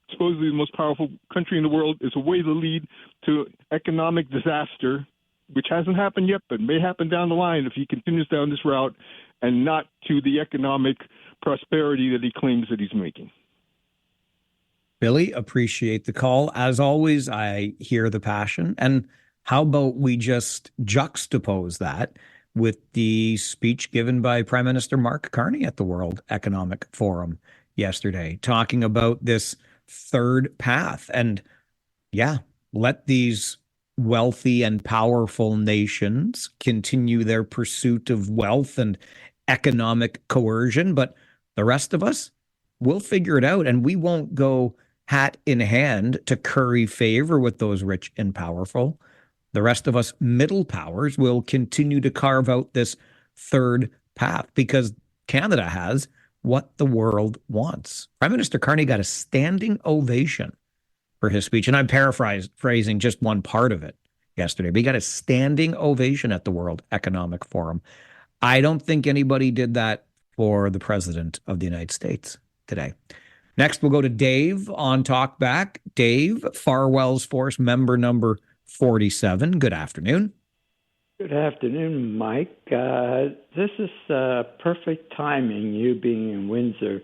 supposedly the most powerful country in the world, is a way to lead to economic disaster, which hasn't happened yet, but may happen down the line if he continues down this route. and not to the economic prosperity that he claims that he's making. Billy, appreciate the call. As always, I hear the passion. And how about we just juxtapose that with the speech given by Prime Minister Mark Carney at the World Economic Forum yesterday, talking about this third path. And yeah, let these wealthy and powerful nations continue their pursuit of wealth and economic coercion. But the rest of us, we'll figure it out, and we won't go hat in hand to curry favor with those rich and powerful. The rest of us middle powers will continue to carve out this third path because Canada has what the world wants. Prime Minister Carney got a standing ovation for his speech, and I'm paraphrasing just one part of it yesterday, but he got a standing ovation at the World Economic Forum. I don't think anybody did that for the President of the United States today. Next, we'll go to Dave on Talkback. Dave, Farwell's Force, member number 47. Good afternoon. Good afternoon, Mike. This is perfect timing, you being in Windsor,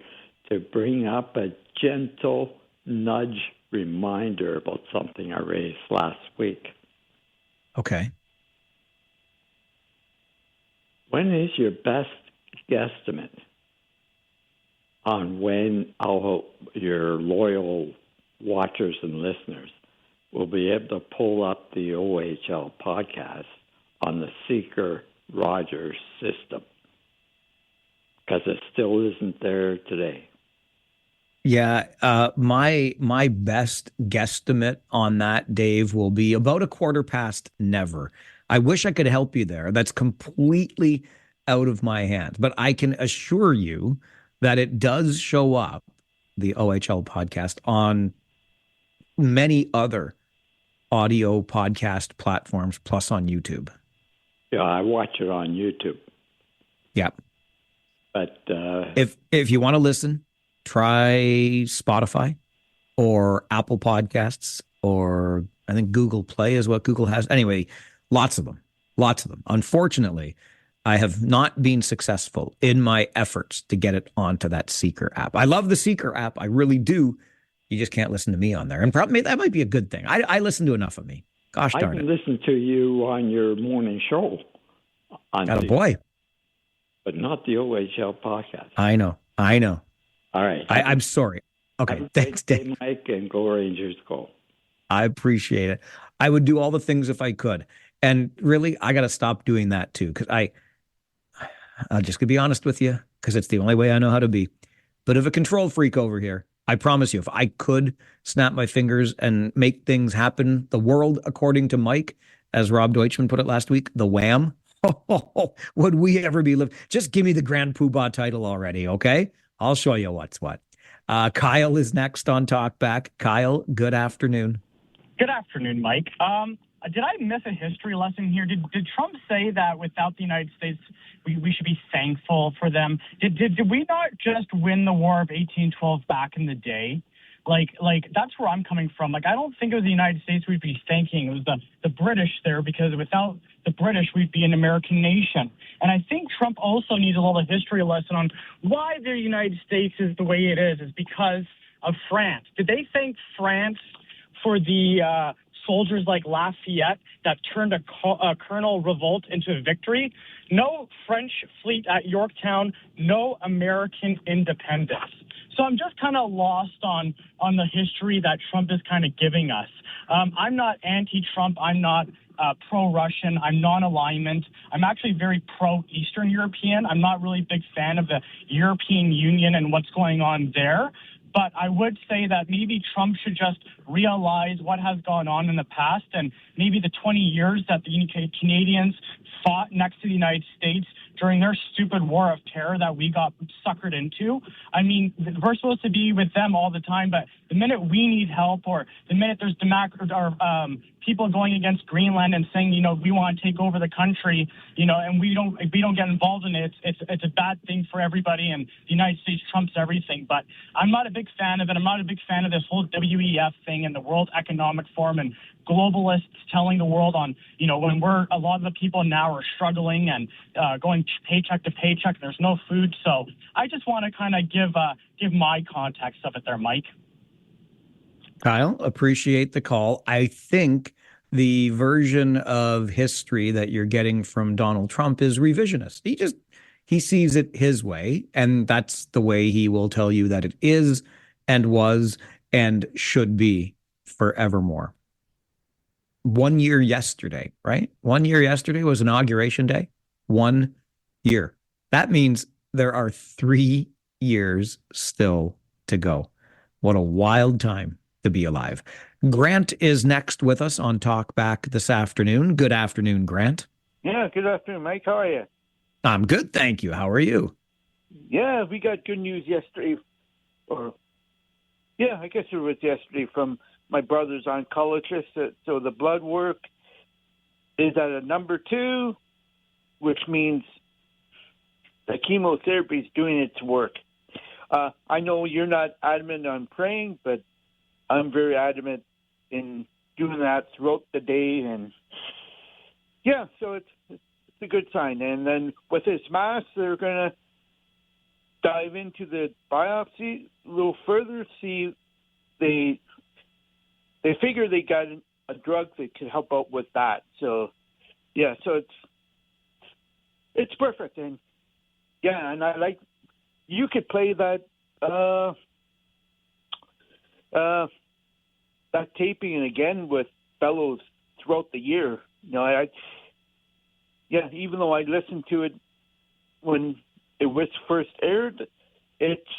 to bring up a gentle nudge reminder about something I raised last week. Okay. When is your best guesstimate on when your loyal watchers and listeners will be able to pull up the OHL podcast on the Seeker-Rogers system? Because it still isn't there today. Yeah, my best guesstimate on that, Dave, will be about 1:15 never. I wish I could help you there. That's completely out of my hands. But I can assure you that it does show up, the OHL podcast, on many other audio podcast platforms, plus on YouTube. Yeah, I watch it on YouTube. Yeah. But if you want to listen, try Spotify or Apple Podcasts, or I think Google Play is what Google has. Anyway, lots of them. Unfortunately, I have not been successful in my efforts to get it onto that Seeker app. I love the Seeker app. I really do. You just can't listen to me on there. And probably that might be a good thing. I listen to enough of me. Gosh darn it. I can listen to you on your morning show. Attaboy. But not the OHL podcast. I know. All right. I'm sorry. Okay. Thanks, Dave. Mike, and go Rangers, go. I appreciate it. I would do all the things if I could. And really, I got to stop doing that too, because I'll just be honest with you, because it's the only way I know how to be. But of a control freak over here, I promise you, if I could snap my fingers and make things happen, the world according to Mike, as Rob Deutschman put it last week, the wham, would we ever be living? Just give me the Grand Poobah title already, okay? I'll show you what's what. Kyle is next on Talkback. Kyle, good afternoon. Good afternoon, Mike. Did I miss a history lesson here? Did Trump say that without the United States, we should be thankful for them? Did we not just win the War of 1812 back in the day? Like that's where I'm coming from. Like, I don't think it was the United States we'd be thanking. It was the British there, because without the British, we'd be an American nation. And I think Trump also needs a little history lesson on why the United States is the way it is because of France. Did they thank France for the soldiers like Lafayette that turned a colonel revolt into a victory? No French fleet at Yorktown, no American independence. So I'm just kind of lost on the history that Trump is kind of giving us. I'm not anti-Trump. I'm not pro-Russian. I'm non-alignment. I'm actually very pro-Eastern European. I'm not really a big fan of the European Union and what's going on there. But I would say that maybe Trump should just realize what has gone on in the past, and maybe the 20 years that the Canadians fought next to the United States during their stupid war of terror that we got suckered into. I mean, we're supposed to be with them all the time, but the minute we need help, or the minute there's people going against Greenland and saying, we want to take over the country, and we don't get involved in it, it's a bad thing for everybody, and the United States trumps everything. But I'm not a big fan of it. I'm not a big fan of this whole WEF thing and the World Economic Forum and globalists telling the world on, when a lot of the people now are struggling and going paycheck to paycheck, there's no food. So I just want to kind of give my context of it there, Mike. Kyle, appreciate the call. I think the version of history that you're getting from Donald Trump is revisionist. He sees it his way, and that's the way he will tell you that it is and was and should be forevermore. 1 year yesterday, right? 1 year yesterday was Inauguration Day. 1 year. That means there are 3 years still to go. What a wild time to be alive. Grant is next with us on Talkback this afternoon. Good afternoon, Grant. Yeah, good afternoon, Mike. How are you? I'm good, thank you. How are you? Yeah, we got good news yesterday. I guess it was yesterday from my brother's oncologist. So the blood work is at a number 2, which means the chemotherapy is doing its work. I know you're not adamant on praying, but I'm very adamant in doing that throughout the day. And yeah, so it's a good sign. And then with this mass, they're going to dive into the biopsy a little further, see they figure they got a drug that could help out with that. So yeah, so it's perfect. And yeah, and I like you could play that that taping again with Bellows throughout the year. Even though I listened to it when it was first aired, it's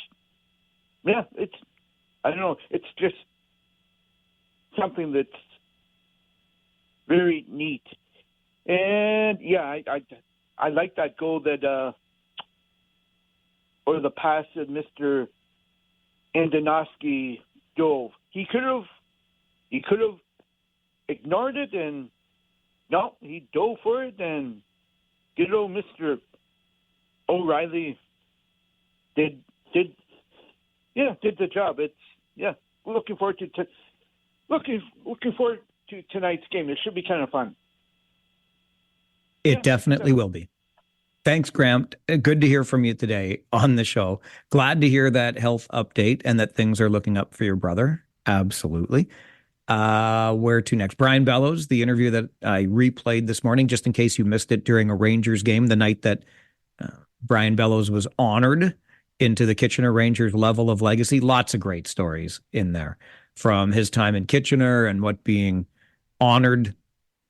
I don't know, it's just something that's very neat. And yeah, I like that goal that or the pass that Mr. Andonovski dove. He could have ignored it, and no, he dove for it, and good old Mr. O'Reilly did the job. It's looking forward to tonight's game. It should be kind of fun. It definitely will be. Thanks, Grant. Good to hear from you today on the show. Glad to hear that health update and that things are looking up for your brother. Absolutely. Where to next? Brian Bellows, the interview that I replayed this morning, just in case you missed it during a Rangers game, the night that Brian Bellows was honored into the Kitchener Rangers level of legacy. Lots of great stories in there from his time in Kitchener and what being honored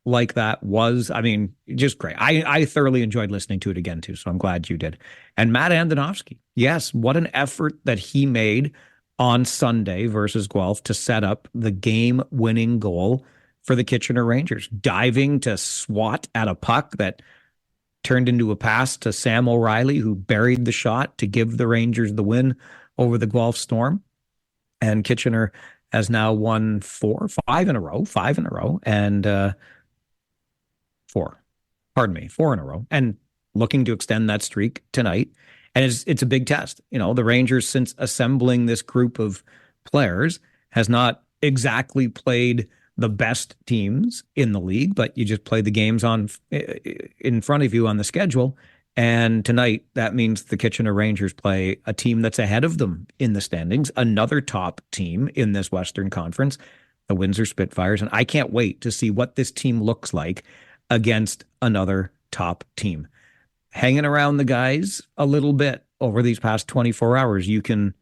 like that was. I mean, just great. I thoroughly enjoyed listening to it again, too, so I'm glad you did. And Matt Andonovski, yes, what an effort that he made on Sunday versus Guelph to set up the game-winning goal for the Kitchener Rangers, diving to swat at a puck that turned into a pass to Sam O'Reilly, who buried the shot to give the Rangers the win over the Guelph Storm. And Kitchener has now won 5 in a row, and 4 in a row, and looking to extend that streak tonight. And it's a big test. The Rangers, since assembling this group of players, has not exactly played the best teams in the league, but you just play the games in front of you on the schedule. And tonight, that means the Kitchener Rangers play a team that's ahead of them in the standings, another top team in this Western Conference, the Windsor Spitfires. And I can't wait to see what this team looks like against another top team. Hanging around the guys a little bit over these past 24 hours, you can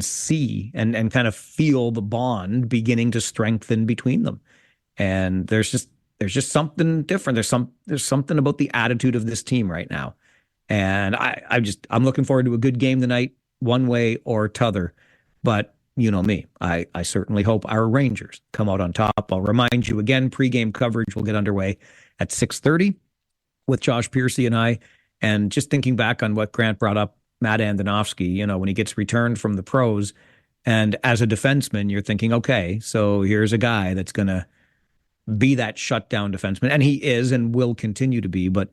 see and kind of feel the bond beginning to strengthen between them. And there's just something different. There's something about the attitude of this team right now. And I'm looking forward to a good game tonight, one way or t'other. But you know me, I certainly hope our Rangers come out on top. I'll remind you again, pregame coverage will get underway at 6:30 with Josh Piercy and I. And just thinking back on what Grant brought up, Matt Andonovski, when he gets returned from the pros, and as a defenseman, you're thinking, okay, so here's a guy that's going to be that shutdown defenseman. And he is and will continue to be. But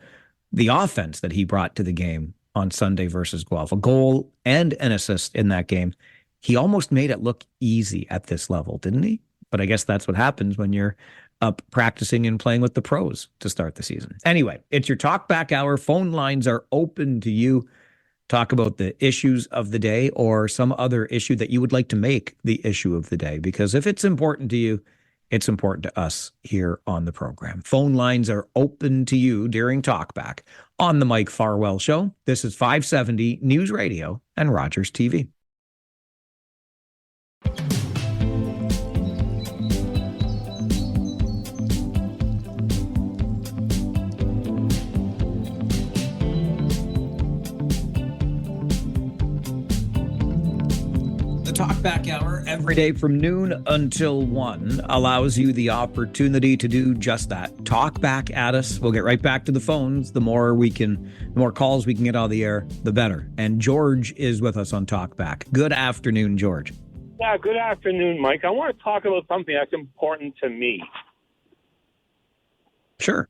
the offense that he brought to the game on Sunday versus Guelph, a goal and an assist in that game, he almost made it look easy at this level, didn't he? but I guess that's what happens when you're up practicing and playing with the pros to start the season. Anyway, it's your Talkback Hour. Phone lines are open to you. Talk about the issues of the day or some other issue that you would like to make the issue of the day, because if it's important to you, it's important to us here on the program. Phone lines are open to you during Talkback on the Mike Farwell Show. This is 570 News Radio and Rogers TV. Talkback Hour every day from noon until 1 allows you the opportunity to do just that. Talk back at us. We'll get right back to the phones. The more calls we can get out of the air, the better. And George is with us on Talkback. Good afternoon, George. Yeah, good afternoon, Mike. I want to talk about something that's important to me. Sure.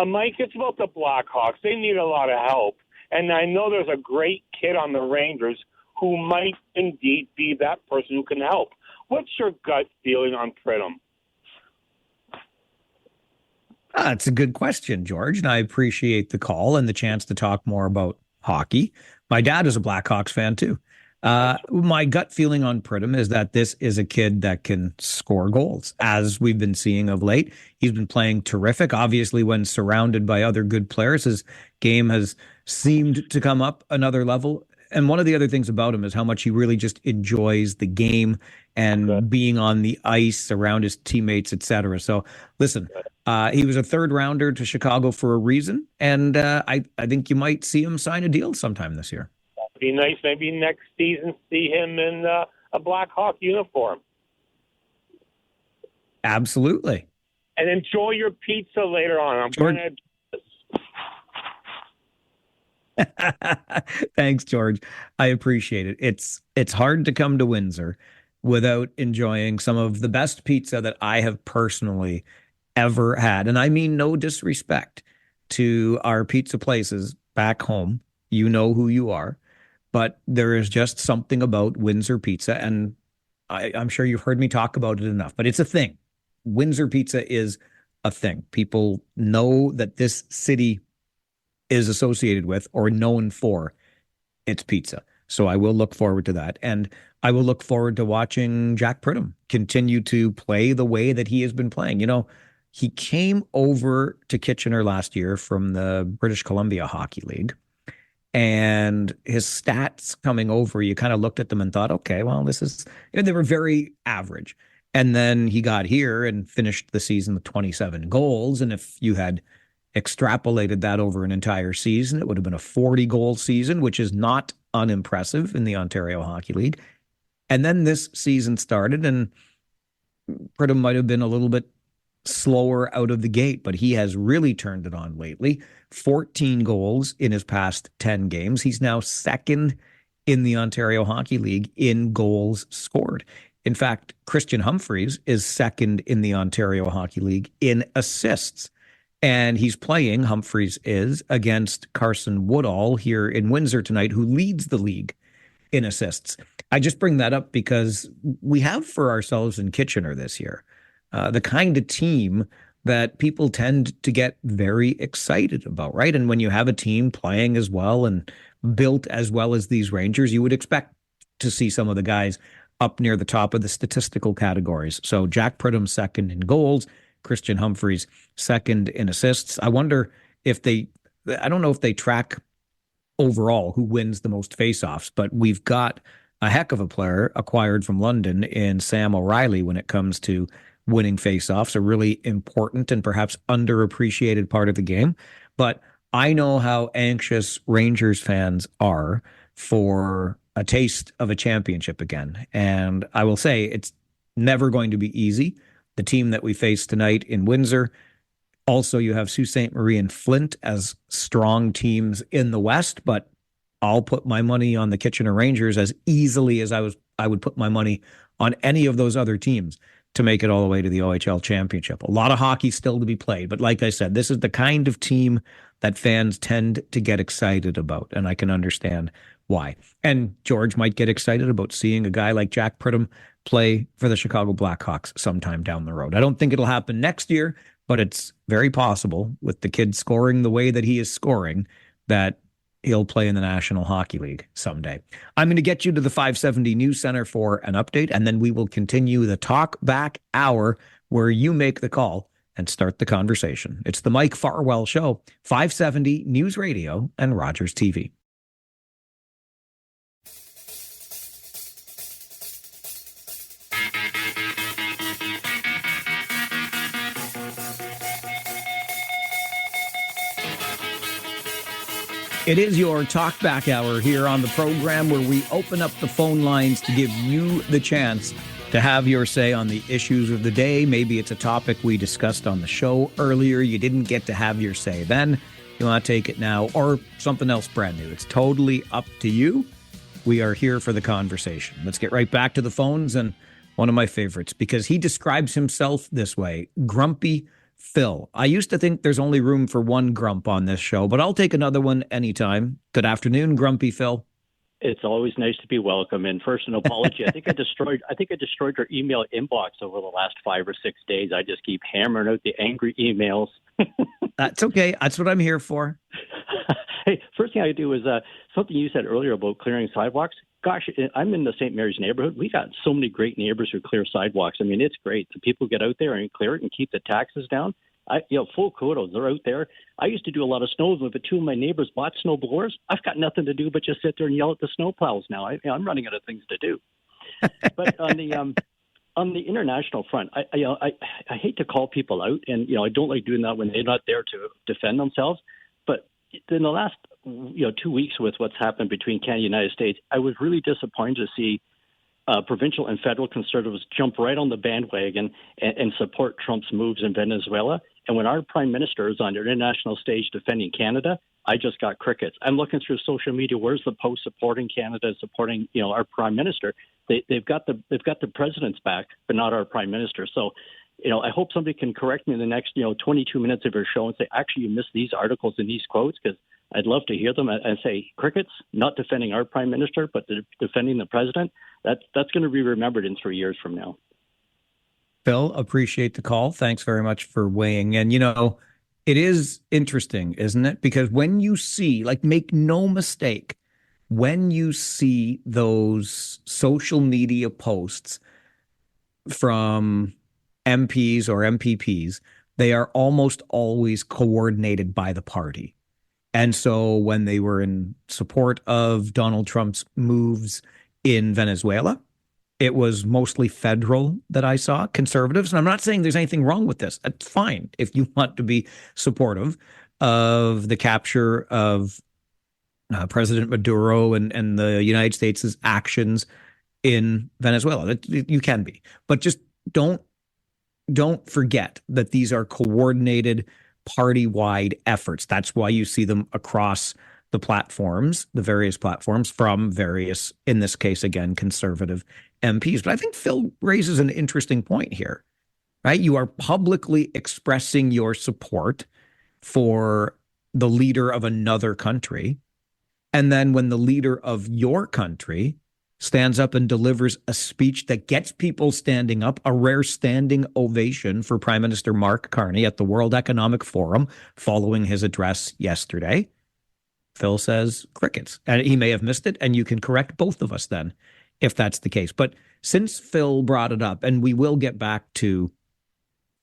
Mike, it's about the Blackhawks. They need a lot of help. And I know there's a great kid on the Rangers who might indeed be that person who can help. What's your gut feeling on Pridham? That's a good question, George, and I appreciate the call and the chance to talk more about hockey. My dad is a Blackhawks fan, too. My gut feeling on Pridham is that this is a kid that can score goals, as we've been seeing of late. He's been playing terrific. Obviously, when surrounded by other good players, his game has seemed to come up another level. And one of the other things about him is how much he really just enjoys the game and being on the ice around his teammates, et cetera. So listen, he was a third rounder to Chicago for a reason. And I think you might see him sign a deal sometime this year. It'd be nice maybe next season see him in a Blackhawk uniform. Absolutely. And enjoy your pizza later on. I'm going to... Thanks, George. I appreciate it. It's hard to come to Windsor without enjoying some of the best pizza that I have personally ever had. And I mean no disrespect to our pizza places back home. You know who you are. But there is just something about Windsor pizza. And I'm sure you've heard me talk about it enough. But it's a thing. Windsor pizza is a thing. People know that this city is associated with or known for its pizza. So I will look forward to that. And I will look forward to watching Jack Pridham continue to play the way that he has been playing. You know, he came over to Kitchener last year from the British Columbia Hockey League. And his stats coming over, you kind of looked at them and thought, okay, well, they were very average. And then he got here and finished the season with 27 goals. And if you had extrapolated that over an entire season, it would have been a 40-goal season, which is not unimpressive in the Ontario Hockey League. And then this season started, and Pridham might have been a little bit slower out of the gate, but he has really turned it on lately. 14 goals in his past 10 games. He's now second in the Ontario Hockey League in goals scored. In fact, Christian Humphries is second in the Ontario Hockey League in assists. And Humphries is, against Carson Woodall here in Windsor tonight, who leads the league in assists. I just bring that up because we have for ourselves in Kitchener this year the kind of team that people tend to get very excited about, right? And when you have a team playing as well and built as well as these Rangers, you would expect to see some of the guys up near the top of the statistical categories. So Jack Pridham second in goals, Christian Humphries second in assists. I wonder if I don't know if they track overall who wins the most faceoffs, but we've got a heck of a player acquired from London in Sam O'Reilly when it comes to winning faceoffs, a really important and perhaps underappreciated part of the game. But I know how anxious Rangers fans are for a taste of a championship again. And I will say it's never going to be easy. The team that we face tonight in Windsor. Also, you have Sault Ste. Marie and Flint as strong teams in the West, but I'll put my money on the Kitchener Rangers as easily as I would put my money on any of those other teams to make it all the way to the OHL championship. A lot of hockey still to be played, but like I said, this is the kind of team that fans tend to get excited about, and I can understand why. And George might get excited about seeing a guy like Jack Pridham play for the Chicago Blackhawks sometime down the road. I don't think it'll happen next year, but it's very possible with the kid scoring the way that he is scoring that he'll play in the National Hockey League someday. I'm going to get you to the 570 News Center for an update, and then we will continue the Talkback Hour where you make the call and start the conversation. It's the Mike Farwell Show, 570 News Radio and Rogers TV. It is your Talkback Hour here on the program where we open up the phone lines to give you the chance to have your say on the issues of the day. Maybe it's a topic we discussed on the show earlier. You didn't get to have your say then. You want to take it now, or something else brand new. It's totally up to you. We are here for the conversation. Let's get right back to the phones, and one of my favorites, because he describes himself this way: Grumpy Phil. I used to think there's only room for one grump on this show, but I'll take another one anytime. Good afternoon, Grumpy Phil. It's always nice to be welcome. And first, an apology. I think I destroyed your email inbox over the last 5 or 6 days. I just keep hammering out the angry emails. That's okay. That's what I'm here for. Hey, first thing I do is something you said earlier about clearing sidewalks. Gosh, I'm in the St. Mary's neighborhood. We got so many great neighbors who clear sidewalks. I mean, it's great. The people get out there and clear it and keep the taxes down. Full kudos. They're out there. I used to do a lot of snow, but 2 of my neighbors bought snow blowers. I've got nothing to do but just sit there and yell at the snow plows now. I'm running out of things to do. But on the international front, I hate to call people out, and I don't like doing that when they're not there to defend themselves. But in the last 2 weeks with what's happened between Canada and the United States, I was really disappointed to see provincial and federal conservatives jump right on the bandwagon and support Trump's moves in Venezuela. And when our prime minister is on the international stage defending Canada, I just got crickets. I'm looking through social media. Where's the post supporting Canada, supporting our prime minister? They've got the president's back, but not our prime minister. So, I hope somebody can correct me in the next 22 minutes of your show and say, actually, you missed these articles and these quotes, because I'd love to hear them and say, crickets, not defending our prime minister, but defending the president. That's going to be remembered in 3 years from now. Phil, appreciate the call. Thanks very much for weighing in. It is interesting, isn't it? Because when you see, make no mistake, when you see those social media posts from MPs or MPPs, they are almost always coordinated by the party. And so when they were in support of Donald Trump's moves in Venezuela, it was mostly federal that I saw, conservatives. And I'm not saying there's anything wrong with this. That's fine if you want to be supportive of the capture of President Maduro and the United States' actions in Venezuela. You can be. But just don't forget that these are coordinated party-wide efforts. That's why you see them across the platforms, the various platforms from various, in this case, again, conservative MPs. But I think Phil raises an interesting point here, right? You are publicly expressing your support for the leader of another country. And then when the leader of your country stands up and delivers a speech that gets people standing up, a rare standing ovation for Prime Minister Mark Carney at the World Economic Forum following his address yesterday, Phil says crickets. And he may have missed it, and you can correct both of us then, if that's the case. But since Phil brought it up, and we will get back to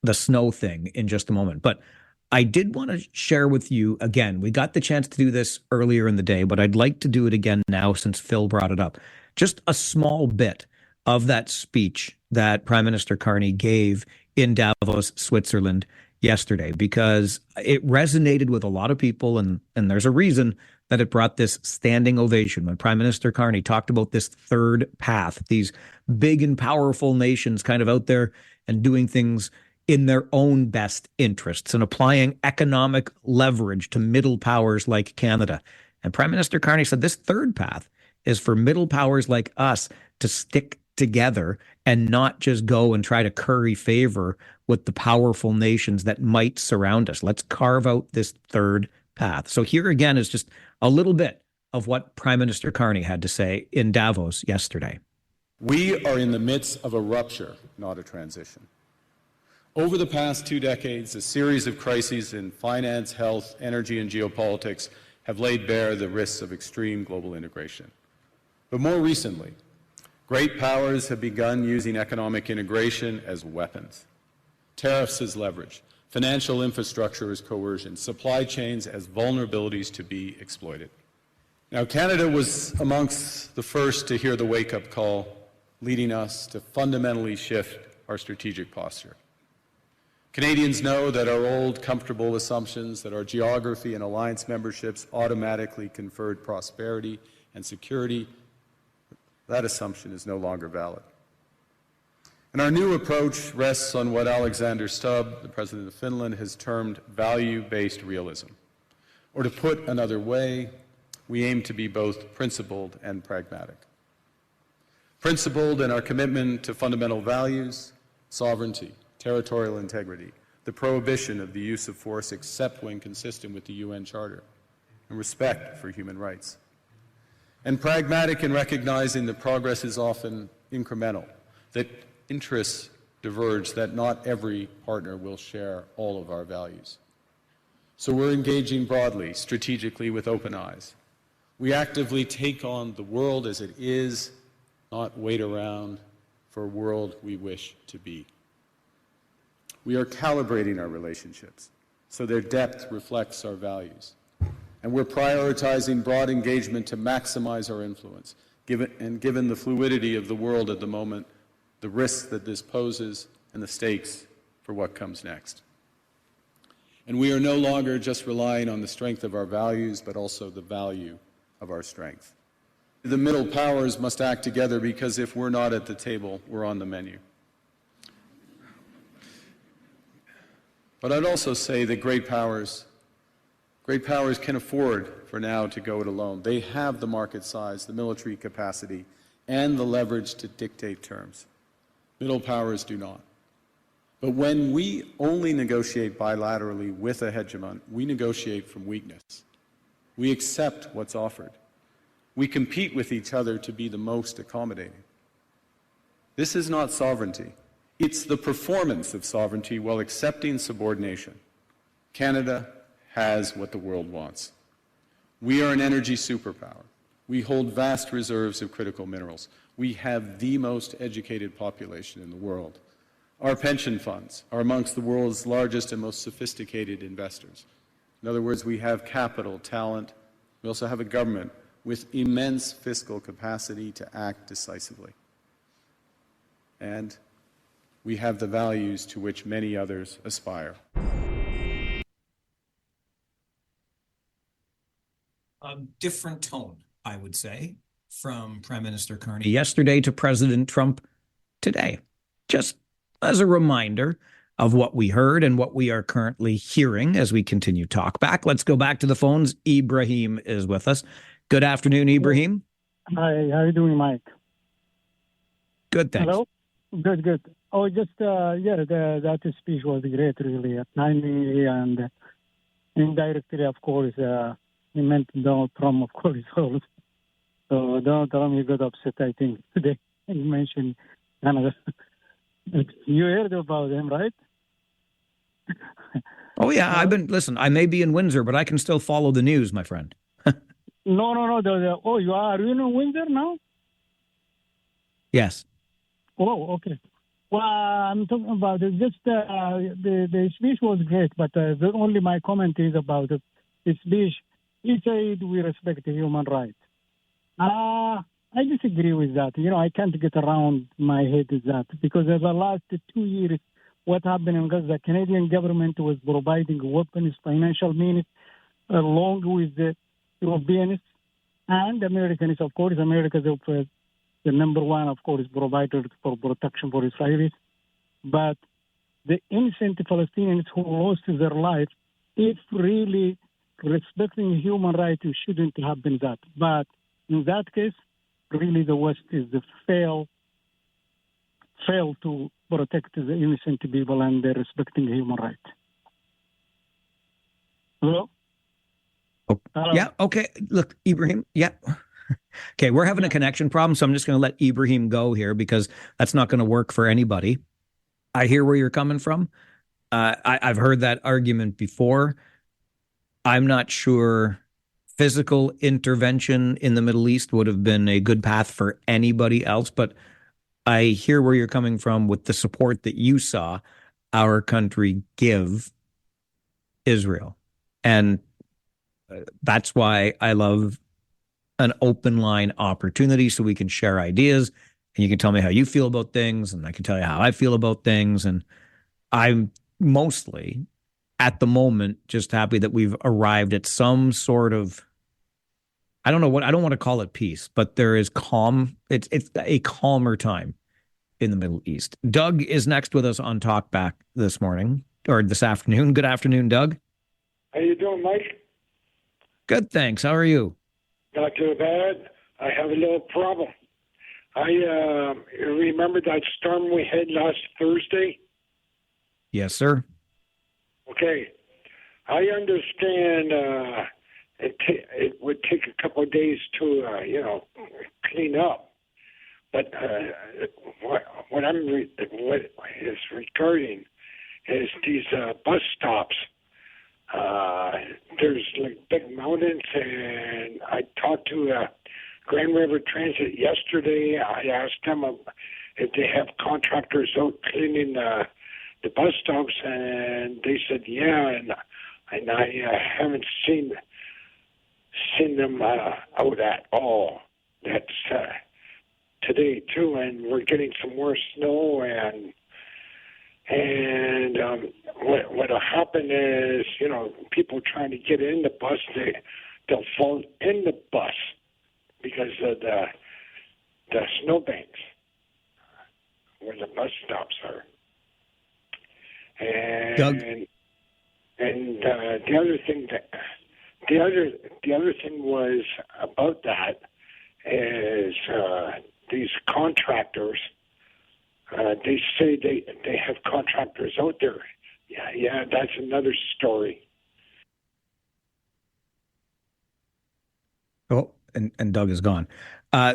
the snow thing in just a moment, but I did want to share with you again, we got the chance to do this earlier in the day, but I'd like to do it again now since Phil brought it up. Just a small bit of that speech that Prime Minister Carney gave in Davos, Switzerland yesterday, because it resonated with a lot of people, and there's a reason that it brought this standing ovation when Prime Minister Carney talked about this third path, these big and powerful nations kind of out there and doing things in their own best interests and applying economic leverage to middle powers like Canada. And Prime Minister Carney said this third path is for middle powers like us to stick together and not just go and try to curry favor with the powerful nations that might surround us. Let's carve out this third path. So here again is just a little bit of what Prime Minister Carney had to say in Davos yesterday. We are in the midst of a rupture, not a transition. Over the past 2 decades, a series of crises in finance, health, energy, and geopolitics have laid bare the risks of extreme global integration. But more recently, great powers have begun using economic integration as weapons. Tariffs as leverage, financial infrastructure as coercion, supply chains as vulnerabilities to be exploited. Now, Canada was amongst the first to hear the wake-up call, leading us to fundamentally shift our strategic posture. Canadians know that our old, comfortable assumptions that our geography and alliance memberships automatically conferred prosperity and security, that assumption is no longer valid. And our new approach rests on what Alexander Stubb, the President of Finland, has termed value-based realism. Or to put another way, we aim to be both principled and pragmatic. Principled in our commitment to fundamental values, sovereignty, territorial integrity, the prohibition of the use of force except when consistent with the UN Charter, and respect for human rights. And pragmatic in recognizing that progress is often incremental, that interests diverge, that not every partner will share all of our values. So we're engaging broadly, strategically, with open eyes. We actively take on the world as it is, not wait around for a world we wish to be. We are calibrating our relationships so their depth reflects our values. And we're prioritizing broad engagement to maximize our influence, given the fluidity of the world at the moment, the risks that this poses, and the stakes for what comes next. And we are no longer just relying on the strength of our values, but also the value of our strength. The middle powers must act together because if we're not at the table, we're on the menu. But I'd also say that great powers can afford for now to go it alone. They have the market size, the military capacity, and the leverage to dictate terms. Middle powers do not. But when we only negotiate bilaterally with a hegemon, we negotiate from weakness. We accept what's offered. We compete with each other to be the most accommodating. This is not sovereignty. It's the performance of sovereignty while accepting subordination. Canada has what the world wants. We are an energy superpower. We hold vast reserves of critical minerals. We have the most educated population in the world. Our pension funds are amongst the world's largest and most sophisticated investors. In other words, we have capital, talent. We also have a government with immense fiscal capacity to act decisively. And we have the values to which many others aspire. A different tone, I would say, from Prime Minister Carney yesterday to President Trump today. Just as a reminder of what we heard and what we are currently hearing as we continue Talkback. Let's go back to the phones. Ibrahim is with us. Good afternoon, Ibrahim. Hi, how are you doing, Mike? Good, thanks. Hello? Good. Oh, just, that speech was great, really. Timely and indirectly, of course, he meant Donald Trump, of course, also. So Donald Trump, he got upset, I think, today. He mentioned Canada. You heard about him, right? Oh, yeah, I may be in Windsor, but I can still follow the news, my friend. No. Oh, are you in Windsor now? Yes. Oh, okay. Well, I'm talking about it. Just the speech was great, but only my comment is about the speech. He said we respect human rights. I disagree with that. I can't get around my head with that because over the last 2 years, what happened in Gaza, the Canadian government was providing weapons, financial means, along with the Europeans and Americans. Of course, America is the number one, of course, provider for protection for Israelis. But the innocent Palestinians who lost their life, if really respecting human rights, it shouldn't happen that. But in that case, really the West is the fail to protect the innocent people and respecting human rights. Hello? Yeah. Okay. Look, Ibrahim. Yeah. Okay. We're having a connection problem, so I'm just going to let Ibrahim go here because that's not going to work for anybody. I hear where you're coming from. I've heard that argument before. I'm not sure physical intervention in the Middle East would have been a good path for anybody else, but I hear where you're coming from with the support that you saw our country give Israel. And that's why I love an open line opportunity so we can share ideas and you can tell me how you feel about things and I can tell you how I feel about things. And I'm mostly at the moment just happy that we've arrived at some sort of, I don't want to call it peace, but there is calm. It's a calmer time in the Middle East. Doug is next with us on Talkback this morning or this afternoon. Good afternoon, Doug. How you doing, Mike? Good, thanks. How are you? Not too bad. I have a little problem. I remember that storm we had last Thursday? Yes, sir. Okay. I understand it would take a couple of days to, clean up. But what is regarding is these bus stops. There's like big mountains, and I talked to Grand River Transit yesterday. I asked them if they have contractors out cleaning the bus stops, and they said yeah, and I haven't seen them out at all. That's today too, and we're getting some more snow and what'll happen is, people trying to get in the bus, they'll fall in the bus because of the snowbanks where the bus stops are. And Doug? The other thing was about that is these contractors. They say they have contractors out there. Yeah, that's another story. Oh, and Doug is gone.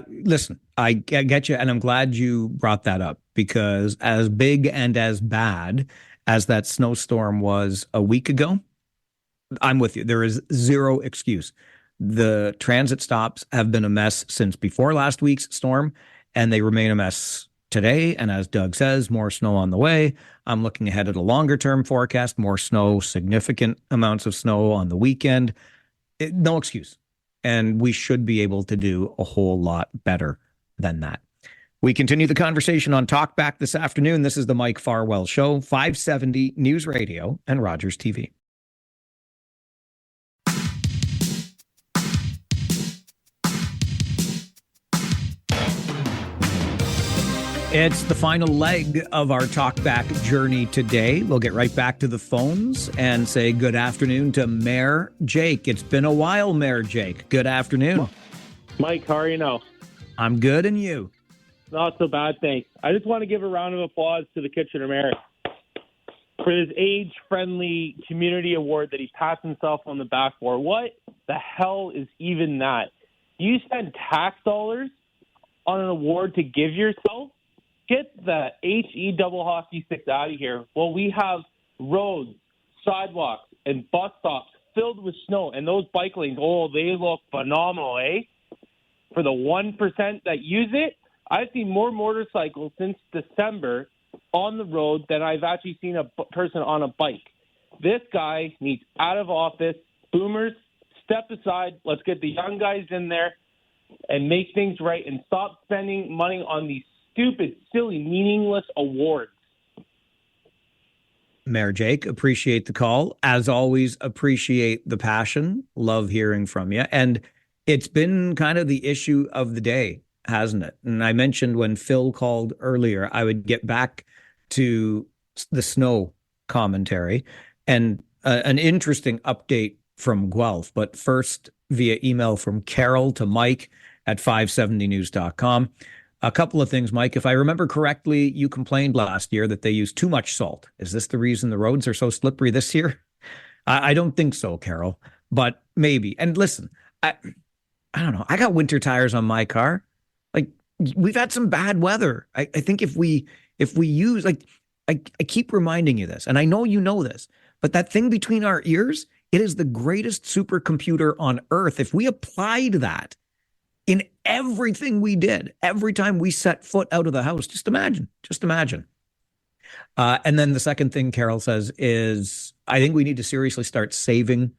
Listen, I get you, and I'm glad you brought that up because as big and as bad as that snowstorm was a week ago, I'm with you. There is zero excuse. The transit stops have been a mess since before last week's storm, and they remain a mess today. And as Doug says, more snow on the way. I'm looking ahead at a longer term forecast, more snow, significant amounts of snow on the weekend. No excuse. And we should be able to do a whole lot better than that. We continue the conversation on Talkback this afternoon. This is the Mike Farwell Show, 570 News Radio and Rogers TV. It's the final leg of our Talkback journey today. We'll get right back to the phones and say good afternoon to Mayor Jake. It's been a while, Mayor Jake. Good afternoon. Mike, how are you now? I'm good, and you? Not so bad, thanks. I just want to give a round of applause to the Kitchener Mayor for his age-friendly community award that he passed himself on the back for. What the hell is even that? You spend tax dollars on an award to give yourself? Get the HE double hockey sticks out of here. Well, we have roads, sidewalks, and bus stops filled with snow, and those bike lanes, they look phenomenal, eh? For the 1% that use it, I've seen more motorcycles since December on the road than I've actually seen a person on a bike. This guy needs out of office. Boomers, step aside. Let's get the young guys in there and make things right and stop spending money on these stupid, silly, meaningless awards. Mayor Jake, appreciate the call. As always, appreciate the passion. Love hearing from you. And it's been kind of the issue of the day, hasn't it? And I mentioned when Phil called earlier, I would get back to the snow commentary and an interesting update from Guelph. But first, via email from Carol to Mike at 570news.com. A couple of things, Mike. If I remember correctly, you complained last year that they used too much salt. Is this the reason the roads are so slippery this year? I don't think so, Carol. but maybe. And listen, I don't know. I got winter tires on my car. Like, we've had some bad weather. I think if we use, like, I keep reminding you this, and I know you know this, but that thing between our ears, it is the greatest supercomputer on earth. If we applied that in everything we did, every time we set foot out of the house, just imagine. And then the second thing Carol says is, I think we need to seriously start saving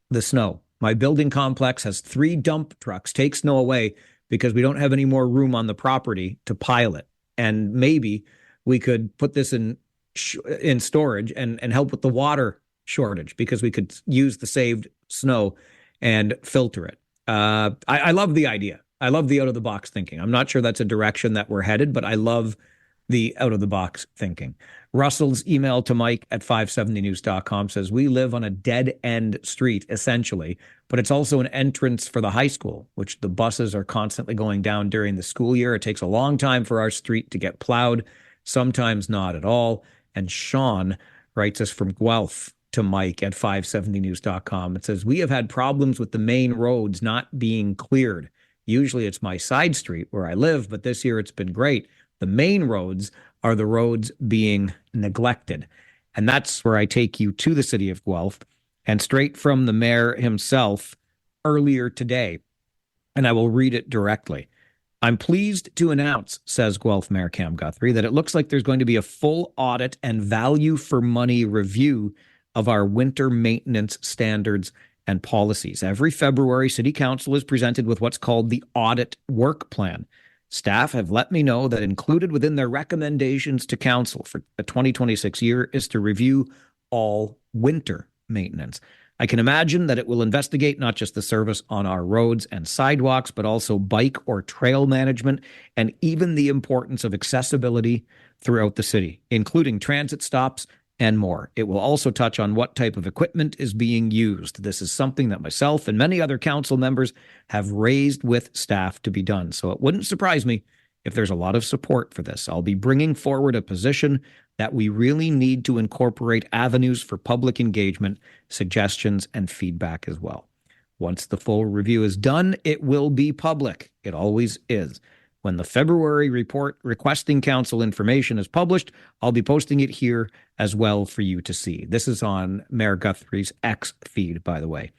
the snow. My building complex has 3 dump trucks take snow away because we don't have any more room on the property to pile it. And maybe we could put this in storage and help with the water shortage, because we could use the saved snow and filter it. I love the idea. I love the out of the box thinking. I'm not sure that's a direction that we're headed, but I love the out of the box thinking. Russell's email to Mike at 570news.com says, we live on a dead end street, essentially, but it's also an entrance for the high school, which the buses are constantly going down during the school year. It takes a long time for our street to get plowed, sometimes not at all. And Sean writes us from Guelph to Mike at 570news.com. It says, we have had problems with the main roads not being cleared. Usually it's my side street where I live, but this year it's been great. The main roads are the roads being neglected. And that's where I take you to the city of Guelph, and straight from the mayor himself earlier today. And I will read it directly. I'm pleased to announce, says Guelph Mayor Cam Guthrie, that it looks like there's going to be a full audit and value for money review of our winter maintenance standards and policies. Every February, City Council is presented with what's called the audit work plan. Staff have let me know that included within their recommendations to Council for the 2026 year is to review all winter maintenance. I can imagine that it will investigate not just the service on our roads and sidewalks, but also bike or trail management, and even the importance of accessibility throughout the city, including transit stops and more. It will also touch on what type of equipment is being used. This is something that myself and many other council members have raised with staff to be done. So it wouldn't surprise me if there's a lot of support for this. I'll be bringing forward a position that we really need to incorporate avenues for public engagement, suggestions, and feedback as well. Once the full review is done, it will be public. It always is. When the February report requesting council information is published, I'll be posting it here as well for you to see. This is on Mayor Guthrie's X feed, by the way.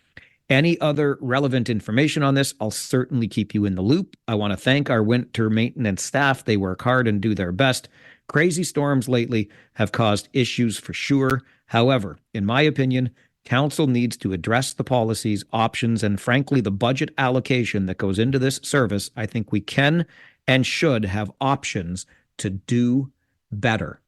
Any other relevant information on this, I'll certainly keep you in the loop. I want to thank our winter maintenance staff. They work hard and do their best. Crazy storms lately have caused issues for sure. However, in my opinion, council needs to address the policies, options, and frankly, the budget allocation that goes into this service. I think we can and should have options to do better.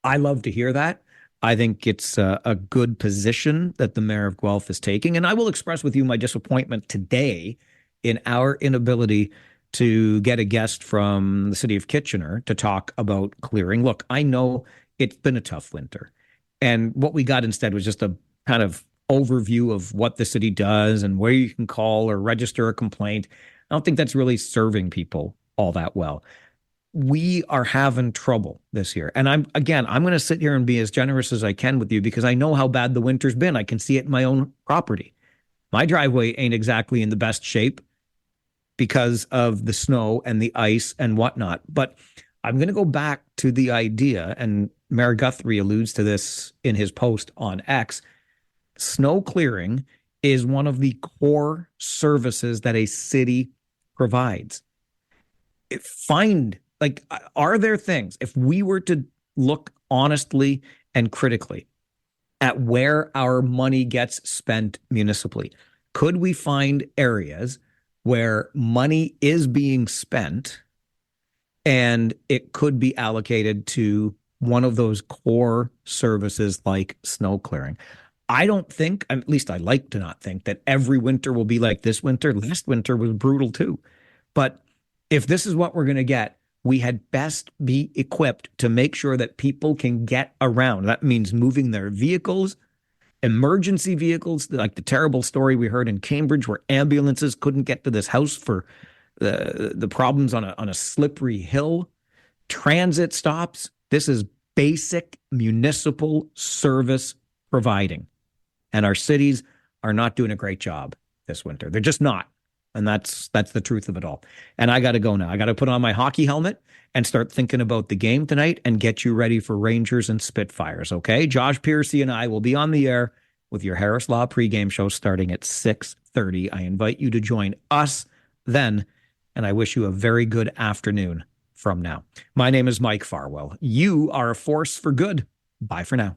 I love to hear that. I think it's a good position that the mayor of Guelph is taking. And I will express with you my disappointment today in our inability to get a guest from the city of Kitchener to talk about clearing. Look, I know it's been a tough winter. And what we got instead was just a kind of overview of what the city does and where you can call or register a complaint. I don't think that's really serving people all that well. We are having trouble this year. And I'm going to sit here and be as generous as I can with you because I know how bad the winter's been. I can see it in my own property. My driveway ain't exactly in the best shape because of the snow and the ice and whatnot. But I'm going to go back to the idea, and Mayor Guthrie alludes to this in his post on X. Snow clearing is one of the core services that a city provides. Are there things, if we were to look honestly and critically at where our money gets spent municipally, could we find areas where money is being spent and it could be allocated to one of those core services like snow clearing? I don't think, at least I like to not think, that every winter will be like this winter. Last winter was brutal too. But if this is what we're going to get, we had best be equipped to make sure that people can get around. That means moving their vehicles, emergency vehicles, like the terrible story we heard in Cambridge where ambulances couldn't get to this house for the problems on a slippery hill, transit stops. This is basic municipal service providing. And our cities are not doing a great job this winter. They're just not. And that's the truth of it all. And I got to go now. I got to put on my hockey helmet and start thinking about the game tonight and get you ready for Rangers and Spitfires, okay? Josh Piercy and I will be on the air with your Harris Law pregame show starting at 6:30. I invite you to join us then, and I wish you a very good afternoon from now. My name is Mike Farwell. You are a force for good. Bye for now.